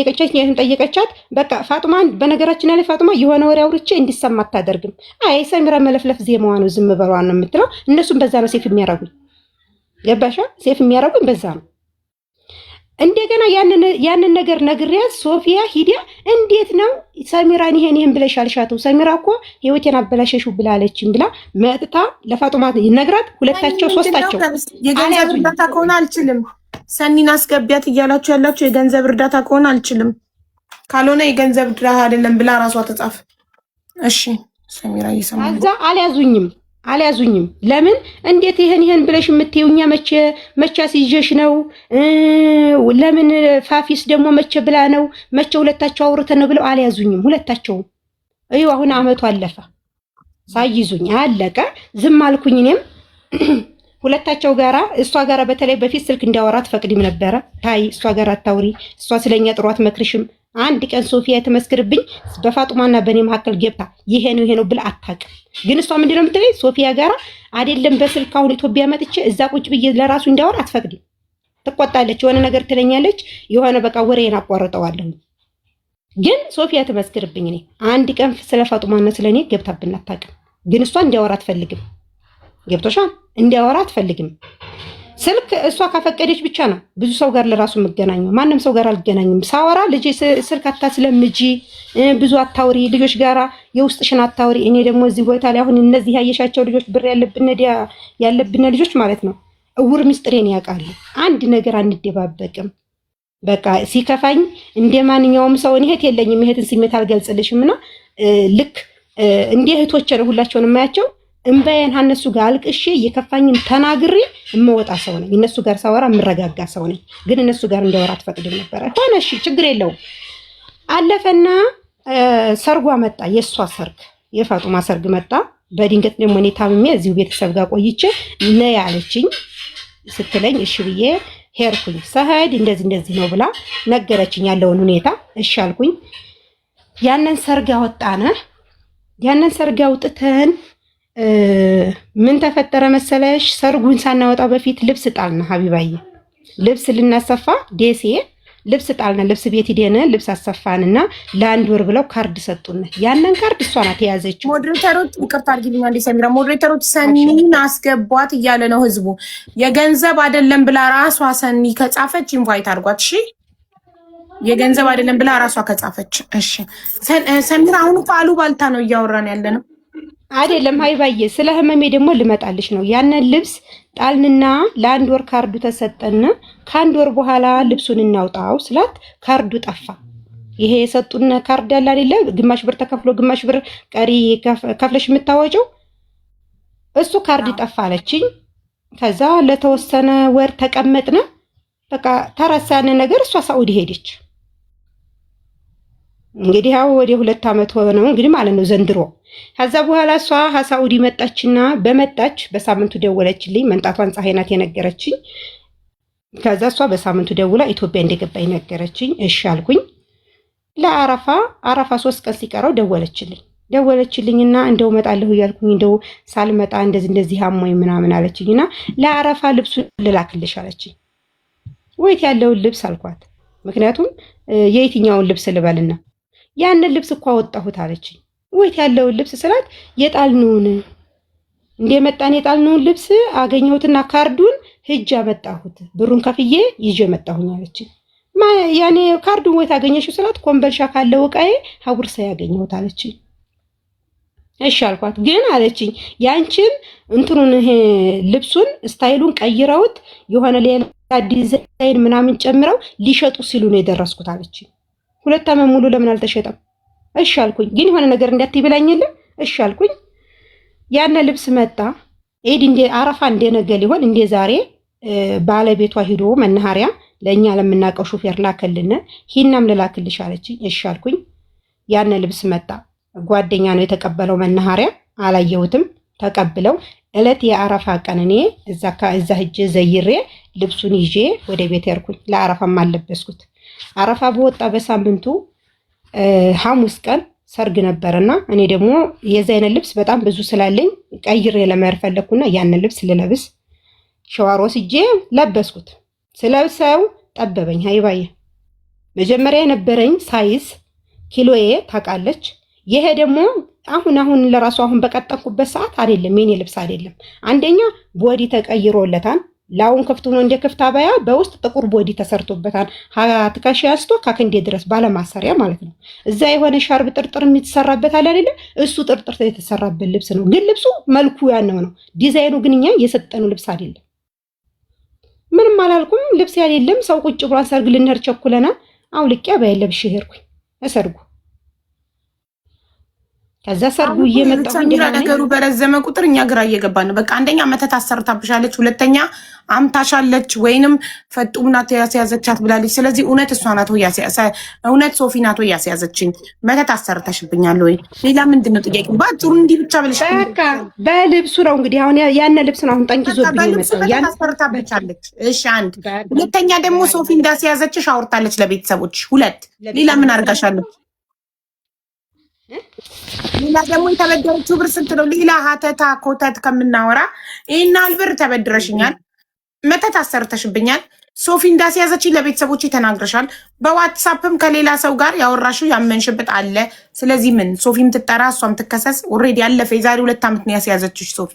Speaker 4: ጠየቀቻት። በቃ ፋጡማን በነገራችን ላይ ፋጡማ የሆነ ወሬ አውርቼ እንዲሰማ አታደርግም። አይ ሰሚራ መለፍለፍ ዜማዋ ነው ዝም በሏን ነው የምትለው። እነሱም በዛ ነው ሴፍ የሚያረጉኝ። ገባሻ? ሴፍ የሚያረጉኝ በዛ ነው። እንደገና ያንን ነገር ነግሪያት ሶፊያ ሂዳ እንዴት ነው ሰሚራን ይሄን ብለሽ አልሻተው? ሰሚራ እኮ ህይወቴን አበላሸሽው ብላለችኝ ብላ መጥታ ለፋጡማ ይነግራት። ሁለታቸው ሶስታቸው
Speaker 2: የገንዘብ እርዳታ ከሆነ አልችልም፣ ሰኒን አስገቢያት እያላችሁ ያላችሁ የገንዘብ እርዳታ ከሆነ አልችልም፣ ካልሆነ የገንዘብ እርዳታ አይደለም ብላ ራሷ ተጻፈ። እሺ ሰሚራ እየሰማሁ
Speaker 4: ከዛ አልያዙኝም። ለምን እንዴት ይሄን ብለሽ የምትይውኛ መቼ ሲጀሽ ነው? ለምን ፋፊስ ደግሞ መቼ ብላ ነው? መቼ ሁለታቸው አውርተን ነው ብለው አልያዙኝም። ሁለታቸውም እዩ አሁን አመቱ አለፈ ሳይዙኝ አለቀ። ዝም አልኩኝ። እኔም ሁለታቸው ጋራ እሷ ጋራ በተለይ በፊት ስልክ እንዳወራት ፈቅድም ነበረ። ታይ እሷ ጋራ አታውሪ፣ እሷ ስለኛ ጥሩ አትመክርሽም። አንድ ቀን ሶፊያ የተመስክርብኝ በፋጡማና በኔ መካከል ገብታ ይሄ ነው ብላ አታውቅም። ግን እሷ ምንድነው የምትለኝ? ሶፊያ ጋራ አይደለም በስልክ አሁን ኢትዮጵያ መጥቼ እዛ ቁጭ ብዬ ለራሱ እንዳወራ አትፈቅድም። ትቆጣለች፣ የሆነ ነገር ትለኛለች፣ የሆነ በቃ ወሬን አቋርጠዋለሁ። ግን ሶፊያ ትመስክርብኝ። እኔ አንድ ቀን ስለ ፋጡማና ስለኔ ገብታብን አታውቅም። ግን እሷ እንዲያወራ አትፈልግም። ገብቶሻል? እንዲያወራ አትፈልግም። ስልክ እሷ ካፈቀደች ብቻ ነው ብዙ ሰው ጋር ለራሱ የምገናኘው። ማንም ሰው ጋር አልገናኝም። ሳወራ ልጅ ስልክ አታስለምጂ፣ ብዙ አታውሪ፣ ልጆች ጋራ የውስጥሽን አታውሪ። እኔ ደግሞ እዚህ ቦታ ላይ አሁን እነዚህ ያየሻቸው ልጆች ብር ያለብን ልጆች ማለት ነው እውር ምስጢሬን ያውቃሉ። አንድ ነገር አንደባበቅም። በቃ ሲከፋኝ እንደ ማንኛውም ሰው እህት የለኝም፣ እህትን ስሜት አልገልጽልሽም እና ልክ እንደ እህቶቼ ነው ሁላቸውን የማያቸው። እምባዬን እነሱ ጋር አልቅሼ የከፋኝን ተናግሬ የምወጣ ሰው ነኝ። እነሱ ጋር ሳወራ የምረጋጋ ሰው ነኝ። ግን እነሱ ጋር እንዲያወራ አትፈቅድም ነበረ። ሆነ እሺ፣ ችግር የለውም። አለፈና ሰርጓ መጣ። የእሷ ሰርግ የፋጡማ ሰርግ መጣ። በድንገት ደግሞ እኔ ታምሜ እዚሁ ቤተሰብ ጋር ቆይቼ ነይ ያለችኝ ስትለኝ እሺ ብዬ ሄድኩኝ። ሰሄድ እንደዚህ ነው ብላ ነገረችኝ ያለውን ሁኔታ። እሺ አልኩኝ። ያንን ሰርግ አወጣነ። ያንን ሰርግ አውጥተን ምን ተፈጠረ መሰለሽ? ሰርጉን ሳናወጣ በፊት ልብስ ጣልነ። ሀቢባዬ ልብስ ልናሰፋ ደሴ ልብስ ጣልነ። ልብስ ቤት ሄደን ልብስ አሰፋንና ለአንድ ወር ብለው ካርድ ሰጡን። ያንን ካርድ እሷ ናት የያዘችው።
Speaker 2: ሞዴሬተሮች ይቅርታ አድርጊልኝ አንዴ ሰሚራ፣ ሞዴሬተሮች ሰኒን አስገቧት እያለ ነው ህዝቡ። የገንዘብ አይደለም ብላ ራሷ ሰኒ ከጻፈች ኢንቫይት አድርጓት። እሺ የገንዘብ አይደለም ብላ ራሷ ከጻፈች። እሺ ሰሚራ፣ አሁን እኮ አሉባልታ ነው እያወራን ያለ ነው
Speaker 4: አይደለም ሀይባዬ፣ ስለ ህመሜ ደግሞ ልመጣልሽ ነው። ያንን ልብስ ጣልንና ለአንድ ወር ካርዱ ተሰጠን። ከአንድ ወር በኋላ ልብሱን እናውጣው ስላት ካርዱ ጠፋ። ይሄ የሰጡን ካርድ አለ አይደለ? ግማሽ ብር ተከፍሎ ግማሽ ብር ቀሪ ከፍለሽ የምታወጪው እሱ ካርድ ጠፋ አለችኝ። ከዛ ለተወሰነ ወር ተቀመጥነ። በቃ ተረሳን ነገር። እሷ ሳኡዲ ሄደች። እንግዲህ ያው ወደ 2 ዓመት ሆነው እንግዲህ ማለት ነው ዘንድሮ። ከዛ በኋላ እሷ ሳኡዲ መጣችና በመጣች በሳምንቱ ደወለችልኝ። መንጣቷን ፀሐይ ናት የነገረችኝ። ከዛ እሷ በሳምንቱ ደውላ ኢትዮጵያ እንደገባኝ ነገረችኝ። እሺ አልኩኝ። ለአረፋ 3 ቀን ሲቀረው ደወለችልኝና እንደው መጣለሁ እያልኩኝ እንደው ሳልመጣ እንደዚህ አሞኝ ምናምን አለችኝና ለአረፋ ልብሱን ልላክልሽ አለችኝ። ወይት ያለውን ልብስ አልኳት። ምክንያቱም የየትኛውን ልብስ ልበልና ያንን ልብስ እኮ አወጣሁት አለችኝ። ወይት ያለውን ልብስ ስላት የጣልነውን እንደመጣን የጣልነውን ልብስ አገኘሁትና ካርዱን ሂጅ አመጣሁት፣ ብሩን ከፍዬ ይዤ መጣሁኝ አለችኝ። ያኔ ካርዱን ወይት አገኘሽው ስላት ኮምበልሻ ካለው ዕቃዬ ሀውርሳ ያገኘሁት አለችኝ። እሺ አልኳት። ግን አለችኝ ያንቺን እንትኑን ይሄ ልብሱን ስታይሉን ቀይረውት የሆነ ሌላ ዲዛይን ምናምን ጨምረው ሊሸጡ ሲሉ ነው የደረስኩት አለችኝ። 2 ዓመት ሙሉ ለምን አልተሸጠም? እሺ አልኩኝ። ግን የሆነ ነገር እንዳትይብላኝል እሺ አልኩኝ። ያነ ልብስ መጣ። ኤድ እንደ አረፋ እንደ ነገ ሊሆን እንደ ዛሬ ባለቤቷ ሂዶ መናኸሪያ ለኛ ለምናውቀው ሹፌር ላከልን። ሂናም ልላክልሽ አለችኝ። እሺ አልኩኝ። ያነ ልብስ መጣ። ጓደኛ ነው የተቀበለው መናኸሪያ፣ አላየሁትም። ተቀብለው እለት የአረፋ ቀን እኔ እዛ ሂጄ ዘይሬ ልብሱን ይዤ ወደ ቤት ያርኩኝ። ለአረፋም አለበስኩት። አረፋ በወጣ በሳምንቱ ሐሙስ ቀን ሰርግ ነበርና እኔ ደግሞ የዛ አይነት ልብስ በጣም ብዙ ስላለኝ ቀይሬ ለመሄድ ፈለኩና ያንን ልብስ ልለብስ ሸዋር ወስጄ ለበስኩት። ስለብሰው ጠበበኝ። ሃይባዬ መጀመሪያ የነበረኝ ሳይዝ ኪሎዬ ታውቃለች። ይሄ ደግሞ አሁን ለራሱ አሁን በቀጠንኩበት ሰዓት አይደለም የኔ ልብስ አይደለም። አንደኛ ቦዲ ተቀይሮለታል። ላውን ክፍት ሆኖ እንደ ክፍት አባያ በውስጥ ጥቁር ቦዲ ተሰርቶበታል። ትከሻ አንስቶ ከክንዴ ድረስ ባለማሰሪያ ማለት ነው። እዛ የሆነ ሻርብ ጥርጥር የሚተሰራበት አለ አይደለ? እሱ ጥርጥር የተሰራበት ልብስ ነው። ግን ልብሱ መልኩ ያነው ነው። ዲዛይኑ ግን እኛ የሰጠነው ልብስ አይደለም። ምንም አላልኩም። ልብስ አይደለም። ሰው ቁጭ ብሏን ሰርግ ልንሄድ ቸኩለና አውልቄ ባይለብሽ ሄድኩኝ እሰርጉ። ከዛ ሰርጉ እየመጣሁ
Speaker 2: ነገሩ በረዘመ ቁጥር እኛ ግራ እየገባን ነው። በቃ አንደኛ መተት አሰርታብሻለች፣ ሁለተኛ አምታሻለች፣ ወይንም ፈጡም ናት ያስያዘቻት ብላለች። ስለዚህ እውነት እሷ ናት ወይ እውነት ሶፊ ናት ወይ ያስያዘችኝ? መተት አሰርተሽብኛል ወይ? ሌላ ምንድነው ጥያቄ? ባጭሩ እንዲህ ብቻ ብለሽ
Speaker 4: በቃ በልብሱ ነው እንግዲህ አሁን ያነ ልብስ ነው አሁን ጠንኪዞብኝ የመጣው
Speaker 2: ያን አሰርታብቻለች። እሺ አንድ ሁለተኛ ደግሞ ሶፊ እንዳስያዘችሽ አውርታለች ለቤተሰቦች። ሁለት ሌላ ምን አርጋሻለች? ሌላ ደግሞ የተበደረችው ብር ስንት ነው? ሌላ ሀተታ ኮተት ከምናወራ ይሄን ያህል ብር ተበድረሽኛል፣ መተት አሰርተሽብኛል፣ ሶፊ እንዳስያዘችኝ ለቤተሰቦች ተናግረሻል። በዋትሳፕም ከሌላ ሰው ጋር ያወራሽው ያመንሽበት አለ። ስለዚህ ምን ሶፊም ትጠራ እሷም ትከሰስ። ኦልሬዲ ያለፈ የዛሬ 2 ዓመት ነው ያስያዘችሽ ሶፊ።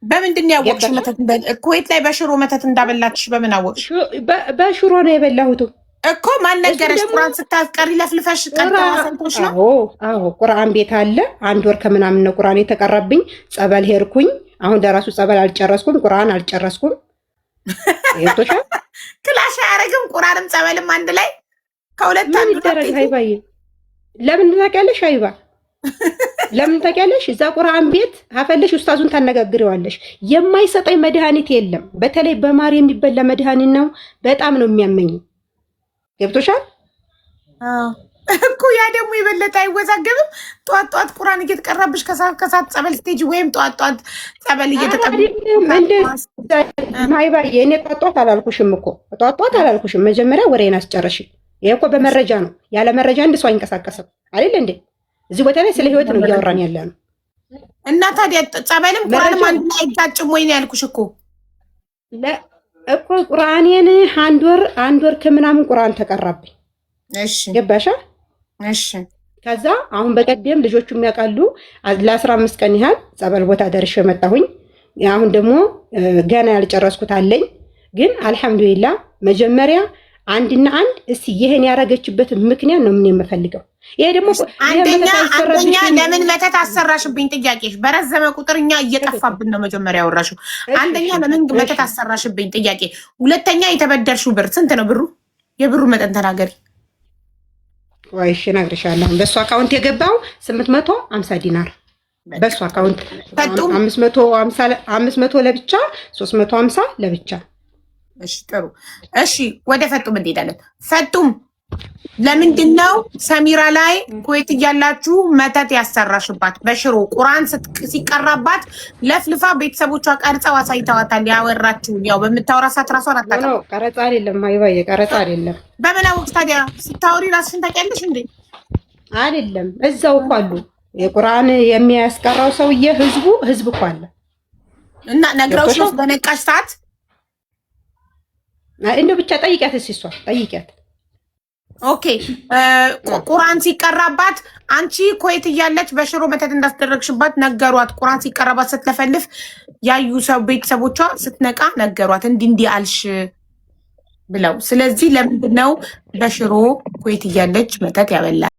Speaker 2: በምንድን ነው ያወቅሽ? መተት ኩዌት ላይ በሽሮ መተት እንዳበላችሽ በምን አወቅሽ?
Speaker 4: በሽሮ ነው የበላሁት
Speaker 2: እኮ ማን ነገረሽ? ቁርአን ስታስቀሪ ለፍልፈሽ ቀርተሽ ነው?
Speaker 4: አዎ ቁርአን ቤት አለ። 1 ወር ከምናምን ነው ቁርአን የተቀረብኝ። ጸበል ሄድኩኝ። አሁን ለራሱ ጸበል አልጨረስኩም፣ ቁርአን አልጨረስኩም። ይቶሻ
Speaker 2: ክላሽ አያረግም። ቁርአንም ጸበልም አንድ ላይ ከሁለት አንዱ
Speaker 4: ይደረግ። ሃይባዬ ለምን ታውቂያለሽ? ሃይባ ለምን ታውቂያለሽ? እዛ ቁርአን ቤት አፈልሽ ኡስታዙን ታነጋግሪዋለሽ። የማይሰጠኝ መድኃኒት የለም። በተለይ በማር የሚበላ መድኃኒት ነው። በጣም ነው የሚያመኝ። ገብቶሻል እኮ። ያ ደግሞ የበለጠ አይወዛገብም። ጧት ጧት ቁርአን እየተቀራብሽ ከሰዓት ጸበል ስቴጅ ወይም ጧት ጧት ጸበል እየተጠበቀ ማይባዬ እኔ ጧት ጧት አላልኩሽም እኮ ጧት ጧት አላልኩሽም። መጀመሪያ ወሬን አስጨረሽ። ይሄ እኮ በመረጃ ነው። ያለ መረጃ አንድ ሰው አይንቀሳቀስም አይደል እንዴ? እዚህ ቦታ ላይ ስለ ህይወት ነው እያወራን ያለ ነው።
Speaker 2: እና ታዲያ ጸበልም ቁርአንም አንድ ላይ አይጋጭም ወይ ነው ያልኩሽ እኮ
Speaker 4: እኮ ቁርአኔን አንድ ወር ከምናምን ቁርአን ተቀራብኝ።
Speaker 2: እሺ
Speaker 4: ገባሻ?
Speaker 2: እሺ
Speaker 4: ከዛ አሁን በቀደም ልጆቹ የሚያውቃሉ ለ15 ቀን ያህል ጸበል ቦታ ደርሼ መጣሁኝ። አሁን ደግሞ ገና ያልጨረስኩት አለኝ። ግን አልሐምዱሊላህ መጀመሪያ አንድና አንድ እስቲ ይሄን ያረገችበት ምክንያት ነው ምን የምፈልገው። ይሄ ደግሞ
Speaker 2: አንደኛ ለምን መተት አሰራሽብኝ? ጥያቄሽ በረዘመ ቁጥር እኛ እየጠፋብን ነው። መጀመሪያ ያወራሽው አንደኛ ለምን መተት አሰራሽብኝ ጥያቄ። ሁለተኛ የተበደርሽው ብር ስንት ነው? ብሩ የብሩ መጠን ተናገሪ።
Speaker 4: ወይሽ እነግርሻለሁ። በሱ አካውንት የገባው 850 ዲናር በሱ አካውንት 500 ለብቻ 350 ለብቻ።
Speaker 2: እሺ ጥሩ። እሺ ወደ ፈጡም እንሄዳለን። ፈጡም ለምንድን ነው ሰሚራ ላይ ኩዌት እያላችሁ መተት ያሰራሽባት? በሽሮ ቁርአን ሲቀራባት ለፍልፋ ቤተሰቦቿ ቀርጸው አሳይተዋታል። ያወራችሁን ያው በምታወራ ሰዓት ራሷን አታውቅም።
Speaker 4: ቀረጻ አይደለም ማይባዬ፣ ቀረጻ አይደለም።
Speaker 2: በምን አወቅሽ ታዲያ? ስታወሪ ራስሽን ታውቂያለሽ እንዴ?
Speaker 4: አይደለም እዛው እኮ አሉ። የቁርአን የሚያስቀራው ሰውዬ ህዝብ እኮ አለ።
Speaker 2: እና ነግረውሽ ነው በነቃሽ ሰዓት?
Speaker 4: እንደው ብቻ ጠይቂያት፣ እሷ ጠይቂያት።
Speaker 2: ኦኬ ቁርአን ሲቀራባት አንቺ ኩዌት እያለች በሽሮ መተት እንዳስደረግሽባት ነገሯት። ቁርአን ሲቀራባት ስትለፈልፍ ያዩ ሰው ቤተሰቦቿ ስትነቃ ነገሯት፣ እንዲህ አልሽ ብለው። ስለዚህ ለምንድን ነው በሽሮ ኩዌት እያለች መተት ያበላል?